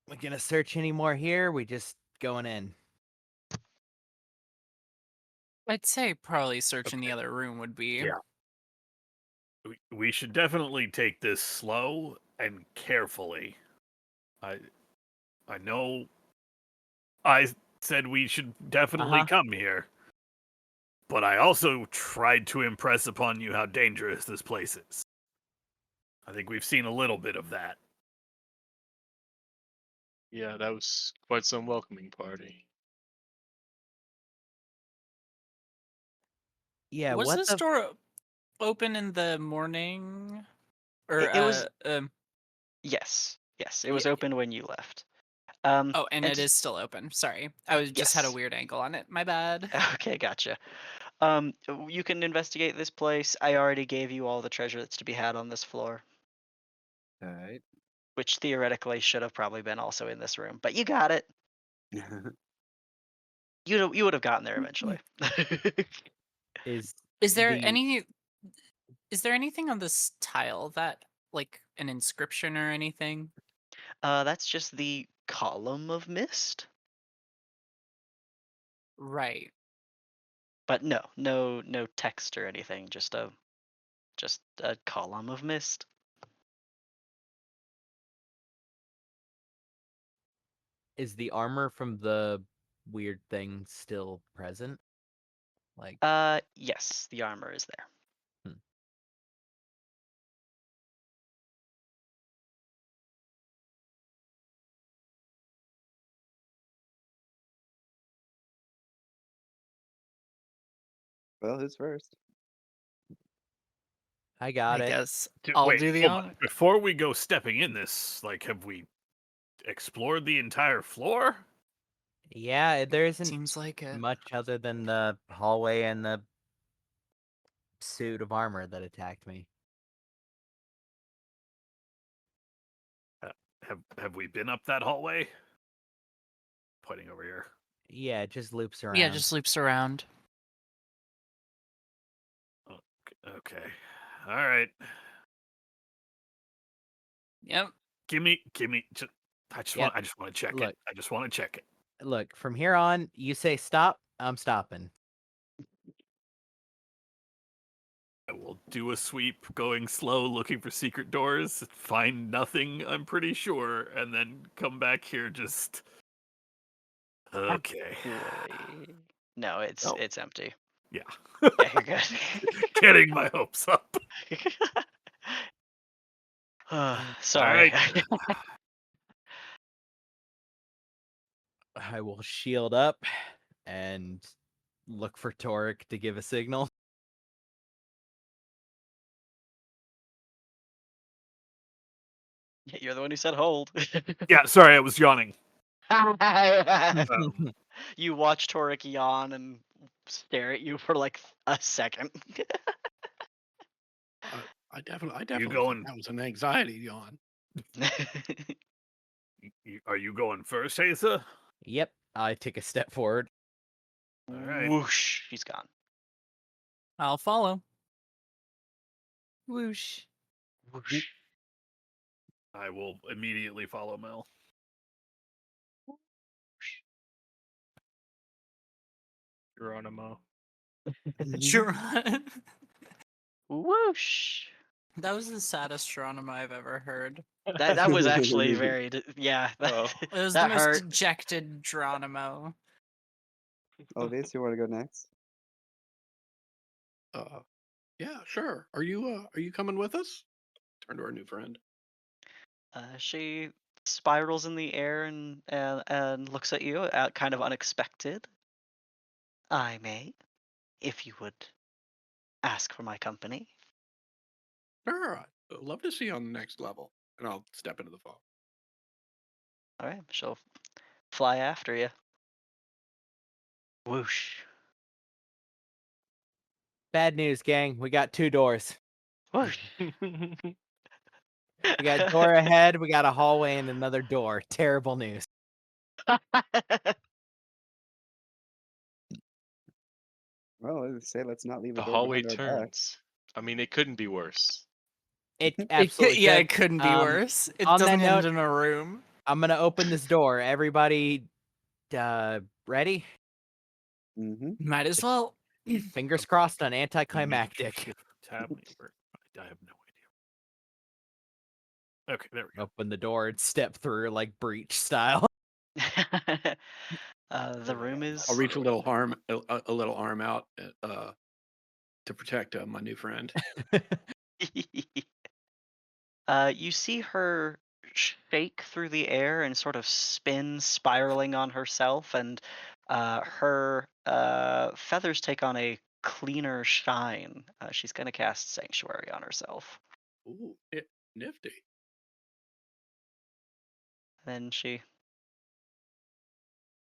we gonna search any more here? We just going in. I'd say probably searching the Okay. other room would be. Yeah. We should definitely take this slow and carefully. I know I said we should definitely Uh-huh. come here, but I also tried to impress upon you how dangerous this place is. I think we've seen a little bit of that. Yeah, that was quite some welcoming party. Yeah, Was what this the door open in the morning? Or It was yes, it was Yeah. open when you left. oh, and and it to- is still open. Sorry. I was just had a yes. weird angle on it. My bad. Okay, gotcha. You can investigate this place. I already gave you all the treasure that's to be had on this floor, All right. which theoretically should have probably been also in this room, but you got it. You would have gotten there eventually. is Is there the any is there anything on this tile that like an inscription or anything? That's just the column of mist, Right. but no text or anything. Just a column of mist. is the armor from the weird thing still present? Like, Yes, the armor is there. Well, who's first? I got I it. guess I'll Wait, do the hold on. honor. Before we go stepping in this, like, have we explored the entire floor? Yeah, there isn't Seems like it. much other than the hallway and the suit of armor that attacked me. Have we been up that hallway? Pointing over here. Yeah, it just loops around. Yeah, just loops around. Okay. All right. Yep. Give me. I just Yep. want to check Look. it. I just want to check it. Look, from here on, you say stop, I'm stopping. I will do a sweep, going slow, looking for secret doors. Find nothing, I'm pretty sure, and then come back here. Just okay. No, it's Oh. it's empty. Yeah. Yeah, you're good. Getting my hopes up. Sorry. Alright. I will shield up and look for Torek to give a signal. You're the one who said hold. Yeah, sorry, I was yawning. You watch Torek yawn and stare at you for like a second. I definitely going- think that was an anxiety yawn. Are you going first, Haza? Yep. I take a step forward. All right. Whoosh, she's gone. I'll follow. Whoosh. Whoosh. I will immediately follow Mel. Geronimo. Geron- Whoosh. that was the saddest Geronimo I've ever heard. That was actually very yeah. Oh. It was That the most hurt. dejected Geronimo. Olvius, you want to go next? Yeah, sure. Are you coming with us? Turn to our new friend. She spirals in the air and looks at you, kind of unexpected. I may, if you would ask for my company. Sure. I'd love to see you on the next level. And I'll step into the fog. All right, she'll fly after you. Whoosh. Bad news, gang. We got 2 doors. Whoosh. We got door ahead, we got a hallway, and another door. Terrible news. Well, let's say let's not leave The a door hallway behind our back. turns. I mean, it couldn't be worse. It absolutely yeah, could. it couldn't be worse. It on that doesn't end note- in a room. I'm gonna open this door. Everybody, ready? Mm-hmm. Might as well. Fingers crossed on Make anticlimactic. shift tab me where- I have no idea. Okay, there we go. Open the door and step through like breach style. The room is. I'll reach a little arm out to protect my new friend. You see her shake through the air and sort of spin, spiraling on herself, and her feathers take on a cleaner shine. She's going to cast Sanctuary on herself. Ooh, nifty. Then she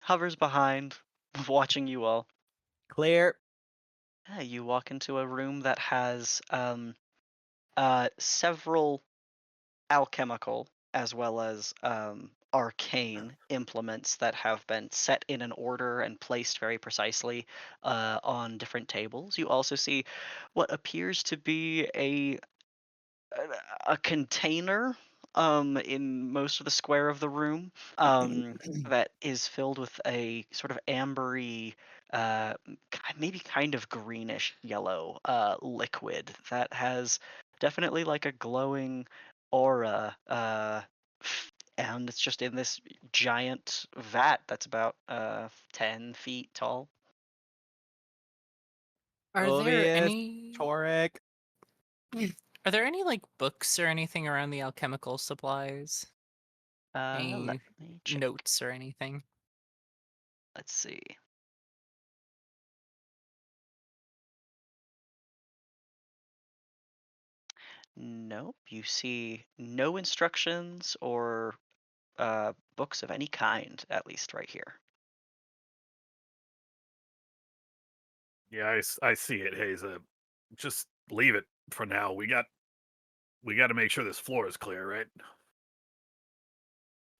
hovers behind, watching you all. Clear. Yeah, you walk into a room that has several alchemical as well as arcane implements that have been set in an order and placed very precisely on different tables. You also see what appears to be a container in most of the square of the room that is filled with a sort of ambery maybe kind of greenish yellow liquid that has definitely like a glowing aura and it's just in this giant vat that's about 10 feet tall. Are there Olvius, any? Torek. Are there any like books or anything around the alchemical supplies? Let Any me check. notes or anything? Let's see. Nope. You see no instructions or books of any kind, at least right here. Yeah, I see it, Haza. Just leave it for now. We got to make sure this floor is clear, right?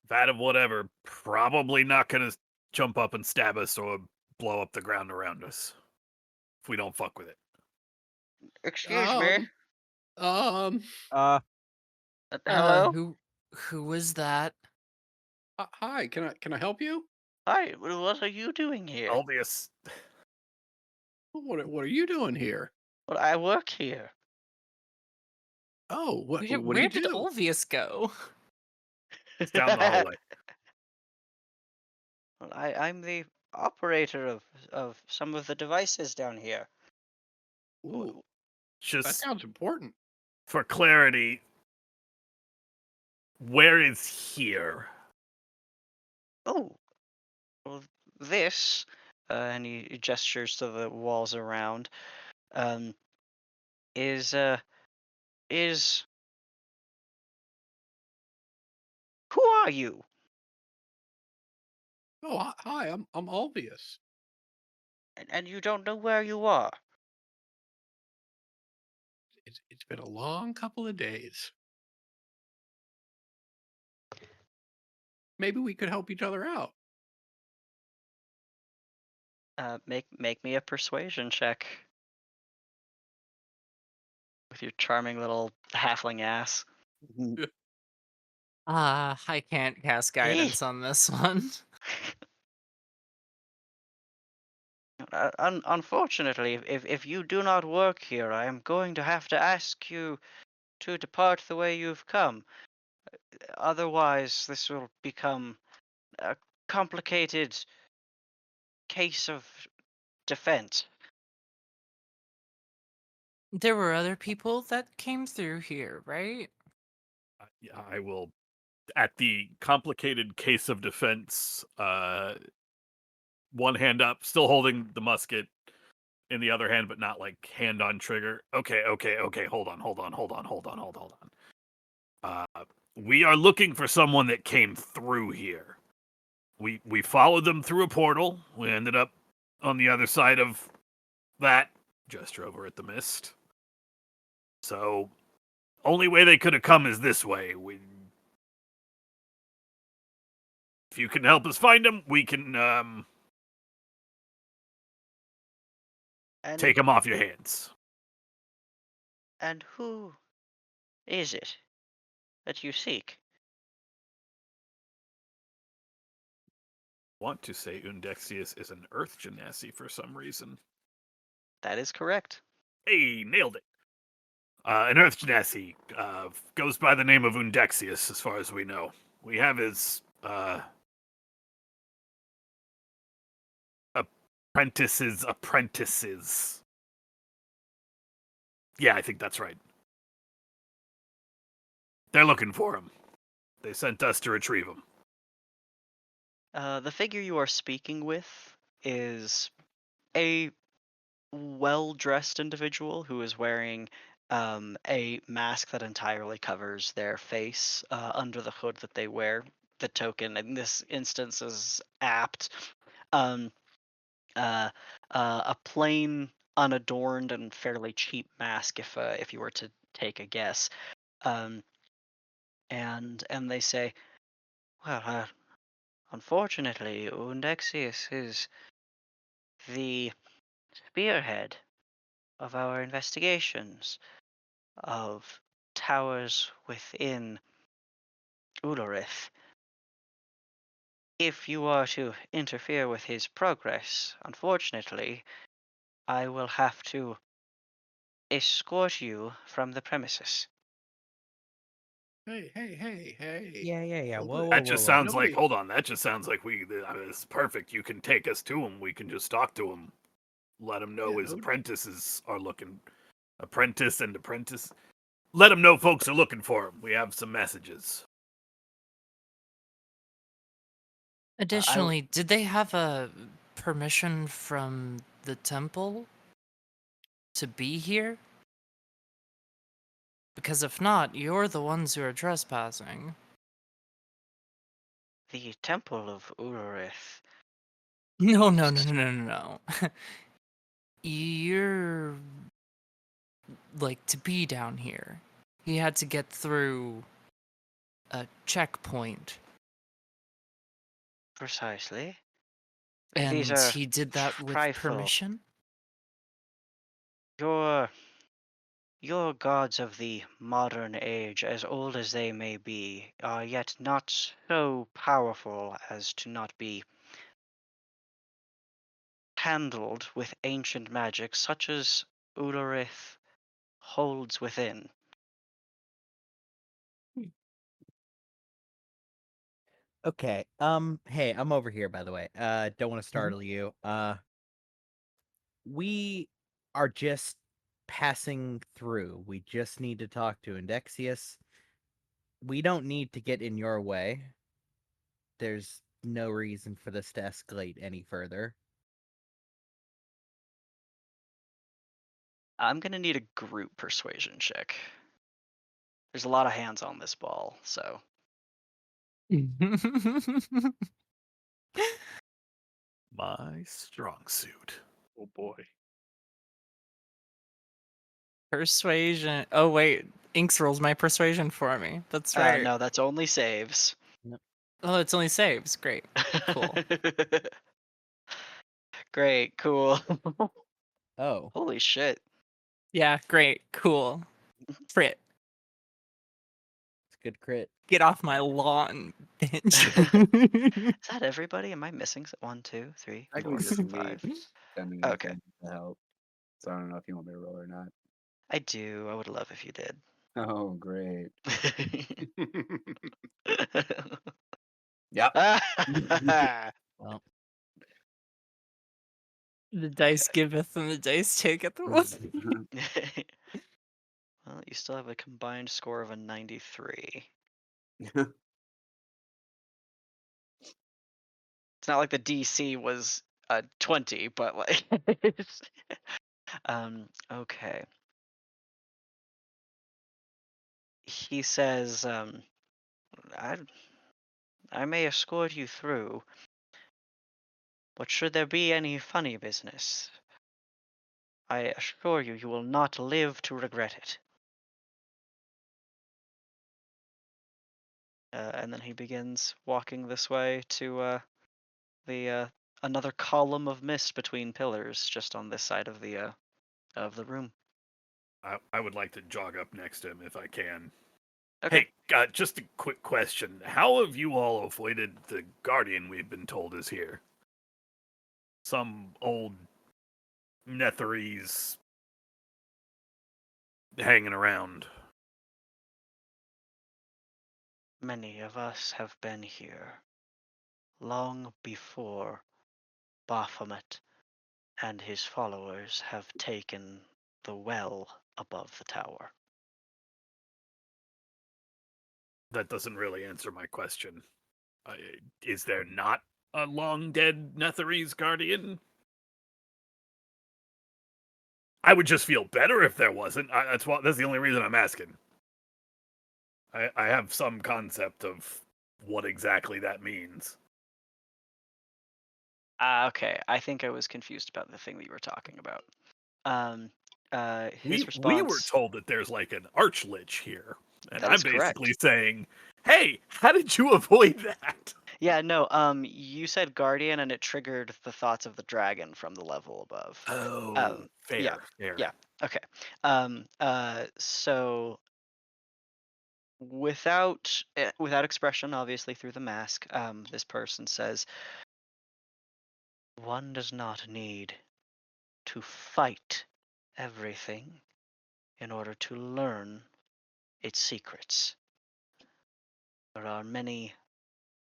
Vat of whatever, probably not gonna jump up and stab us or blow up the ground around us if we don't fuck with it. Excuse Uh, hello. Who was that? Hi, can I help you? Hi. What are you doing here? Obvious. What are you doing here? Well, I work here. Oh, what Where, do where you did do? Olvius go? It's down the hallway. Well, I'm the operator of some of the devices down here. Ooh, that Just sounds important. for clarity, where is here? Oh, well, this, and he gestures to the walls around, is who are you? Oh, hi, I'm Obvious. And you don't know where you are. It's been a long couple of days. Maybe we could help each other out. Make me a persuasion check with your charming little halfling ass. I can't cast guidance on this one. Unfortunately, if you do not work here, I am going to have to ask you to depart the way you've come. Otherwise, this will become a complicated case of defense. There were other people that came through here, right? Yeah, I will. At the complicated case of defense, one hand up, still holding the musket in the other hand, but not like hand on trigger. Okay. Hold on. We are looking for someone that came through here. We followed them through a portal. We ended up on the other side of that. Gesture over at the mist. So, only way they could have come is this way. If you can help us find them, we can And take them off your hands. and who is it that you seek? Want to say Undexius is an Earth Genasi for some reason. That is correct. Hey, nailed it. An Earth Genasi goes by the name of Undexius, as far as we know. We have his apprentices. Yeah, I think that's right. They're looking for him. They sent us to retrieve him. The figure you are speaking with is a well-dressed individual who is wearing a mask that entirely covers their face under the hood that they wear. The token in this instance is apt. Um, a plain, unadorned, and fairly cheap mask, if you were to take a guess. Um, and they say, well, unfortunately, Undexius is the spearhead of our investigations of towers within Ulorith. If you are to interfere with his progress, unfortunately, I will have to escort you from the premises. Hey. Yeah. Hold Whoa, it. whoa, That whoa, just whoa. sounds like, Nobody- hold on, that just sounds like it's perfect. You can take us to him. We can just talk to him. Let him know Yeah, his no- apprentices are looking. Apprentice. Let him know folks are looking for him. We have some messages. Additionally, did they have a permission from the temple to be here? Because if not, you're the ones who are trespassing. The Temple of Ulorith. No. You're like to be down here. He had to get through a checkpoint, Precisely. and These are he did that with trifle. permission. Your gods of the modern age, as old as they may be, are yet not so powerful as to not be handled with ancient magic such as Ulorith holds within. Okay. Hey, I'm over here, by the way. Don't want to startle you. We are just passing through. We just need to talk to Indexius. We don't need to get in your way. There's no reason for this to escalate any further. I'm going to need a group persuasion check. There's a lot of hands on this ball, so. My strong suit. Oh boy. Persuasion. Oh wait, Inks rolls my persuasion for me. That's right. No, that's only saves. Oh, it's only saves. Great. Cool. Great, cool. Oh, Holy shit. Yeah, great. Cool. Crit. it's a good crit. Get off my lawn, bitch. Is that everybody? Am I missing 1, 2, 3, Technically 4, just me. 5? Sending Okay. anything to help. So I don't know if you want me to roll or not. I do. I would love if you did. Oh, great. Yep. Well, The dice giveth and the dice taketh. What? Well, you still have a combined score of a 93. It's not like the DC was 20, but like okay. He says I may escort you through, but should there be any funny business, I assure you, you will not live to regret it. And then he begins walking this way to the another column of mist between pillars, just on this side of the room. I would like to jog up next to him if I can. Okay. Hey, just a quick question. How have you all avoided the guardian we've been told is here? Some old Netherese hanging around. Many of us have been here long before Baphomet and his followers have taken the well above the tower. That doesn't really answer my question. Is there not a long dead Netherese guardian? I would just feel better if there wasn't. That's the only reason I'm asking. I have some concept of what exactly that means. Okay. I think I was confused about the thing that you were talking about. His response. We were told that there's like an archlich here, and That I'm is correct. basically saying, "Hey, how did you avoid that?" Yeah, no, you said guardian and it triggered the thoughts of the dragon from the level above. Oh, fair, yeah, fair. yeah. Okay. So without expression, obviously through the mask, this person says, one does not need to fight everything in order to learn its secrets. There are many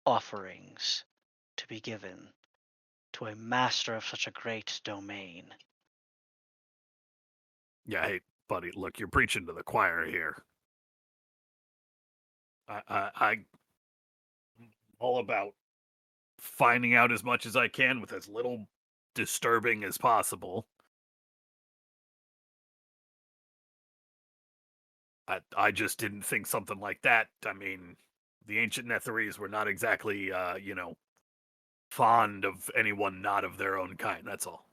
offerings to be given to a master of such a great domain. Yeah, hey, buddy, look, you're preaching to the choir here. I'm all about finding out as much as I can with as little disturbing as possible. I just didn't think something like that. I mean, the ancient Netherese were not exactly, fond of anyone not of their own kind. That's all.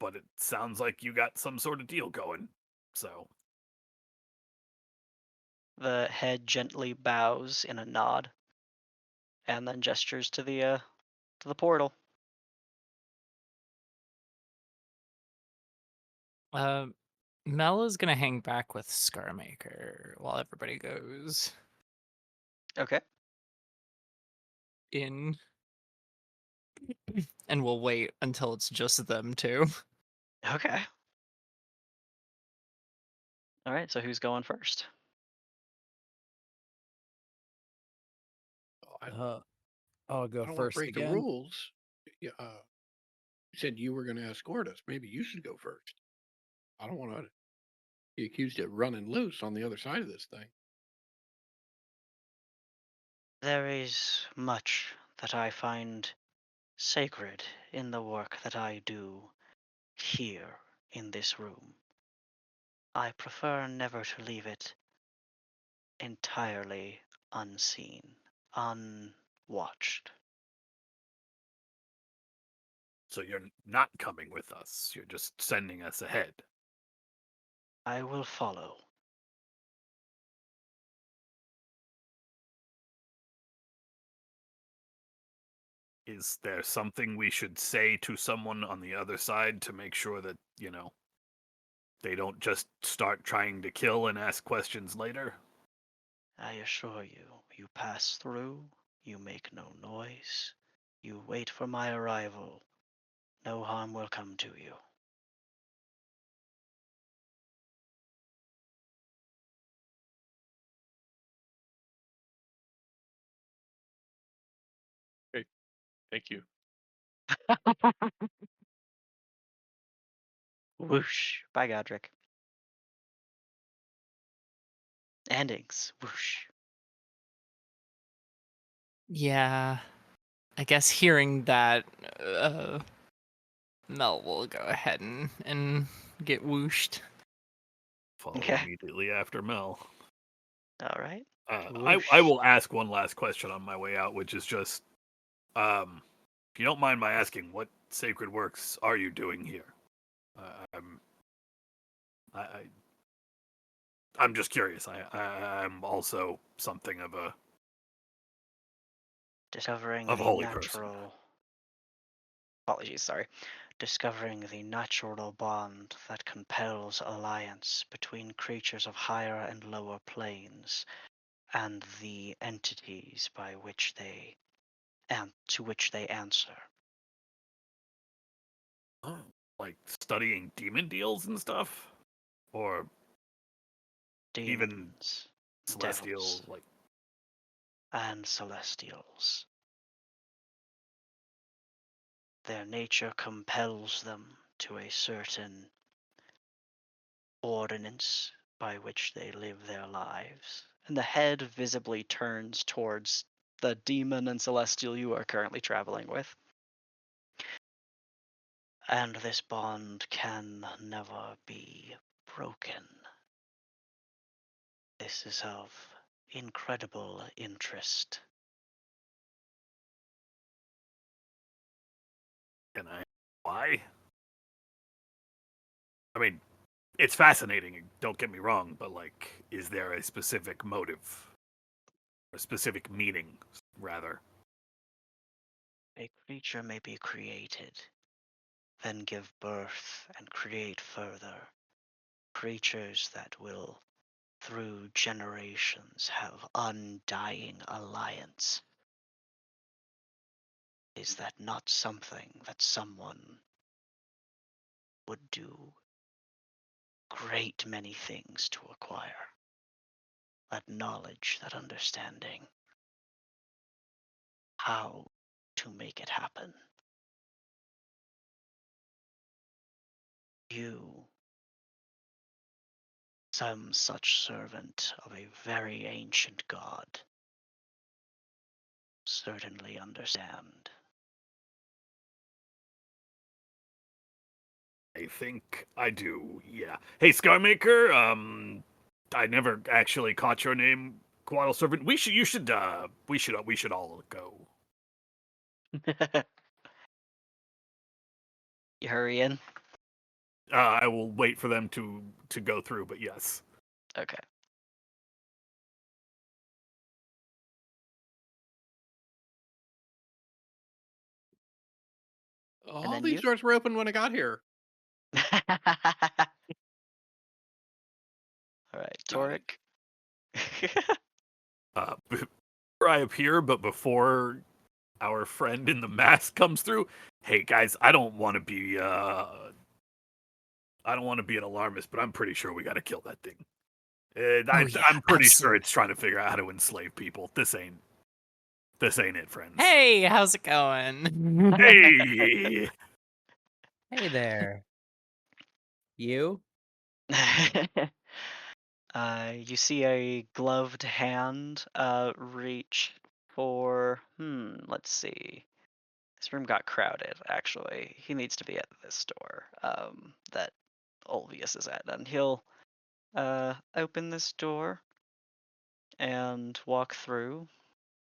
But it sounds like you got some sort of deal going. So, The head gently bows in a nod, and then gestures to the portal. Mel is gonna hang back with Scarmaker while everybody goes Okay. in, and we'll wait until it's just them two. Okay. All right. So who's going first? I'll go I don't want to first break the again. rules. Yeah, you said you were going to escort us. Maybe you should go first. I don't want to be accused of running loose on the other side of this thing. There is much that I find sacred in the work that I do here in this room. I prefer never to leave it entirely unseen, unwatched. So you're not coming with us. You're just sending us ahead. I will follow. Is there something we should say to someone on the other side to make sure that, they don't just start trying to kill and ask questions later? I assure you, you pass through, you make no noise, you wait for my arrival. No harm will come to you. Thank you. Whoosh. Bye, Godric. Endings. Whoosh. Yeah. I guess hearing that, Mel will go ahead and get whooshed. Follow Okay. immediately after Mel. All right. I Whoosh. will ask one last question on my way out, which is just, if you don't mind my asking, what sacred works are you doing here? I'm just curious. I'm also something of a Discovering of the holy person. natural. Apologies, sorry. Discovering the natural bond that compels alliance between creatures of higher and lower planes and the entities by which they to which they answer. Like studying demon deals and stuff, or even Demons, celestial, devils, like and celestials. Their nature compels them to a certain ordinance by which they live their lives. And the head visibly turns towards the demon and celestial you are currently traveling with. And this bond can never be broken. This is of incredible interest. can I why? I mean, it's fascinating, don't get me wrong, but like, is there a specific motive? A specific meaning, rather? A creature may be created, then give birth and create further. Creatures that will, through generations, have undying alliance. Is that not something that someone would do great many things to acquire? That knowledge, that understanding, how to make it happen. You, some such servant of a very ancient god, certainly understand. I think I do, yeah. Hey, Scarmaker, I never actually caught your name, Quaddle Servant. We should all go. You hurry in? I will wait for them to go through, but yes. Okay. All then these you? doors were open when I got here. All right, Torek. Before I appear, but before our friend in the mask comes through, hey guys, I don't want to be an alarmist, but I'm pretty sure we got to kill that thing. I'm pretty sure it's trying to figure out how to enslave people. This ain't it, friends. Hey, how's it going? Hey. Hey there. You? You see a gloved hand reach for, let's see. This room got crowded, actually. He needs to be at this door that Olvius is at. And he'll open this door and walk through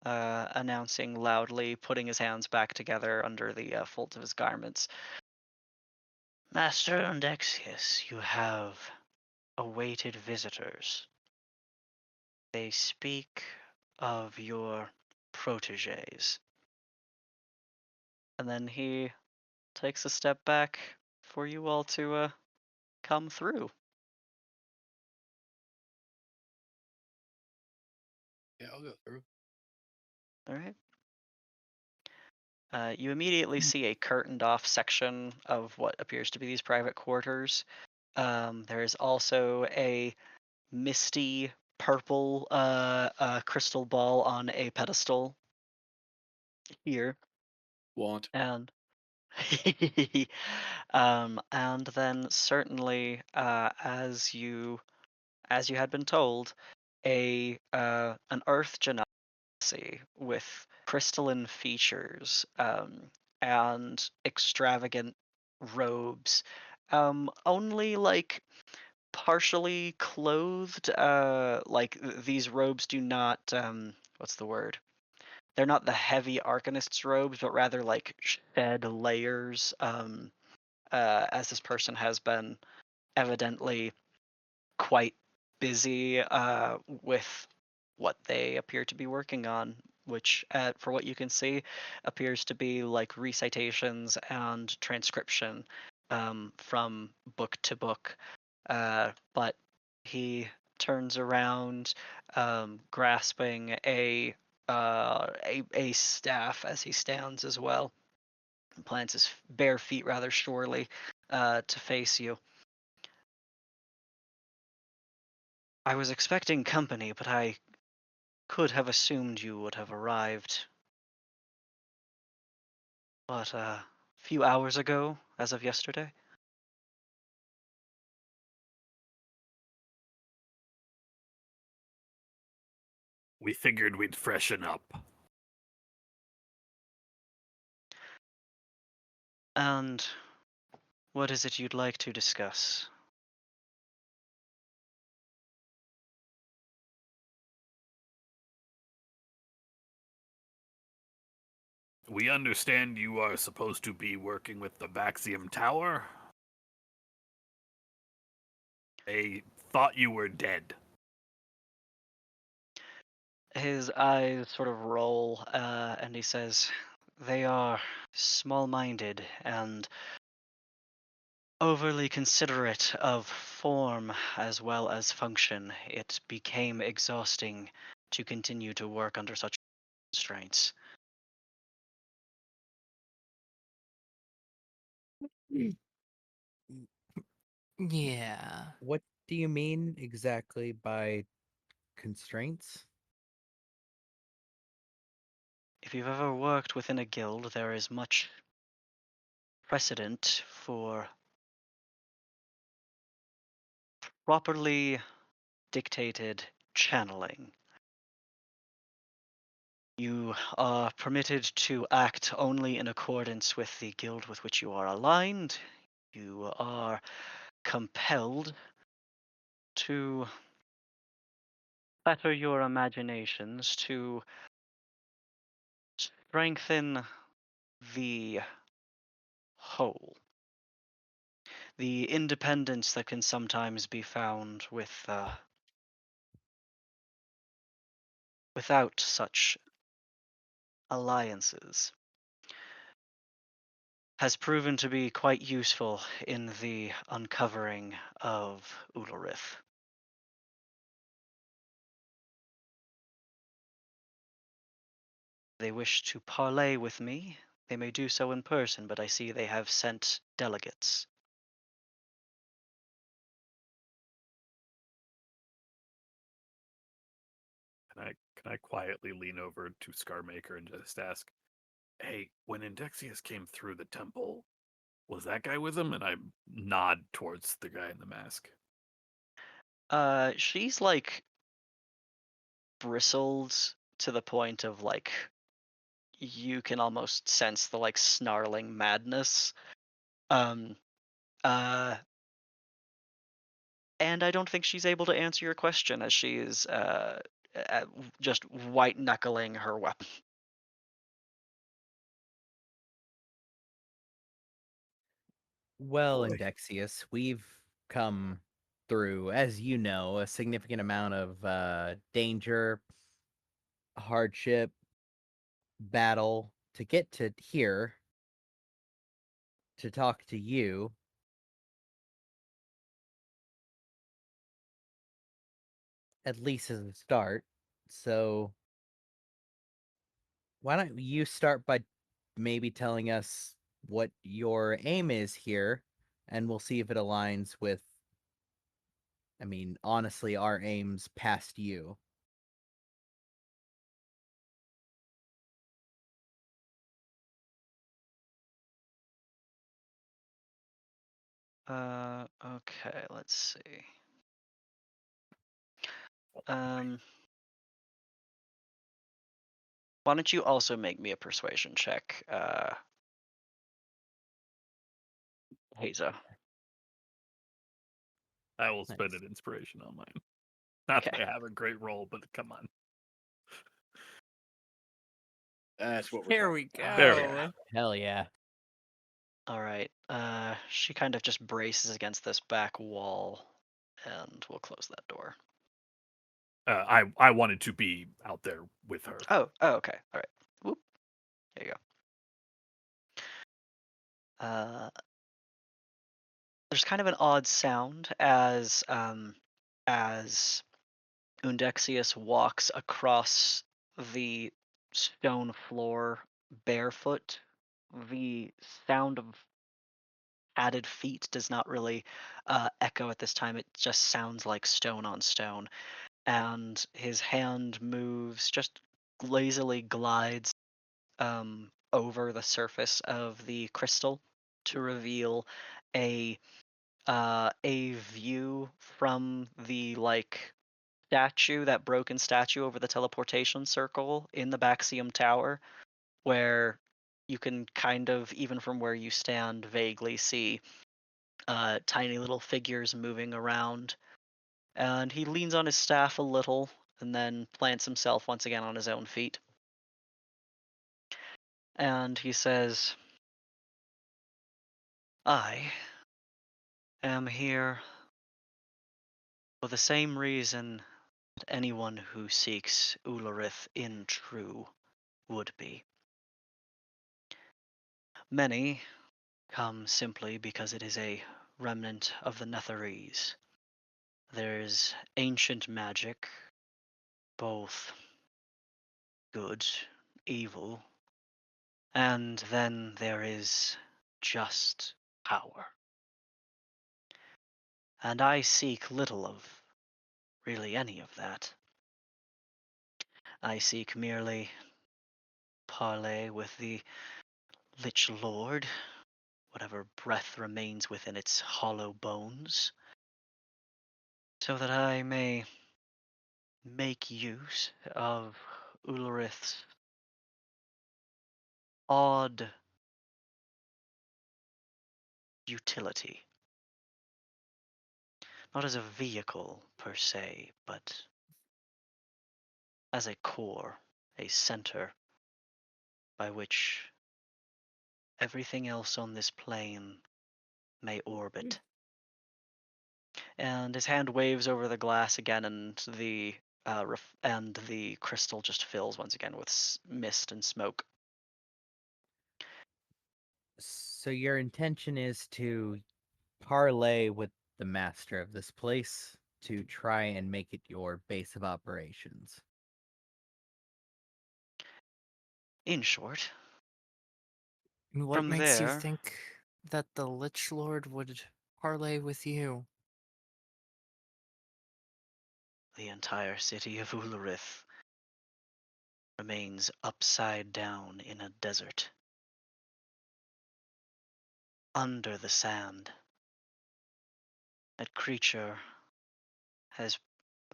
announcing loudly, putting his hands back together under the folds of his garments. Master Undexius, you have awaited visitors. They speak of your proteges. And then he takes a step back for you all to come through. Yeah, I'll go through. All right. You immediately see a curtained off section of what appears to be these private quarters. There is also a misty purple crystal ball on a pedestal here. Want. And and then certainly as you had been told, an earth genasi with crystalline features and extravagant robes, only like partially clothed. These robes do not what's the word? They're not the heavy arcanist's robes, but rather like shed layers. As this person has been evidently quite busy with what they appear to be working on, which, for what you can see, appears to be like recitations and transcription from book to book. But he turns around, grasping a staff as he stands as well, and plants his bare feet rather surely to face you. I was expecting company, but I could have assumed you would have arrived. But a few hours ago, as of yesterday. We figured we'd freshen up. And what is it you'd like to discuss? We understand you are supposed to be working with the Vaxium Tower. They thought you were dead. His eyes sort of roll, and he says, "They are small-minded and overly considerate of form as well as function. It became exhausting to continue to work under such constraints." Yeah. What do you mean exactly by constraints? If you've ever worked within a guild, there is much precedent for properly dictated channeling. You are permitted to act only in accordance with the guild with which you are aligned. You are compelled to fetter your imaginations to strengthen the whole. The independence that can sometimes be found without such alliances has proven to be quite useful in the uncovering of Ulrith. They wish to parley with me. They may do so in person, but I see they have sent delegates. Can I quietly lean over to Scarmaker and just ask, "Hey, when Indexius came through the temple, was that guy with him?" And I nod towards the guy in the mask. She's like bristled to the point of like you can almost sense the like snarling madness. Um, uh, and I don't think she's able to answer your question as she is just white knuckling her weapon. Well, Boy. Indexius, we've come through, as you know, a significant amount of danger, hardship, battle to get to here to talk to you. At least as a start. So why don't you start by maybe telling us what your aim is here, and we'll see if it aligns with, I mean, honestly, our aims past you. Okay, let's see. Why don't you also make me a persuasion check, Haza? I will spend Nice. an inspiration on mine. Not that Okay. I have a great roll, but come on. That's what we're Here talking we about. There we go. go. Hell yeah. All right. She kind of just braces against this back wall, and we'll close that door. I wanted to be out there with her. Oh, okay. All right. Whoop. There you go. There's kind of an odd sound as Undexius walks across the stone floor barefoot. The sound of added feet does not really echo at this time. It just sounds like stone on stone. And his hand moves, just lazily glides over the surface of the crystal to reveal a view from the statue, that broken statue over the teleportation circle in the Baxium Tower, where you can kind of, even from where you stand, vaguely see tiny little figures moving around. And he leans on his staff a little and then plants himself once again on his own feet. And he says, I am here for the same reason that anyone who seeks Ulurith in true would be. Many come simply because it is a remnant of the Netherese. There's ancient magic, both good, evil, and then there is just power. And I seek little of really any of that. I seek merely parley with the Lich Lord, whatever breath remains within its hollow bones, so that I may make use of Ulrith's odd utility. Not as a vehicle per se, but as a core, a center by which everything else on this plane may orbit. And his hand waves over the glass again, and the crystal just fills once again with mist and smoke. So your intention is to parlay with the master of this place to try and make it your base of operations. In short, And what from makes you there, think that the Lich Lord would parlay with you? the entire city of Ulurith remains upside down in a desert. Under the sand. That creature has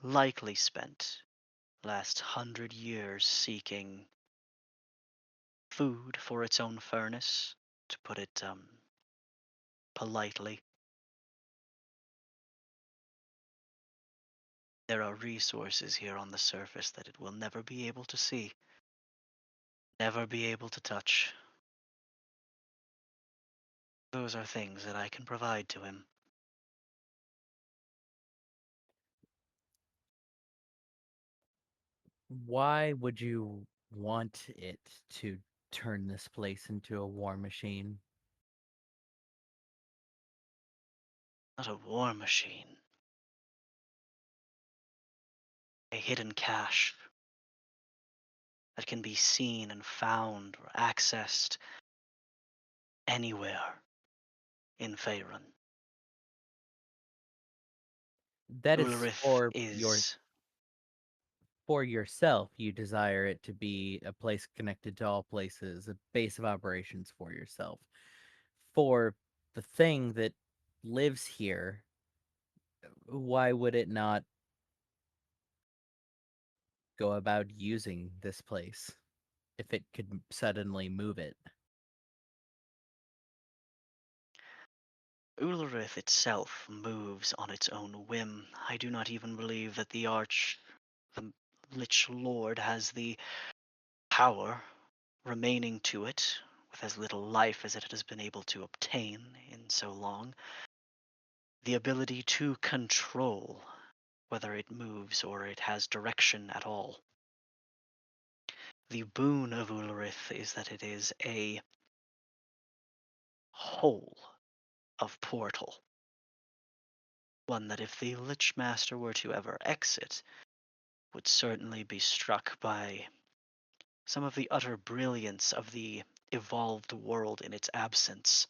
likely spent the last 100 years seeking food for its own furnace, to put it politely. There are resources here on the surface that it will never be able to see, never be able to touch. Those are things that I can provide to him. Why would you want it to turn this place into a war machine? Not a war machine. A hidden cache that can be seen and found or accessed anywhere in Faerun. That is Ulrith for is yourself. You desire it to be a place connected to all places, a base of operations for yourself. For the thing that lives here, why would it not go about using this place if it could suddenly move it? Ulrith itself moves on its own whim. I do not even believe that the Lich Lord has the power remaining to it, with as little life as it has been able to obtain in so long, the ability to control whether it moves or it has direction at all. The boon of Ulrith is that it is a hole of portal. One that if the Lich Master were to ever exit, would certainly be struck by some of the utter brilliance of the evolved world in its absence.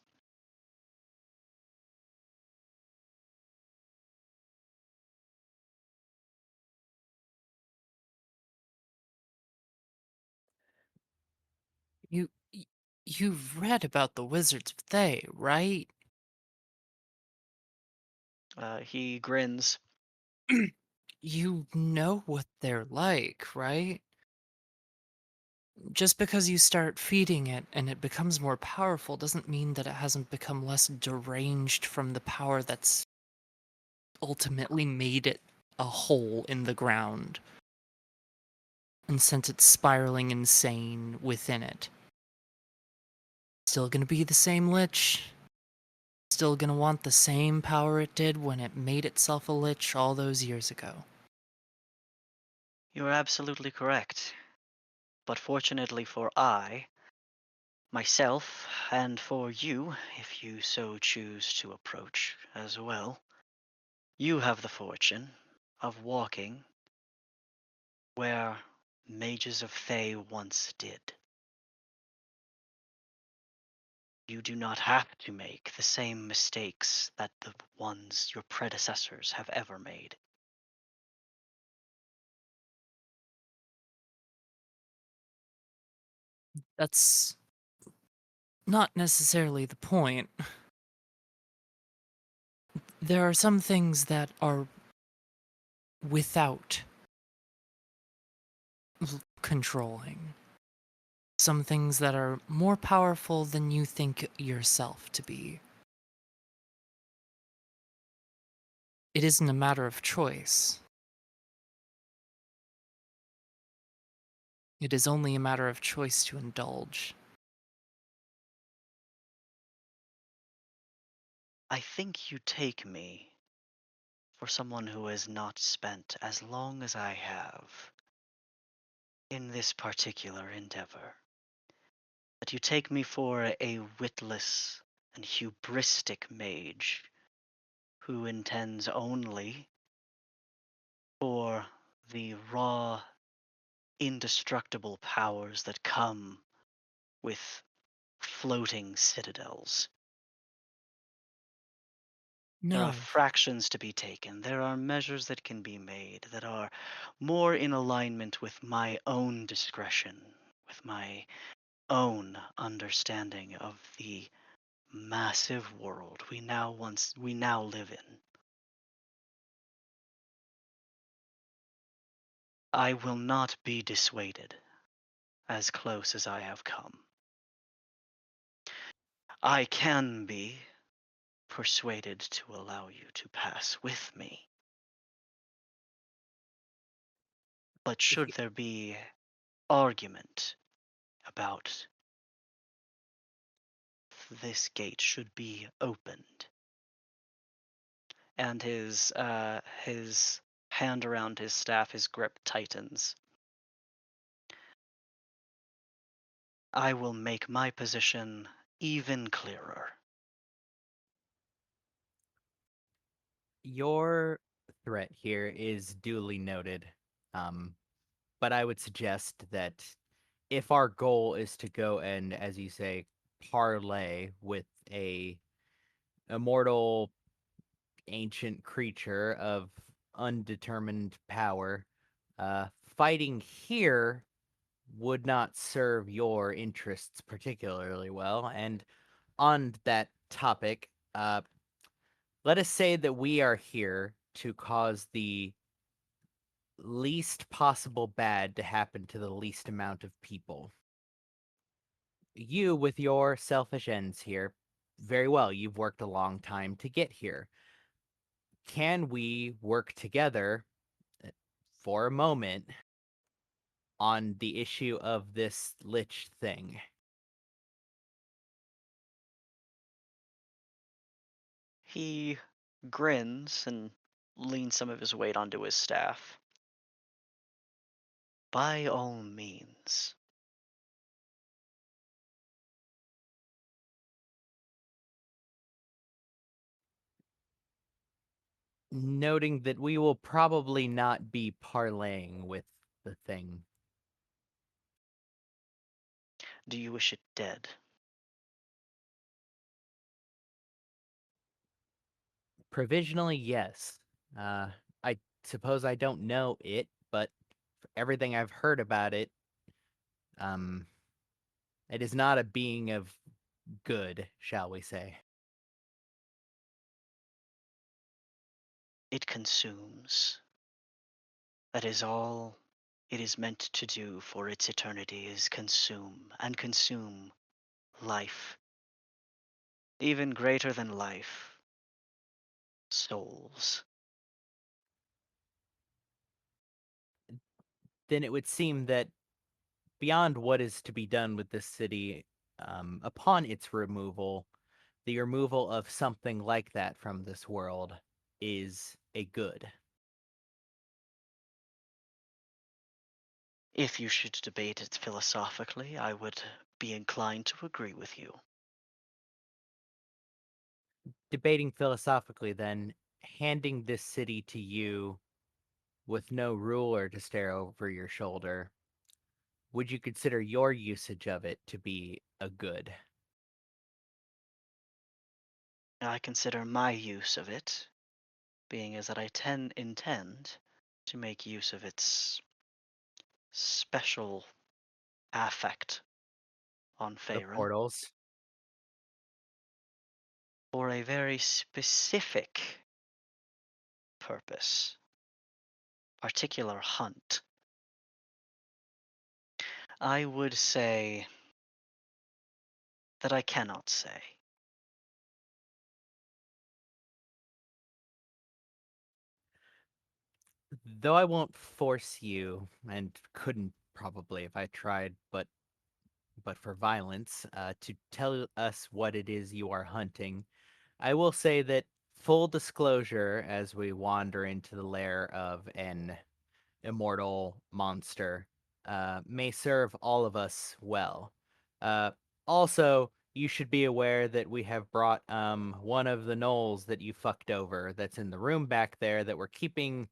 You've read about the Wizards of Thay, right? He grins. You know what they're like, right? Just because you start feeding it and it becomes more powerful doesn't mean that it hasn't become less deranged from the power that's ultimately made it a hole in the ground and sent it spiraling insane within it. Still gonna be the same Lich. Still gonna want the same power it did when it made itself a Lich all those years ago. You are absolutely correct. But fortunately for myself, and for you, if you so choose to approach as well, you have the fortune of walking where mages of Thay once did. You do not have to make the same mistakes that the ones your predecessors have ever made. That's not necessarily the point. There are some things that are without controlling. Some things that are more powerful than you think yourself to be. It isn't a matter of choice. It is only a matter of choice to indulge. I think you take me for someone who has not spent as long as I have in this particular endeavor. That you take me for a witless and hubristic mage who intends only for the raw, indestructible powers that come with floating citadels. There are No. fractions to be taken. There are measures that can be made that are more in alignment with my own discretion, with my own understanding of the massive world we now live in. I will not be dissuaded as close as I have come. I can be persuaded to allow you to pass with me. But should there be argument about this gate should be opened, and his hand around his staff, his grip tightens, I will make my position even clearer. Your threat here is duly noted. But I would suggest that if our goal is to go and, as you say, parlay with a immortal ancient creature of undetermined power, fighting here would not serve your interests particularly well. And on that topic, let us say that we are here to cause the least possible bad to happen to the least amount of people. You, with your selfish ends here, very well, you've worked a long time to get here. Can we work together for a moment on the issue of this lich thing? He grins and leans some of his weight onto his staff. By all means. Noting that we will probably not be parlaying with the thing. Do you wish it dead? Provisionally, yes. I suppose I don't know it, but everything I've heard about it, um, it is not a being of good, shall we say. It consumes. That is all it is meant to do for its eternity, is consume, and consume life. Even greater than life. Souls. Then it would seem that beyond what is to be done with this city, upon its removal, the removal of something like that from this world is a good. If you should debate it philosophically, I would be inclined to agree with you. Debating philosophically, then, handing this city to you with no ruler to stare over your shoulder, would you consider your usage of it to be a good? I consider my use of it, being as that I intend to make use of its special affect on The Faerun portals? for a very specific purpose, particular hunt. I would say that I cannot say. Though I won't force you, and couldn't probably if I tried, but for violence, to tell us what it is you are hunting, I will say that full disclosure as we wander into the lair of an immortal monster may serve all of us well. Uh, Also, you should be aware that we have brought one of the gnolls that you fucked over that's in the room back there that we're keeping.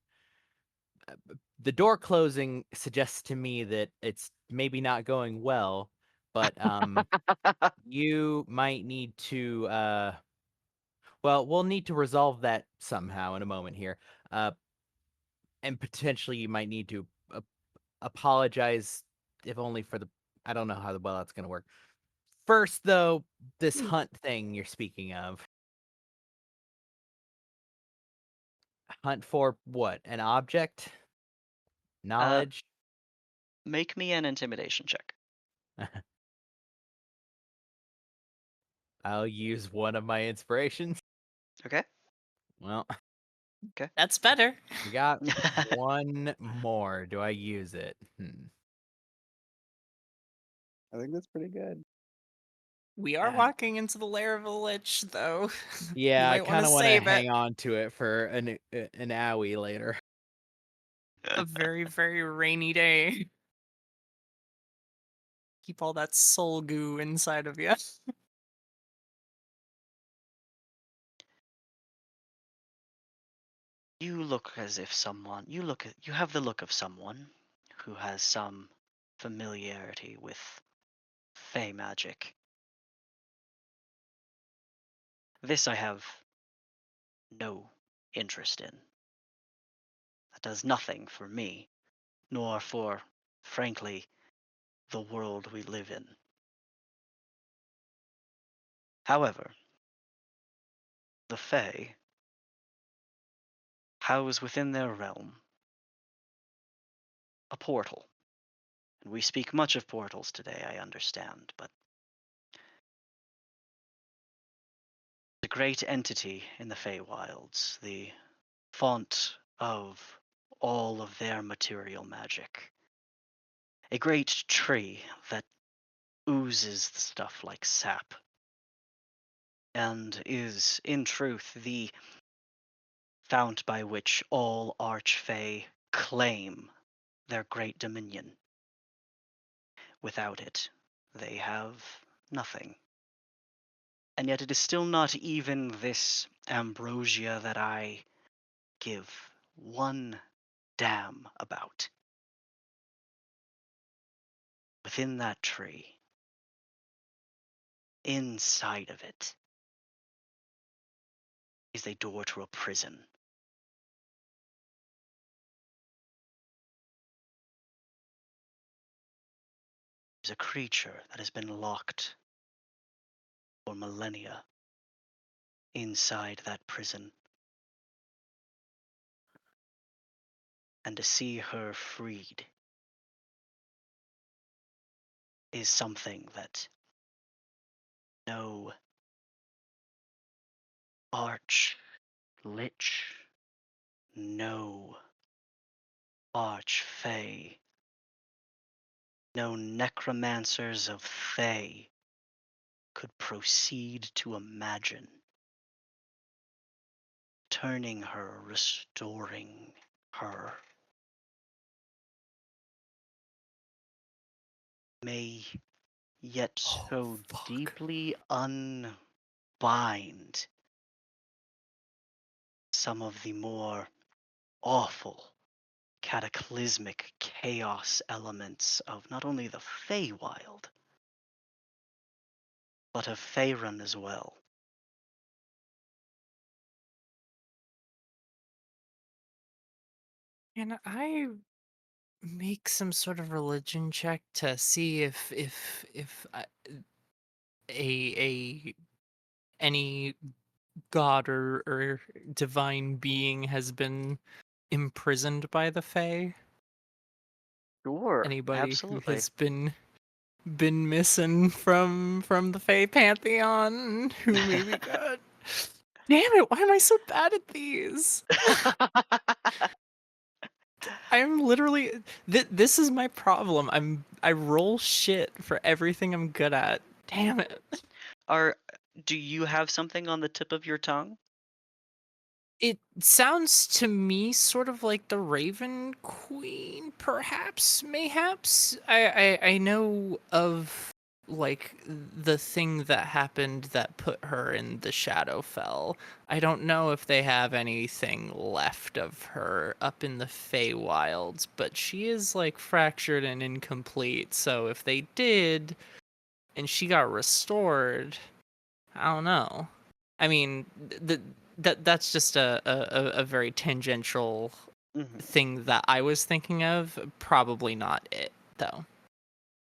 The door closing suggests to me that it's maybe not going well, but you might need to well, we'll need to resolve that somehow in a moment here. And potentially you might need to apologize, if only for the I don't know how well that's going to work. First, though, this hunt thing you're speaking of. Hunt for what? An object? Knowledge? Make me an intimidation check. I'll use one of my inspirations. Okay? Well, That's better. We got one more. Do I use it? I think that's pretty good. We are Yeah. walking into the lair of a lich, though. Yeah, you I might want kind to of want to save hang it. on to it for an owie later. A very, very rainy day. Keep all that soul goo inside of you. You look as if you have the look of someone who has some familiarity with fey magic. This I have no interest in. That does nothing for me, nor for, frankly, the world we live in. However, the Fae house within their realm a portal. And we speak much of portals today, I understand, but the great entity in the Feywilds, the font of all of their material magic. A great tree that oozes the stuff like sap, and is, in truth, the fount by which all Archfey claim their great dominion. Without it, they have nothing. And yet it is still not even this ambrosia that I give one damn about. Within that tree, inside of it, is a door to a prison. There's a creature that has been locked for millennia inside that prison. And to see her freed is something that no arch-lich, no arch-fey, no necromancers of fey could proceed to imagine. Turning her, restoring her. May yet so fuck. deeply unbind some of the more awful, cataclysmic chaos elements of not only the Feywild, but of Faerun as well. Can I make some sort of religion check to see if a any god or divine being has been imprisoned by the Fae? Sure, Anybody who absolutely. has been missing from the Fae pantheon who maybe got. Damn it! Why am I so bad at these? I'm literally this is my problem. I roll shit for everything I'm good at. Damn it. Do you have something on the tip of your tongue? It sounds to me sort of like the Raven Queen, perhaps, mayhaps. I know of like the thing that happened that put her in the Shadowfell. I don't know if they have anything left of her up in the Feywilds, but she is like fractured and incomplete. So if they did, and she got restored, I don't know. I mean, that's just a very tangential Mhm. thing that I was thinking of. Probably not it though.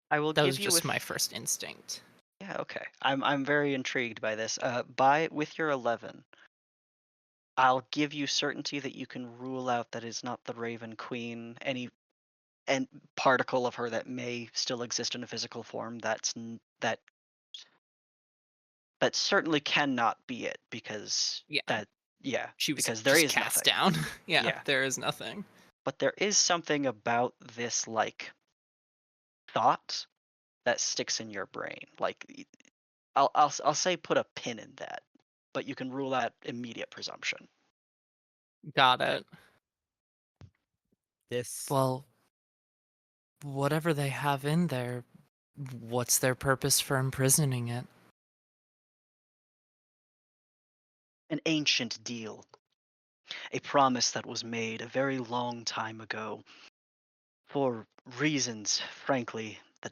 I will That give was you just with my first instinct. Yeah, okay. I'm very intrigued by this. With your 11, I'll give you certainty that you can rule out that is not the Raven Queen. Any and particle of her that may still exist in a physical form that certainly cannot be it, because Yeah. that Yeah, She was because there just is cast nothing. down. Yeah, Yeah. there is nothing. But there is something about this like thought that sticks in your brain. Like I'll say put a pin in that, but you can rule out immediate presumption. Got it. This Well, whatever they have in there, what's their purpose for imprisoning it? An ancient deal, a promise that was made a very long time ago, for reasons, frankly, that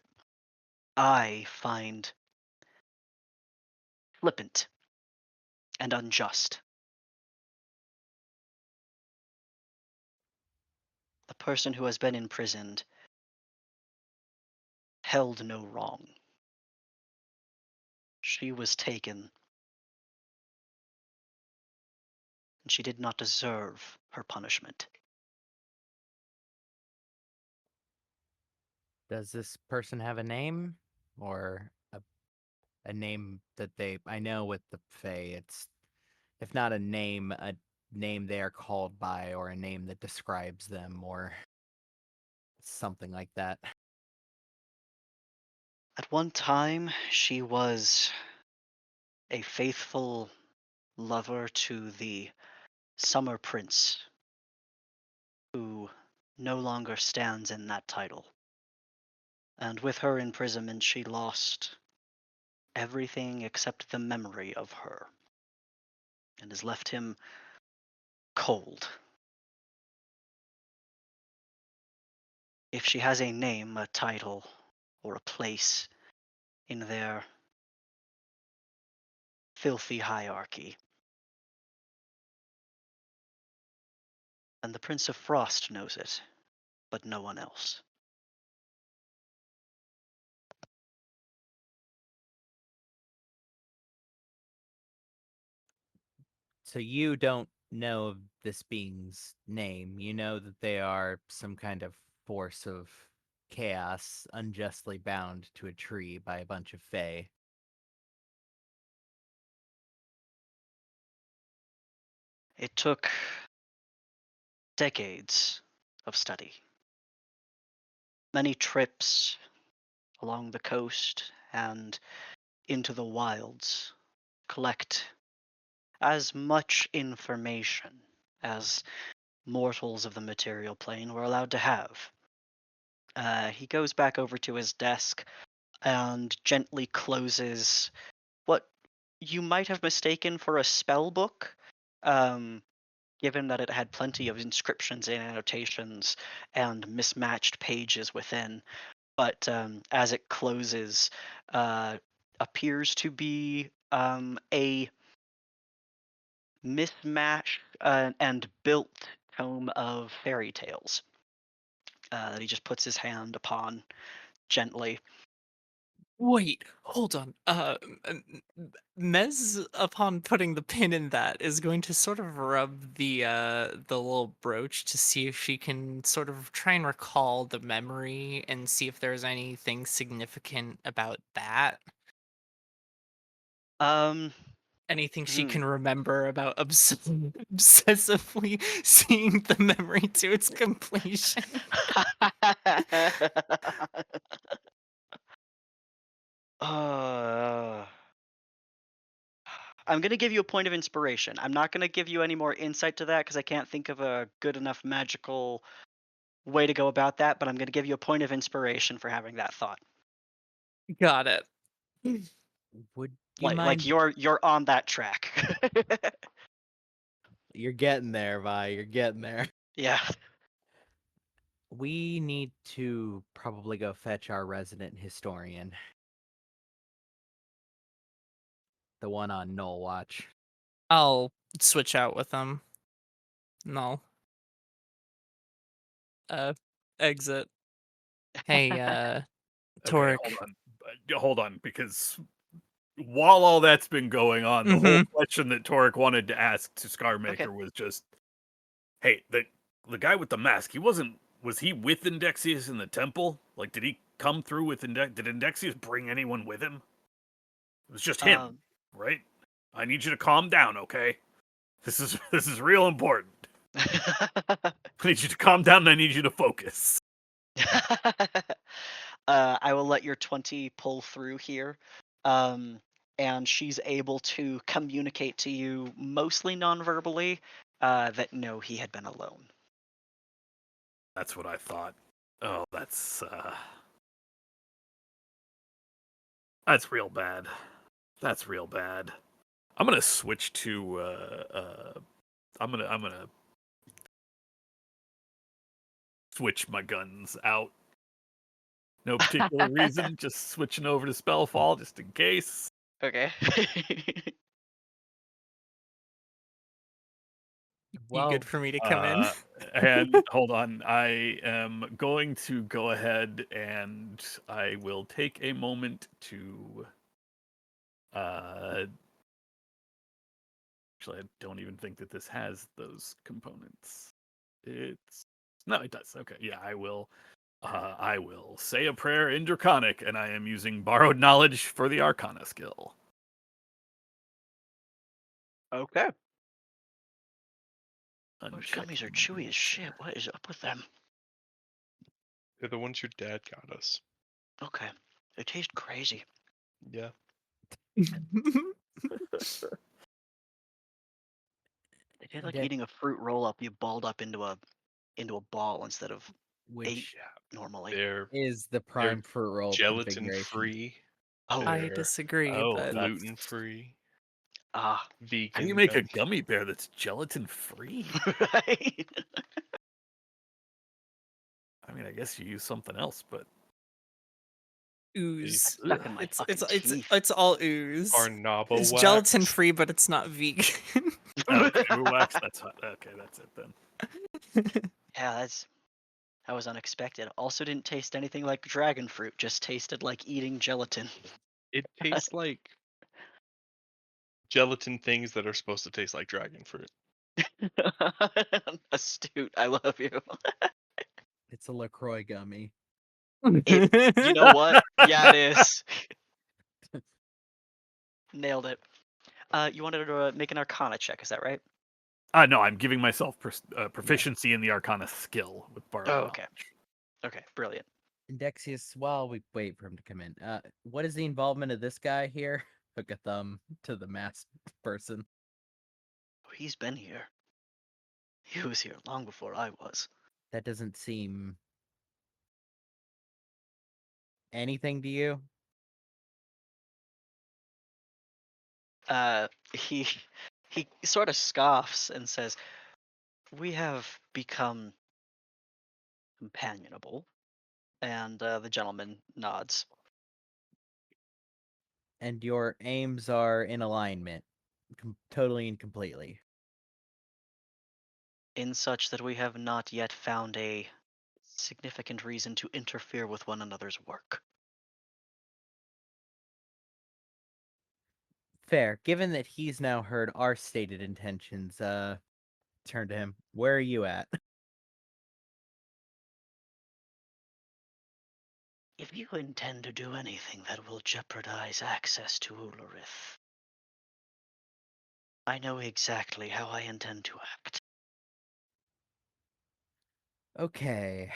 I find flippant and unjust. The person who has been imprisoned held no wrong. She was taken, and she did not deserve her punishment. does this person have a name or a name that they? I know with the Fae, it's if not a name they are called by, or a name that describes them, or something like that. At one time, she was a faithful lover to the Summer Prince, who no longer stands in that title. And with her imprisonment, she lost everything except the memory of her, and has left him cold. If she has a name, a title, or a place in their filthy hierarchy, then the Prince of Frost knows it, but no one else. So you don't know of this being's name. You know that they are some kind of force of chaos, unjustly bound to a tree by a bunch of Fae. It took decades of study, many trips along the coast and into the wilds, collect as much information as mortals of the material plane were allowed to have. He goes back over to his desk and gently closes what you might have mistaken for a spell book, given that it had plenty of inscriptions and annotations and mismatched pages within. But as it closes, appears to be a mismatched and built tome of fairy tales that he just puts his hand upon gently. Wait, hold on. Mez, upon putting the pin in that, is going to sort of rub the little brooch to see if she can sort of try and recall the memory and see if there's anything significant about that. Um, Anything she hmm. can remember about obsessively seeing the memory to its completion. uh, I'm gonna give you a point of inspiration. I'm not gonna give you any more insight to that because I can't think of a good enough magical way to go about that. But I'm gonna give you a point of inspiration for having that thought. Got it. Would you Like mind? you're on that track. You're getting there, Vi. You're getting there. Yeah. We need to probably go fetch our resident historian. The one on Null Watch. I'll switch out with them. No. Exit. Hey, Okay, Torek. hold on, because while all that's been going on, the whole Mhm. question that Torek wanted to ask to Scarmaker was just, hey, the guy with the mask, was he with Indexius in the temple? Like, did he come through with did Indexius bring anyone with him? It was just him, right? I need you to calm down, okay? This is real important. I need you to calm down and I need you to focus. I will let your 20 pull through here. And she's able to communicate to you, mostly non-verbally, that no, he had been alone. That's what I thought. Oh, that's real bad. That's real bad. I'm gonna switch to I'm gonna switch my guns out. No particular reason, just switching over to Spellfall just in case. Okay. You good for me to come in? And hold on, I am going to go ahead and I will take a moment to actually I don't even think that this has those components. No, it does. Okay, yeah, I will say a prayer in Draconic, and I am using borrowed knowledge for the Arcana skill. Okay. Those Uncheck gummies are chewy as shit. What is up with them? They're the ones your dad got us. Okay. They taste crazy. Yeah. They taste like Dex- eating a fruit roll up you balled up into a ball instead of Which eight normally. They're is the prime fruit roll gelatin configuration. free. Oh, I They're disagree, Oh, but that's- gluten free. vegan. How do you make a veg- gummy bear that's gelatin free? Right? I mean, I guess you use something else, but ooze. Stuck in my It's fucking teeth. it's all ooze. Carnauba It's wax. gelatin free, but it's not vegan. okay, wax. That's hot. Okay, that's it then. Yeah, that was unexpected. Also didn't taste anything like dragon fruit, just tasted like eating gelatin. It tastes like gelatin things that are supposed to taste like dragon fruit. Astute, I love you. It's a LaCroix gummy. You know what? Yeah, it is. Nailed it. You wanted to make an Arcana check, is that right? No, I'm giving myself proficiency in the Arcana skill with borrowed Oh, knowledge. okay. Okay, brilliant. Indexius, while we wait for him to come in, what is the involvement of this guy here? Hook a thumb to the masked person. Oh, he's been here. He was here long before I was. That doesn't seem anything to you. He sort of scoffs and says, "We have become companionable," and the gentleman nods. And your aims are in alignment, totally and completely. In such that we have not yet found a significant reason to interfere with one another's work. Fair. Given that he's now heard our stated intentions, turn to him. Where are you at? If you intend to do anything that will jeopardize access to Ulurith, I know exactly how I intend to act. Okay.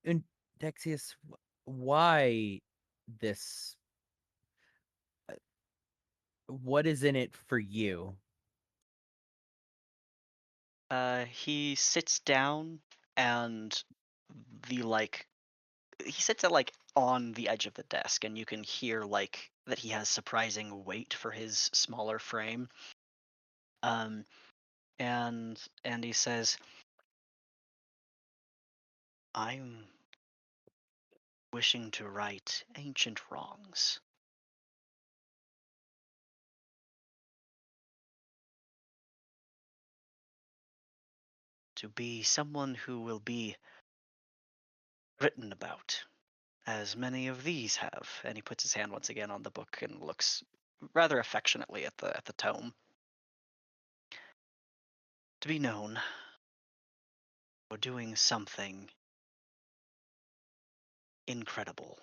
And Dexius, why this? What is in it for you? He sits down and he sits at on the edge of the desk, and you can hear that he has surprising weight for his smaller frame. And he says, "I'm wishing to right ancient wrongs. To be someone who will be written about, as many of these have." And he puts his hand once again on the book and looks rather affectionately at the tome. To be known for doing something incredible.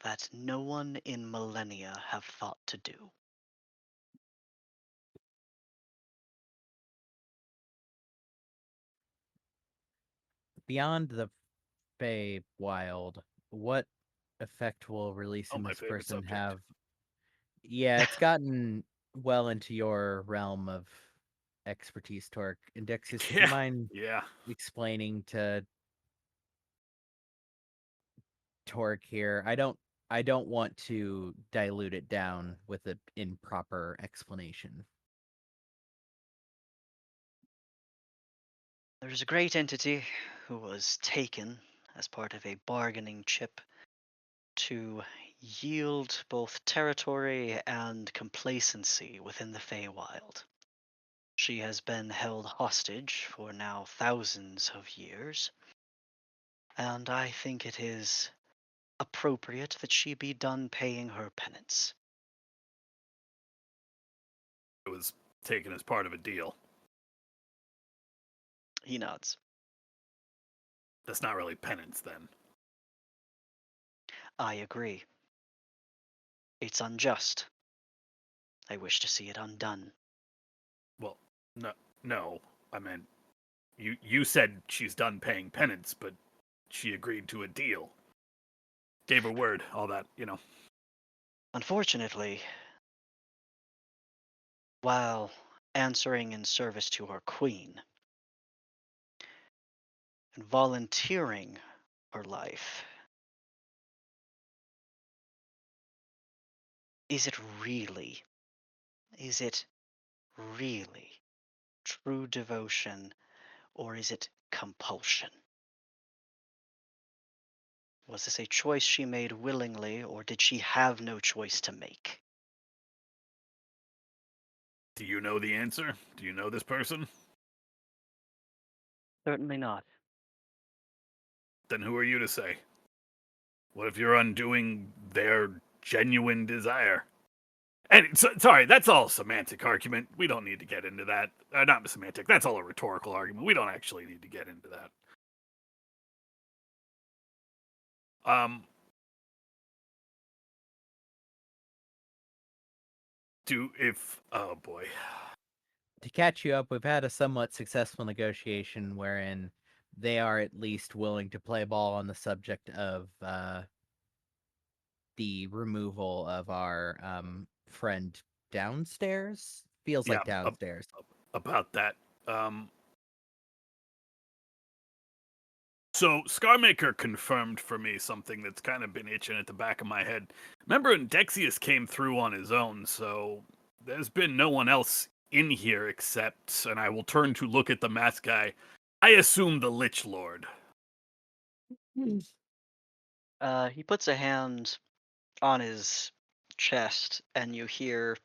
that no one in millennia have thought to do. Beyond the Feywild, what effect will Oh, releasing my this favorite person subject. have? Yeah, it's gotten well into your realm of expertise, Torque. And Dexius, would you Yeah. mind Yeah. explaining to Torque here? I don't want to dilute it down with an improper explanation. There's a great entity who was taken as part of a bargaining chip to yield both territory and complacency within the Feywild. She has been held hostage for now thousands of years, and I think it is appropriate that she be done paying her penance. It was taken as part of a deal. He nods. That's not really penance then. I agree. It's unjust. I wish to see it undone. Well, no. I meant you said she's done paying penance, but she agreed to a deal. Gave her word, all that, Unfortunately, while answering in service to her queen and volunteering her life, is it really true devotion, or is it compulsion? Was this a choice she made willingly, or did she have no choice to make? Do you know the answer? Do you know this person? Certainly not. Then who are you to say? What if you're undoing their genuine desire? And sorry, that's all a semantic argument. We don't need to get into that. Not semantic. That's all a rhetorical argument. We don't actually need to get into that. Oh boy. To catch you up, we've had a somewhat successful negotiation wherein they are at least willing to play ball on the subject of the removal of our friend downstairs. Feels like Yeah, downstairs. about that. So Scarmaker confirmed for me something that's kind of been itching at the back of my head. Remember when Dexius came through on his own, so there's been no one else in here except, and I will turn to look at the mask guy, I assume the Lich Lord. He puts a hand on his chest, and you hear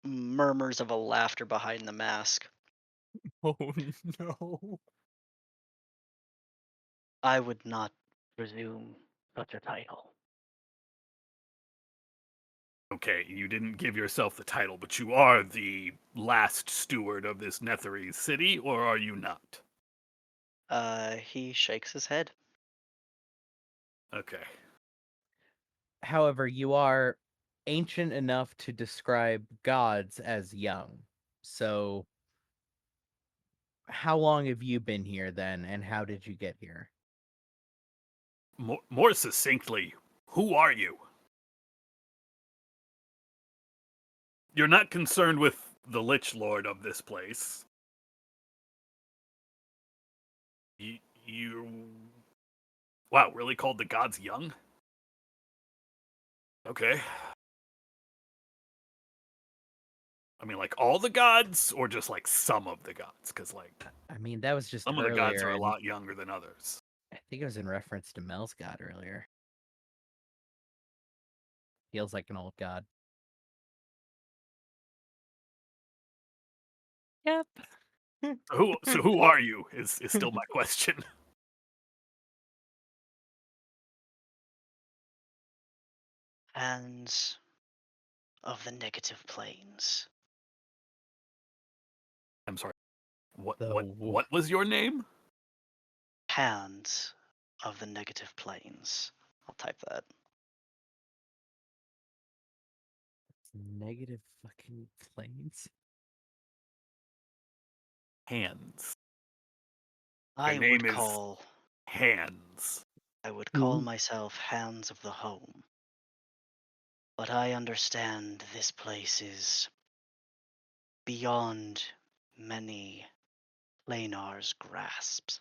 murmurs of a laughter behind the mask. Oh no. I would not presume such a title. Okay, you didn't give yourself the title, but you are the last steward of this Netherese city, or are you not? He shakes his head. Okay. However, you are ancient enough to describe gods as young. So, how long have you been here then, and how did you get here? More succinctly, who are you? You're not concerned with the Lich Lord of this place. You wow, really called the gods young? Okay. I mean, like all the gods, or just like some of the gods? Because like I mean, that was just some of the earlier. gods are a and lot younger than others. I think it was in reference to Mel's god earlier. Feels like an old god. Yep. So who are you? Is still my question. Hands of the negative planes. I'm sorry. What The what was your name? Hands of the negative planes. I'll type that. Negative fucking planes. Hands. I name would is- call Hands. myself Hands of the Home. But I understand this place is beyond many Planar's grasps.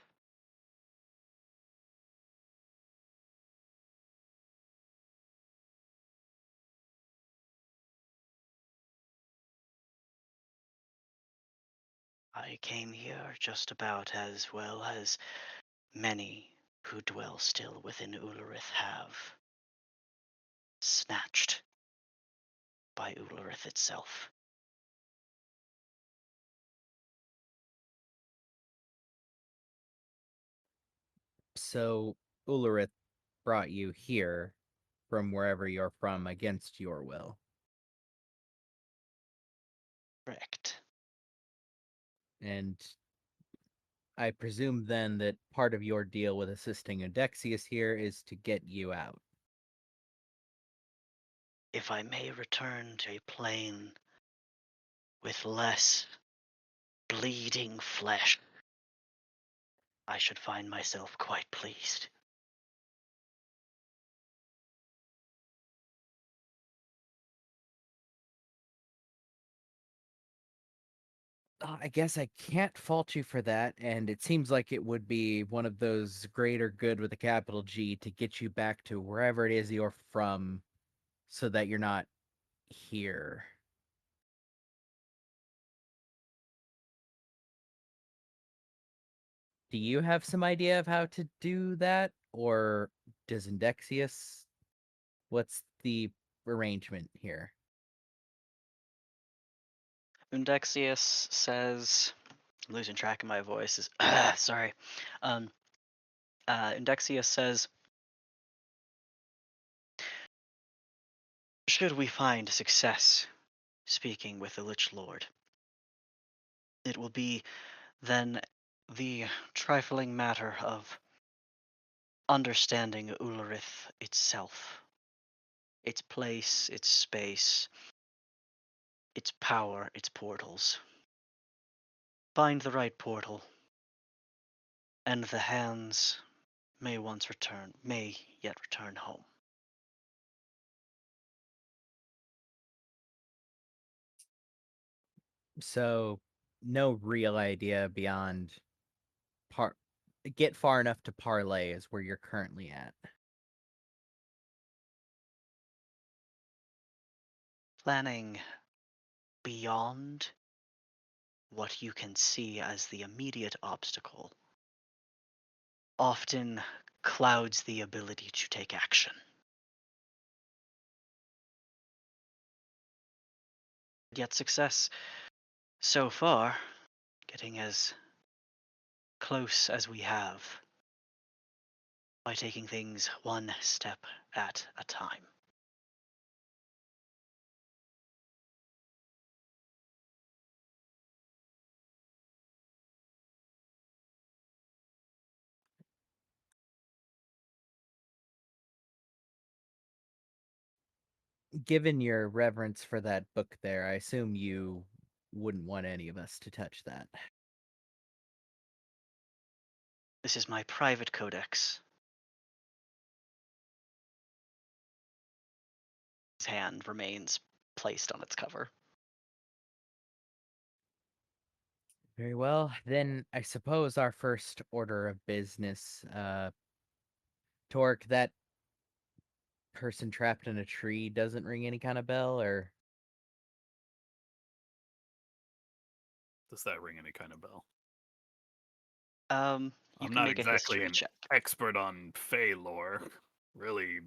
I came here just about as well as many who dwell still within Ulurith have. Snatched by Ulurith itself. So Ulrith brought you here from wherever you're from against your will. Correct. And I presume then that part of your deal with assisting Odexius here is to get you out. If I may return to a plane with less bleeding flesh, I should find myself quite pleased. I guess I can't fault you for that, and it seems like it would be one of those greater good with a capital G to get you back to wherever it is you're from so that you're not here. Do you have some idea of how to do that? Or does Indexius? What's the arrangement here? Undexius says, I'm losing track of my voice. Sorry. Undexius says, should we find success speaking with the Lich Lord, it will be then the trifling matter of understanding Ulurith itself, its place, its space, its power, its portals. Find the right portal, and the hands may yet return home. So, no real idea beyond get far enough to parlay is where you're currently at. Planning beyond what you can see as the immediate obstacle often clouds the ability to take action. Yet success so far, getting as close as we have by taking things one step at a time. Given your reverence for that book there, I assume you wouldn't want any of us to touch that. This is my private codex. His hand remains placed on its cover. Very well. Then I suppose our first order of business, Torque, that person trapped in a tree doesn't ring any kind of bell, or Does that ring any kind of bell? You I'm can not make a exactly history an check. expert on Fey lore. Really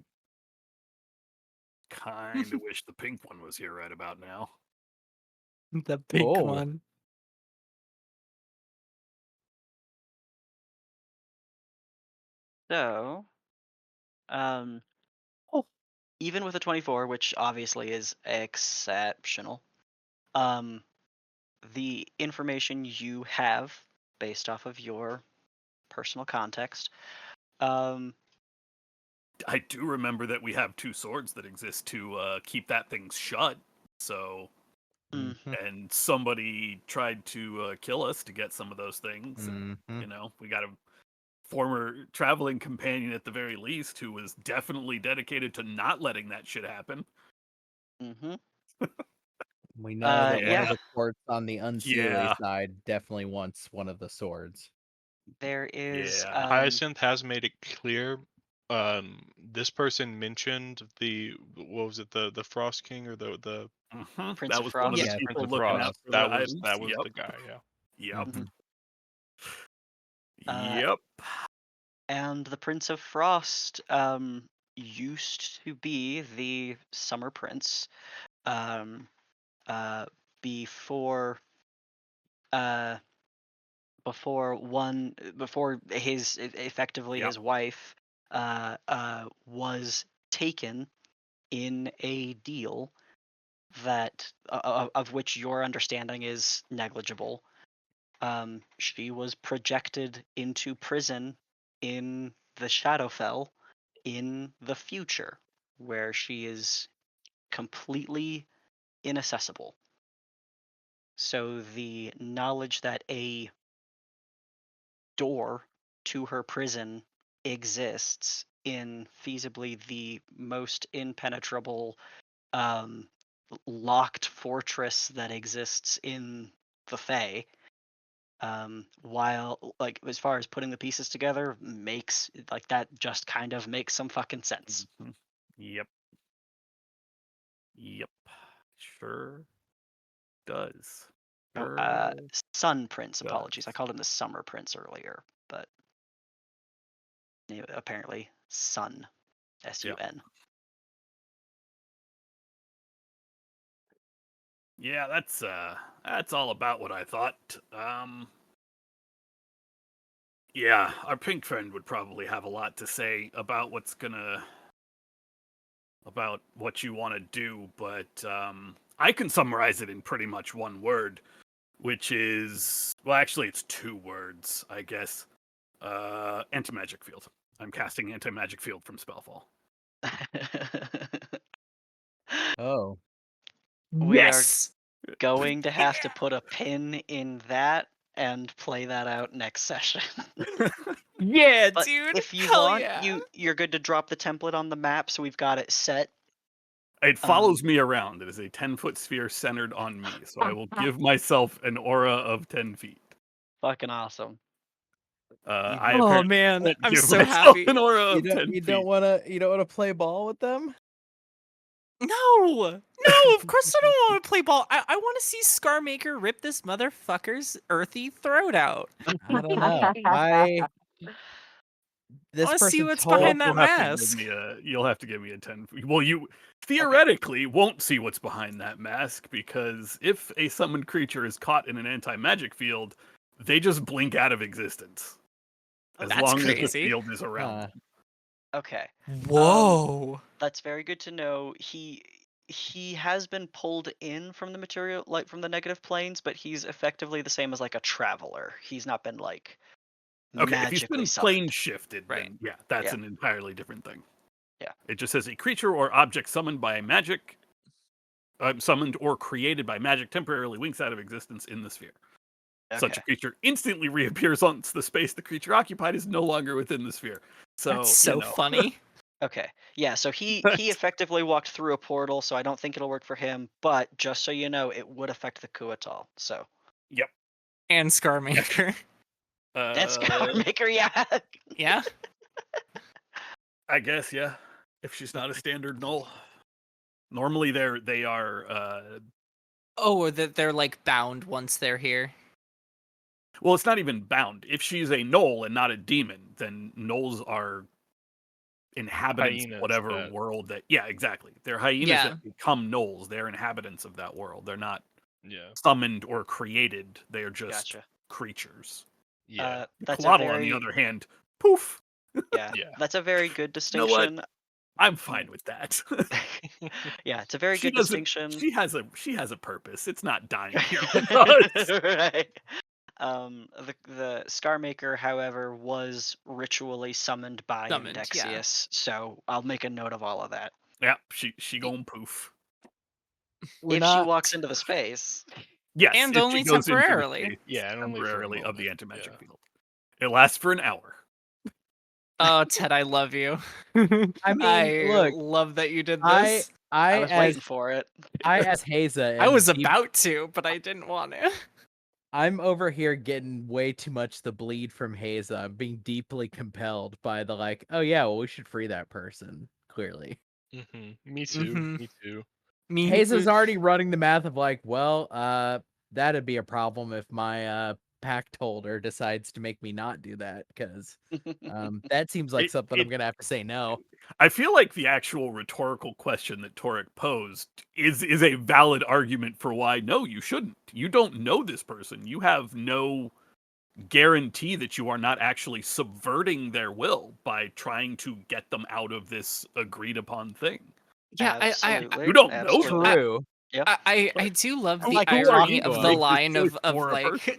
kind of wish the pink one was here right about now. The big Oh. one. So, Oh. even with a 24, which obviously is exceptional, the information you have based off of your personal context, I do remember that we have two swords that exist to keep that thing shut. So, Mhm. and somebody tried to kill us to get some of those things. And, Mhm. we got a former traveling companion at the very least who was definitely dedicated to not letting that shit happen. Mhm. We know that one Yeah. of the courts on the Unseelie Yeah. side definitely wants one of the swords. There is Yeah. Hyacinth has made it clear. This person mentioned what was it, the Frost King or the Prince That of was one of the Frost. Yeah, Prince people of looking Frost. out for That the was items. that was Yep. the guy. Yeah. Yep. Mhm. Yep. And the Prince of Frost used to be the Summer Prince um, before uh, before his effectively Yep. his wife was taken in a deal that of which your understanding is negligible. She was projected into prison in the Shadowfell in the future, where she is completely inaccessible. So the knowledge that a door to her prison exists in feasibly the most impenetrable um, locked fortress that exists in the Fae, while like as far as putting the pieces together makes like that just kind of makes some fucking sense. Mhm. Yep. Yep. Sure does. Oh, Sure Sun Prince, apologies. I does. called him the Summer Prince earlier, but apparently Sun, Yep. S-U-N. Yeah, that's all about what I thought. Yeah, our pink friend would probably have a lot to say about about what you want to do, but I can summarize it in pretty much one word, which is, well, actually it's two words, I guess. Anti-magic field. I'm casting anti-magic field from Spellfall. Oh. We are Yes. going to have to put a pin in that and play that out next session. Yeah, But dude. if you Hell want, yeah. you're good to drop the template on the map, so we've got it set. It follows me around. It is a 10-foot sphere centered on me, so I will give myself an aura of 10 feet. Fucking awesome. I Oh apparently man, can't I'm give so myself happy. an aura You of don't 10 you feet. don't wanna play ball with them? No, of course I don't want to play ball. I want to see Scarmaker rip this motherfucker's earthy throat out. I don't know. This wanna see person what's told behind that You'll have to mask. you'll have to give me a 10 feet. Well, you theoretically won't see what's behind that mask, because if a summoned creature is caught in an anti-magic field, they just blink out of existence. As That's long as the crazy. field is around them. Okay. Whoa. That's very good to know. He has been pulled in from the material, like from the negative planes, but he's effectively the same as like a traveler. He's not been like Okay, if he's magically been summoned. plane shifted, Right. then yeah, that's Yeah. an entirely different thing. Yeah. It just says a creature or object summoned by magic, summoned or created by magic temporarily winks out of existence in the sphere. Such Okay. a creature instantly reappears once the space the creature occupied is no longer within the sphere. So, That's so funny. Okay. Yeah, so he effectively walked through a portal, so I don't think it'll work for him, but just so you know, it would affect the Kuatal. So Yep. And Scarmaker. that's Scarmaker, yeah. Yeah. I guess, yeah. If she's not a standard null. Normally they are Oh, that they're like bound once they're here. well, it's not even bound. If she's a null and not a demon, then nulls are inhabitants of Hyenas whatever that- world that, yeah, exactly. They're hyenas Yeah. that become nulls. They're inhabitants of that world. They're not Yeah. summoned or created. They are just Gotcha. creatures. Yeah. That's a Coatl, very on the other hand, poof. yeah, Yeah. that's a very good You know what? distinction. I'm fine with that. Yeah, it's a very She good doesn't- distinction. She has a purpose. It's not dying here with us. Right. The Scarmaker, however, was ritually summoned by Summoned, yeah. Indexius, so I'll make a note of all of that. Yeah, she gon' poof. We're if not. she walks into the space. Yes, And if she only goes into the temporarily. space Yeah, and only for a temporarily of the moment, anti-magic yeah. field. It lasts for an hour. Oh, Ted, I love you. I mean, look, love that you did I this. I was waiting for it. as Haza, I am was deep- about to, but I didn't want to. I'm over here getting way too much the bleed from Haza. I'm being deeply compelled by the like, oh yeah, well we should free that person. Clearly, Me too. Mhm. Me too. Me, Haza's already running the math of like, well, that'd be a problem if my pact holder decides to make me not do that because that seems like something I'm gonna have to say no. I feel like the actual rhetorical question that Torek posed is a valid argument for why no, you shouldn't. You don't know this person. You have no guarantee that you are not actually subverting their will by trying to get them out of this agreed upon thing. yeah, Absolutely. You don't know absolutely. them. True. Yep. I do love Who- the like, who are irony you of to the make this line choice of for a like. person?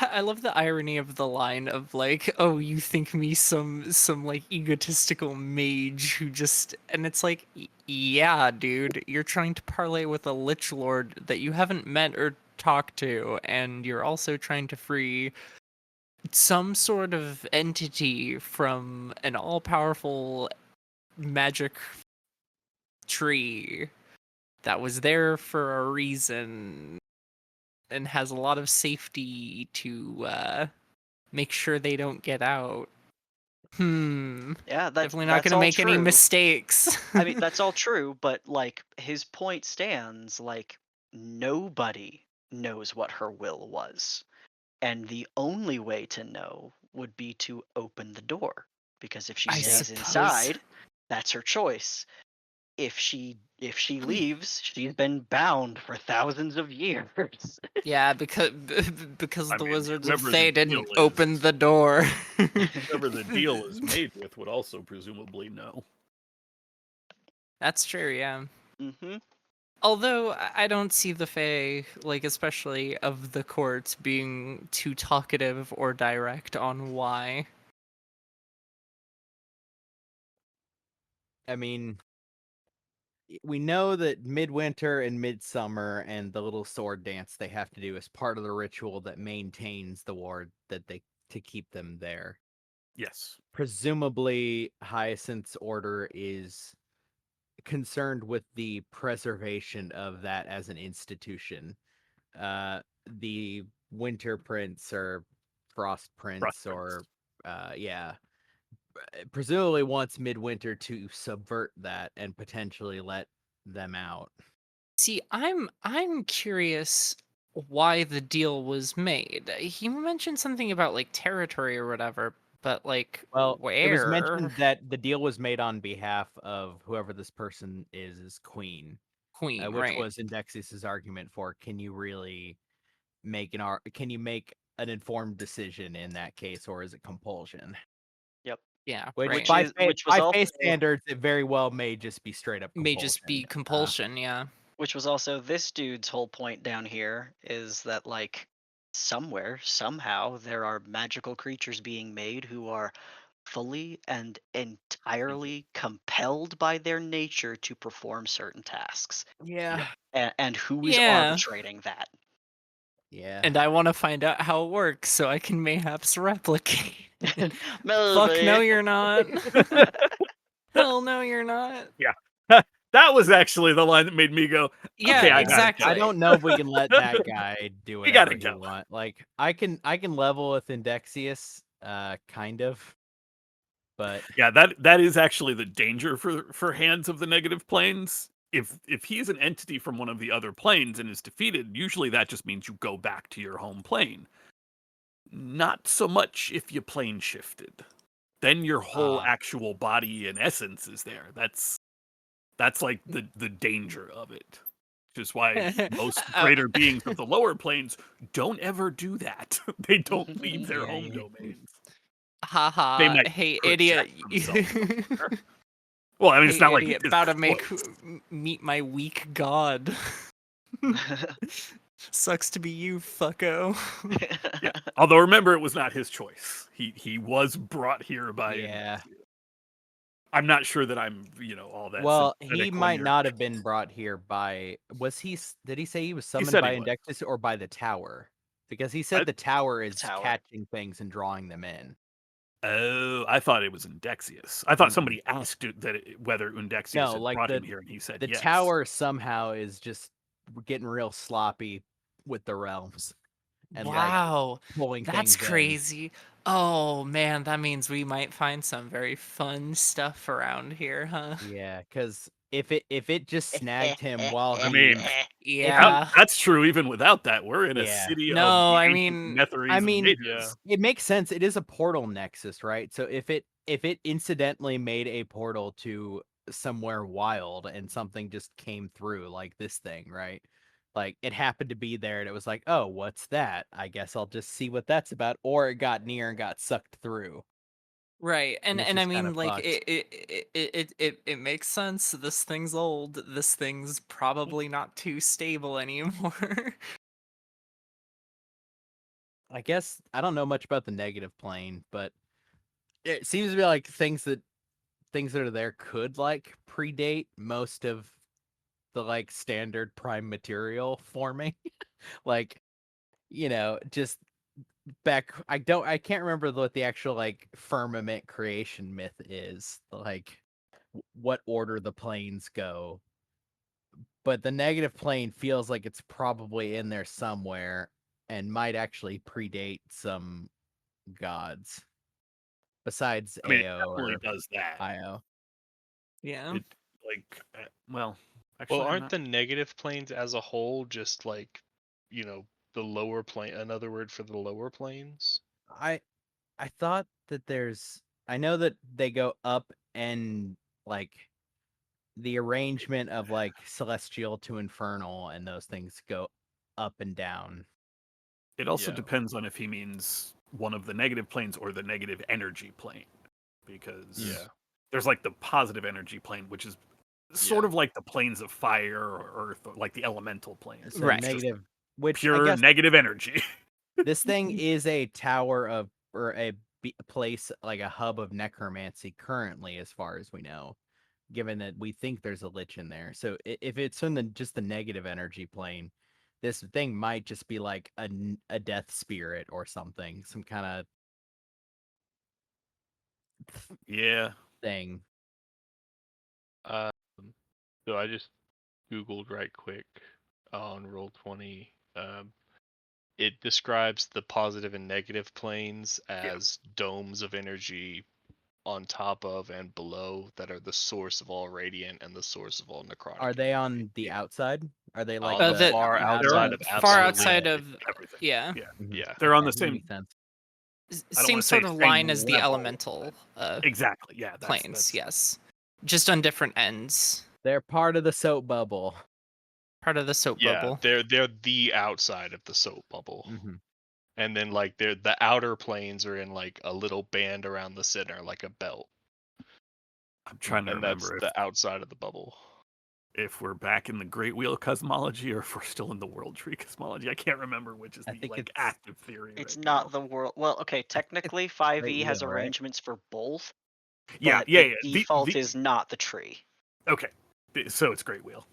I love the irony of the line of like, oh, you think me some like egotistical mage who just, and it's like, yeah, dude, you're trying to parlay with a lich lord that you haven't met or talked to, and you're also trying to free some sort of entity from an all-powerful magic tree that was there for a reason and has a lot of safety to make sure they don't get out. Yeah, Definitely not that's going to all make any true. mistakes. I mean, that's all true, but like his point stands. Like nobody knows what her will was, and the only way to know would be to open the door. Because if she I stays suppose. inside, that's her choice. If she leaves, she's been bound for thousands of years. Yeah, because I the mean, Wizards of whoever Thay the didn't deal open is- the door. Whoever the deal is made with would also presumably know. That's true, yeah. hmm Although I don't see the Fae, like especially of the court, being too talkative or direct on why. I mean, we know that midwinter and midsummer and the little sword dance they have to do is part of the ritual that maintains the ward that they to keep them there. Yes. Presumably, Hyacinth's order is concerned with the preservation of that as an institution. The Winter Prince or Frost Prince or yeah, presumably wants Midwinter to subvert that and potentially let them out. See, I'm curious why the deal was made. He mentioned something about like territory or whatever, but like Well, where? it was mentioned that the deal was made on behalf of whoever this person is Queen, Queen, which right? was Indexius's argument for can you really make can you make an informed decision in that case, or is it compulsion? Yeah, Which right. by which was by also face standards, it very well may just be straight up compulsion. May just be compulsion, yeah. which was also this dude's whole point down here is that like somewhere somehow there are magical creatures being made who are fully and entirely compelled by their nature to perform certain tasks, Yeah. and who is Yeah. arbitrating that. Yeah. And I want to find out how it works so I can mayhaps replicate. Fuck Maybe. no, you're not. Hell no, you're not. That was actually the line that made me go, Yeah, okay, I got it. exactly. I don't know if we can let that guy do We gotta whatever he go. want. Like I can level with Indexius, kind of. But Yeah, that is actually the danger for Hands of the Negative Planes. If he's an entity from one of the other planes and is defeated, usually that just means you go back to your home plane. Not so much if you plane shifted. Then your whole actual body and essence is there. That's like the danger of it. Which is why most greater beings of the lower planes don't ever do that. They don't leave their home domains. Haha. They might Hey, project idiot. themselves elsewhere. Well, I mean, it's Hey, not like idiot. it's About to make close. meet my weak god. Sucks to be you, fucko. Yeah. Although remember, it was not his choice. He was brought here by. yeah. I'm not sure that I'm, all that. Well, he sympathetic when might you're- not have been brought here by. Did he say he was summoned said by he was. Indexus or by the tower? Because he said I- the tower is tower. catching things and drawing them in. Oh, I thought it was Undexius. I thought Mm-mm. somebody asked whether Undexius No, had like brought him here, and he said The yes. tower somehow is just getting real sloppy with the realms and like Wow, pulling that's things in. crazy. Oh man, that means we might find some very fun stuff around here, huh? Yeah, because if it just snagged him while he, I mean, Yeah. that's true. Even without that, we're in a Yeah. city of No, the I ancient mean- Netherese I of mean, mages. it makes sense. It is a portal nexus, right? So if it incidentally made a portal to somewhere wild and something just came through like this thing, right? Like it happened to be there and it was like, oh, what's that? I guess I'll just see what that's about. Or it got near and got sucked through. Right, and it's and I just kinda mean, like fucked. it makes sense. This thing's old. This thing's probably not too stable anymore. I guess I don't know much about the negative plane, but it seems to be like things that are there could like predate most of the like standard prime material forming. Like, just back I can't remember what the actual like firmament creation myth is, like what order the planes go. But the negative plane feels like it's probably in there somewhere and might actually predate some gods besides I mean, it AO definitely or does that. IO. Yeah. It, well, actually, Well, I'm aren't not- the negative planes as a whole just like, the lower plane, another word for the lower planes? I thought that I know that they go up and like the arrangement of like celestial to infernal and those things go up and down. It also Yeah. depends on if he means one of the negative planes or the negative energy plane, because Yeah. there's like the positive energy plane, which is sort Yeah. of like the planes of fire or earth, or like the elemental planes. So Right. It's just negative, which I pure guess negative energy. this thing is a tower of or a place like a hub of necromancy currently, as far as we know, given that we think there's a lich in there. So if it's in just the negative energy plane, this thing might just be like a death spirit or something, some kind of Yeah. thing. Um, so I just Googled right quick on Roll20. It describes the positive and negative planes as domes of energy on top of and below that are the source of all radiant and the source of all necrotic. Are they energy. on the outside? Are they like On the far outer outside edge? of Far absolutely outside of Everything. yeah. Yeah. Mhm. Yeah. They're on Okay, the that same makes sense. I don't Same wanna sort say of same line as the level, elemental Exactly. Yeah. planes. Yes, just on different ends. They're part of the soap bubble. Part of the soap Yeah, bubble. they're the outside of the soap bubble. Mm-hmm. And then like the outer planes are in like a little band around the center, like a belt. I'm trying to And that's remember the outside of the bubble. if we're back in the Great Wheel cosmology or if we're still in the World Tree cosmology. I can't remember which is I the think it's- active theory. It's right not now. the world. Well, okay, technically Great 5e has Wheel, right? arrangements for both. Yeah. But Yeah. the Yeah. default is not the tree. Okay. So it's Great Wheel.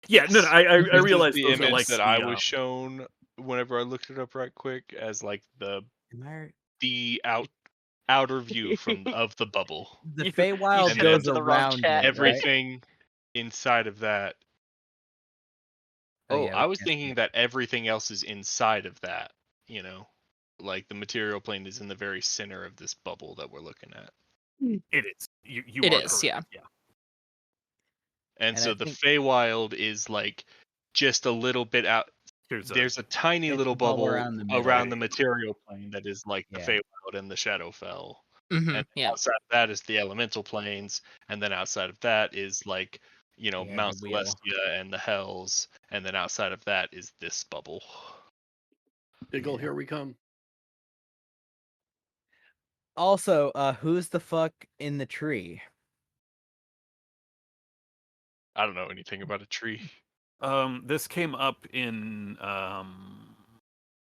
Yeah. No. Yes. I This is realize the those are image like that the, I was shown whenever I looked it up right quick as like Am I- the outer view of the bubble. The You Feywild sent it goes to the wrong around chat, it, right? Everything inside of that. Oh, Oh, yeah, I we was can't see thinking it. that everything else is inside of that, like the material plane is in the very center of this bubble that we're looking at. It is. You It are is, correct. yeah. And And so I the think- Feywild is like just a little bit out. There's a tiny It's little a bubble bubble around the middle. around the material plane that is like the Yeah. Feywild and the Shadowfell. Mhm, And yeah. outside of that is the elemental planes, and then outside of that is like, Yeah, Mount the wheel. Celestia and the Hells, and then outside of that is this bubble. Diggle, Yeah. here we come. Also, who's the fuck in the tree? I don't know anything about a tree. This came up in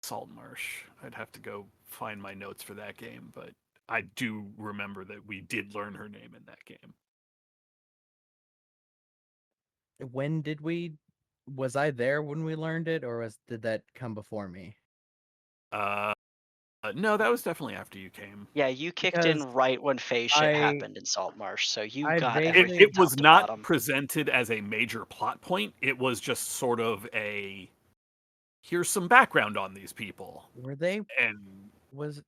Saltmarsh. I'd have to go find my notes for that game, but I do remember that we did learn her name in that game. When did we? Was I there when we learned it, or did that come before me? No, that was definitely after you came. Yeah, you kicked Because in right when Faye shit happened in Saltmarsh, so you I got It, everything it vaguely- was top to not bottom. presented as a major plot point. It was just sort of a here's some background on these people, were they and was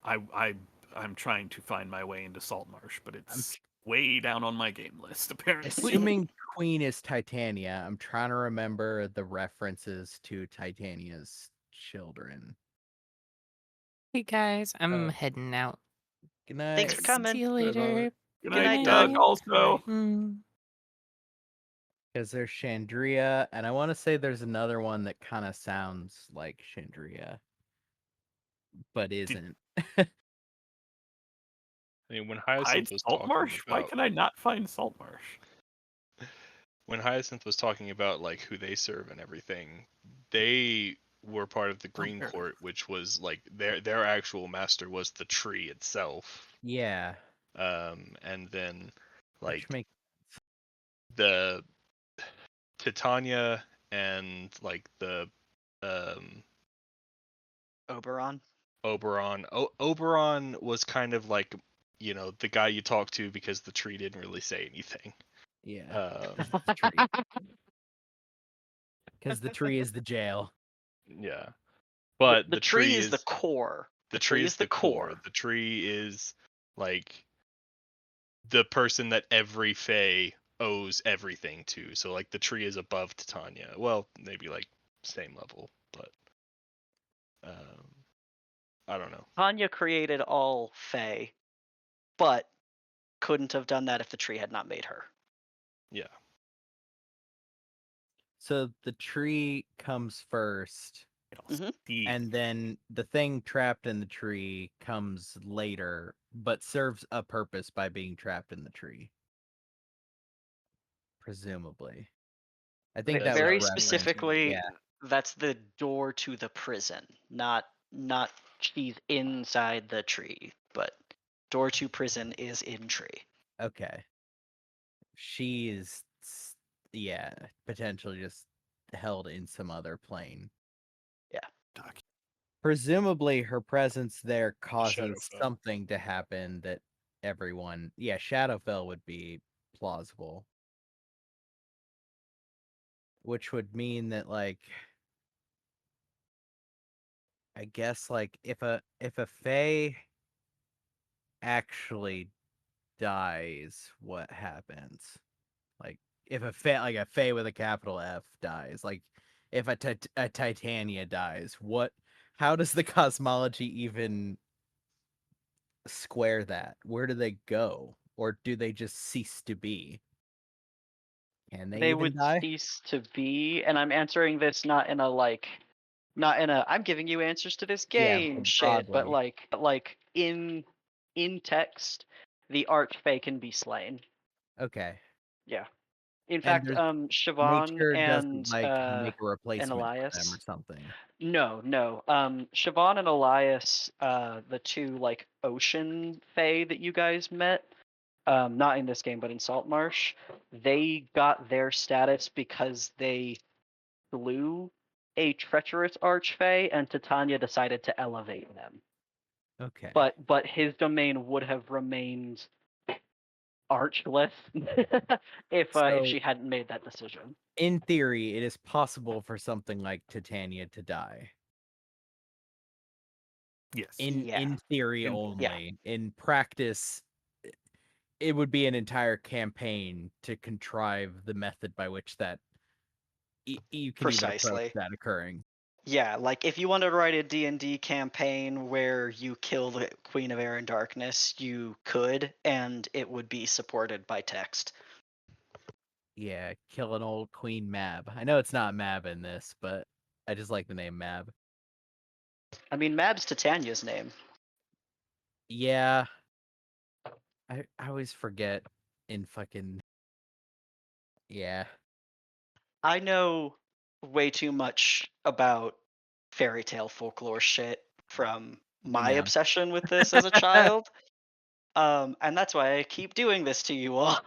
I'm trying to find my way into Saltmarsh, but it's way down on my game list apparently. assuming Queen is Titania. I'm trying to remember the references to Titania's children. Hey guys, I'm Oh. heading out. Good night. Thanks for coming. See you Good night. later. Good Good night, night, Doug. Doug. Also, Mm. Because there's Chandria, and I want to say there's another one that kind of sounds like Chandria, but isn't. I mean, when hide Hyacinth was talking Saltmarsh. Why about can I not find Saltmarsh? when Hyacinth was talking about like who they serve and everything, they were part of the Green there it Court, which was like their actual master was the tree itself. Yeah, And then which like makes the Titania and like the Oberon. Oberon. Oberon was kind of like, you know, the guy you talk to because the tree didn't really say anything. yeah, Um, because the tree is the jail. yeah, but the tree is the core. The tree is the core. The tree is like the person that every Fae owes everything to. So like the tree is above Titania. Well, maybe like same level, but I don't know. Tanya created all Fae, but couldn't have done that if the tree had not made her. Yeah. So the tree comes first, Mhm. and then the thing trapped in the tree comes later, but serves a purpose by being trapped in the tree. Presumably. I think that Very was referenced, specifically, yeah. that's the door to the prison, not she's inside the tree, but door to prison is in tree. Okay. She is, yeah, potentially just held in some other plane. Yeah. Presumably, her presence there causes Shadowfell. something to happen that everyone, yeah, Shadowfell would be plausible. Which would mean that, like, I guess, like, if a Fae actually dies, what happens? Like, if a Fae with a capital F dies, like, if a Titania dies, how does the cosmology even square that? Where do they go? Or do they just cease to be? Can they They even would die? cease to be, and I'm answering this not in a I'm giving you answers to this Yeah, game but shit, but broadly. like in text, the Archfey can be slain. Okay. Yeah. In And fact, there's Siobhan nature and doesn't like make a replacement for them Elias. or something. No. Siobhan and Elias, the two like ocean fae that you guys met, not in this game but in Saltmarsh, they got their status because they slew a treacherous archfey, and Titania decided to elevate them. Okay. But his domain would have remained archless if she hadn't made that decision. In theory, it is possible for something like Titania to die. Yes. In theory In- only. In practice, it would be an entire campaign to contrive the method by which that you can even Precisely. approach that occurring. Yeah, like if you wanted to write a D&D campaign where you kill the Queen of Air and Darkness, you could, and it would be supported by text. Yeah, kill an old Queen Mab. I know it's not Mab in this, but I just like the name Mab. I mean, Mab's Titania's name. Yeah. I always forget in fucking... Yeah. I know way too much about fairy tale folklore shit from my know. obsession with this as a child. And that's why I keep doing this to you all.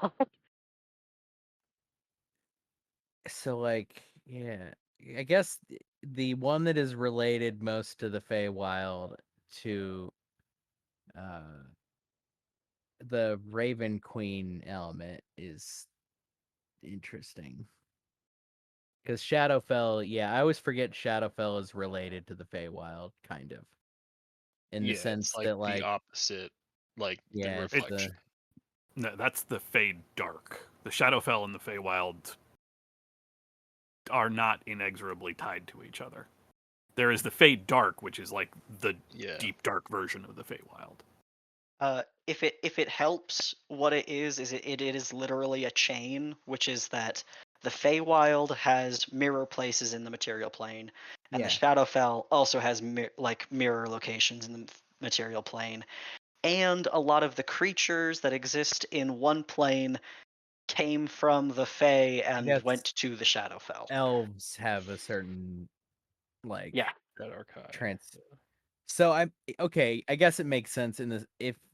So like, yeah, I guess the one that is related most to the Feywild to uh the Raven Queen element is interesting. Because Shadowfell, yeah, I always forget Shadowfell is related to the Feywild, kind of. In the Yeah, it's sense like that, the like, opposite, like the yeah, it's reflection. No, that's the Fey Dark. The Shadowfell and the Feywild are not inexorably tied to each other. There is the Fey Dark, which is like the Yeah. deep dark version of the Feywild. If it helps, what it is it is literally a chain, which is that the Feywild has mirror places in the material plane, and the yeah, Shadowfell also has mirror locations in the material plane, and a lot of the creatures that exist in one plane came from the Fey and guess went to the Shadowfell. elves have a certain, like, Yeah. That archive. trans. So I'm okay. I guess it makes sense in this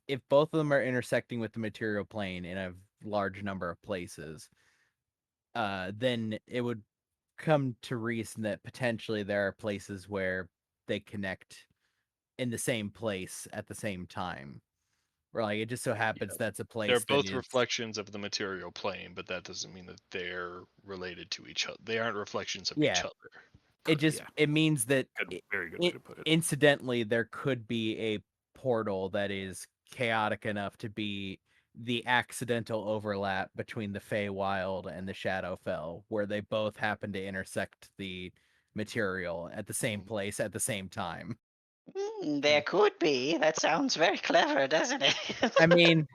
if both of them are intersecting with the material plane in a large number of places, then it would come to reason that potentially there are places where they connect in the same place at the same time. Where like it just so happens that's a place They're that both is reflections of the material plane, but that doesn't mean that they're related to each other. They aren't reflections of Yeah. each other. it just Yeah. it means that Very good way to put it. incidentally there could be a portal that is chaotic enough to be the accidental overlap between the Feywild and the Shadowfell, where they both happen to intersect the material at the same place at the same time. There could be. That sounds very clever, doesn't it? I mean,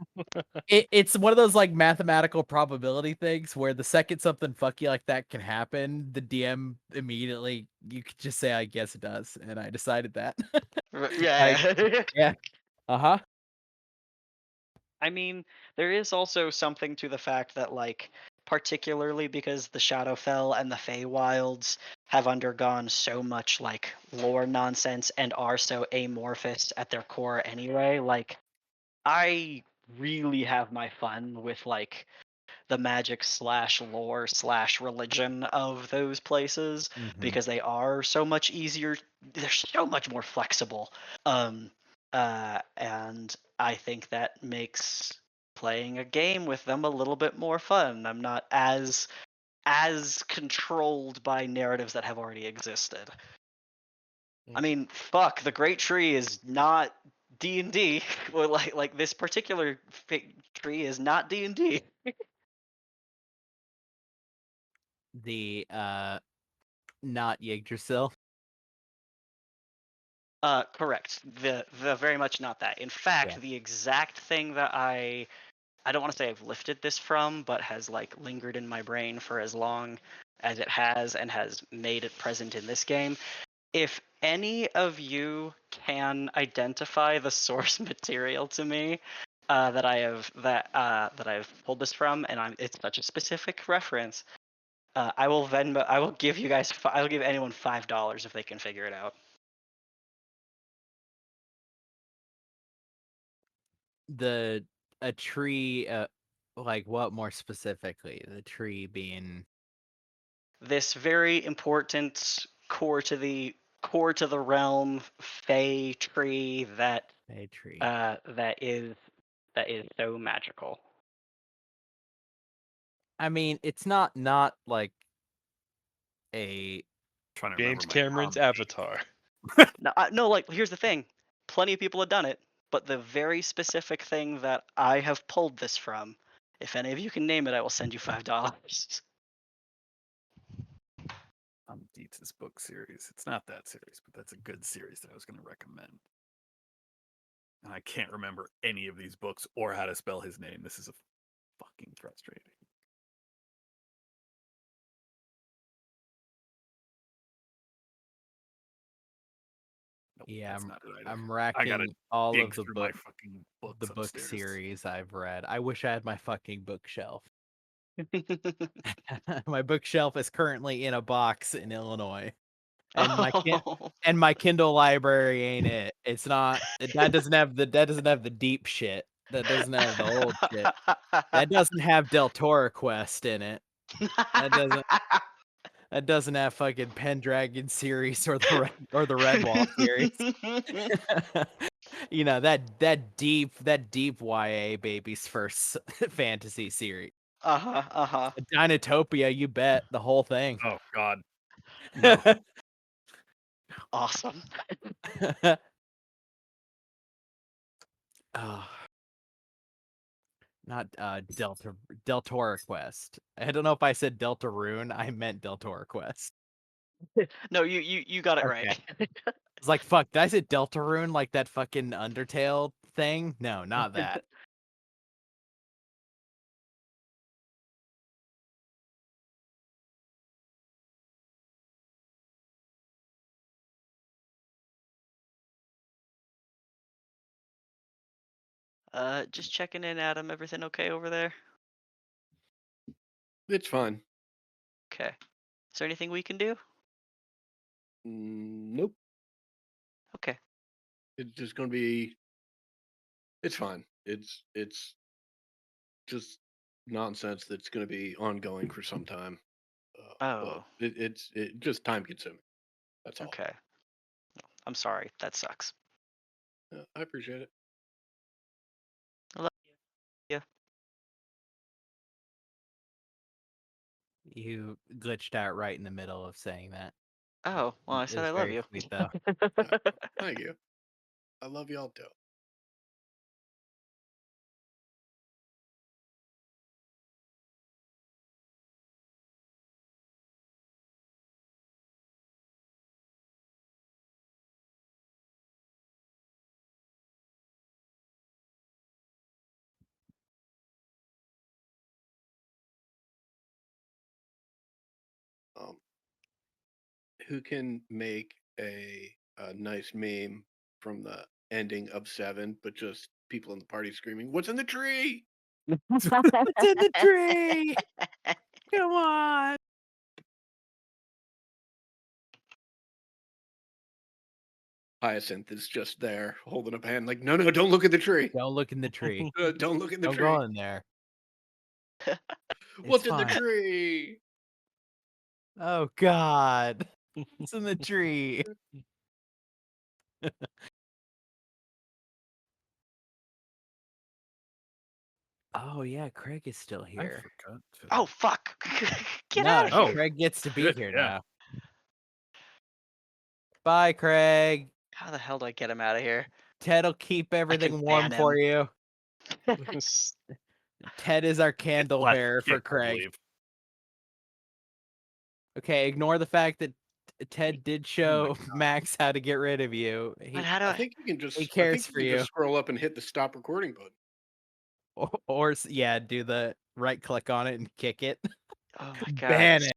it's one of those like mathematical probability things where the second something fucky like that can happen, the DM immediately you could just say, "I guess it does," and I decided that. Yeah. Yeah. Uh-huh. I mean, there is also something to the fact that, like, particularly because the Shadowfell and the Feywilds have undergone so much, like, lore nonsense and are so amorphous at their core anyway, like, I really have my fun with, like, the magic slash lore slash religion of those places because they are so much easier. They're so much more flexible. And I think that makes playing a game with them a little bit more fun. I'm not as controlled by narratives that have already existed. I mean, fuck, the Great Tree is not D&D. Well, like this particular tree is not D&D. The not Yggdrasil. Correct. The very much not that. In fact, the exact thing that I don't want to say I've lifted this from, but has like lingered in my brain for as long as it has and has made it present in this game. If any of you can identify the source material to me that I've pulled this from, and it's such a specific reference, I will Venmo. I will give you guys. I will give anyone $5 if they can figure it out. A tree, like what more specifically? The tree being This very important core to the realm Fey tree that a tree. that is so magical. I mean, it's not like a Trying to James remember my Cameron's prom date. Avatar. No, like here's the thing. Plenty of people have done it, but the very specific thing that I have pulled this from, if any of you can name it, I will send you $5. Dietz' book series. It's not that series, but that's a good series that I was going to recommend. And I can't remember any of these books or how to spell his name. This is a fucking frustrating. Nope, Yeah, that's not it either. I'm I gotta racking all dig of the through my book fucking books the book upstairs. series I've read. I wish I had my fucking bookshelf. My bookshelf is currently in a box in Illinois. And my Kindle library ain't it. It's not that doesn't have the deep shit. That doesn't have the old shit. That doesn't have Del Toro Quest in it. That doesn't have fucking Pendragon series or the Redwall series. You know, that deep YA baby's first fantasy series. Uh-huh. Dinotopia, you bet, the whole thing. Oh God. No. Awesome. Oh. Not Deltora Quest. I don't know if I said Deltarune. I meant Deltora Quest. No, you got it right. It's like, fuck, did I say Deltarune like that fucking Undertale thing? No, not that. Just checking in, Adam. Everything okay over there? It's fine. Okay. Is there anything we can do? Nope. Okay. It's just gonna be. It's fine. It's just nonsense that's gonna be ongoing for some time. Oh. But it's just time consuming. That's all. Okay. I'm sorry. That sucks. Yeah, I appreciate it. I love you. You glitched out right in the middle of saying that. Oh, well, I It said was I love very you. sweet, though. Thank you. I love y'all too. Um, who can make a nice meme from the ending of Seven, but just people in the party screaming, "What's in the tree?" It's in the tree! Come on! Hyacinth is just there holding up a hand, like, "No, don't look at the tree. Don't look in the tree. Don't look in the Don't tree. go in there. What's It's in the fine. tree?" Oh, God. It's in the tree. Oh, yeah, Craig is still I here. forgot to. Oh, fuck. Get No, out of here. Craig gets to be Shit, here yeah. now. Bye, Craig. How the hell do I get him out of here? Ted'll keep everything warm ban for him. you. Ted is our candle Left bearer for kick, I Craig. believe. Okay, ignore the fact that Ted did show God. Max how to get rid of you. But how do I? I think you can just. he I cares think for you can you. just scroll up and hit the stop recording button. Or yeah, do the right click on it and kick it. Oh my god. Ban it.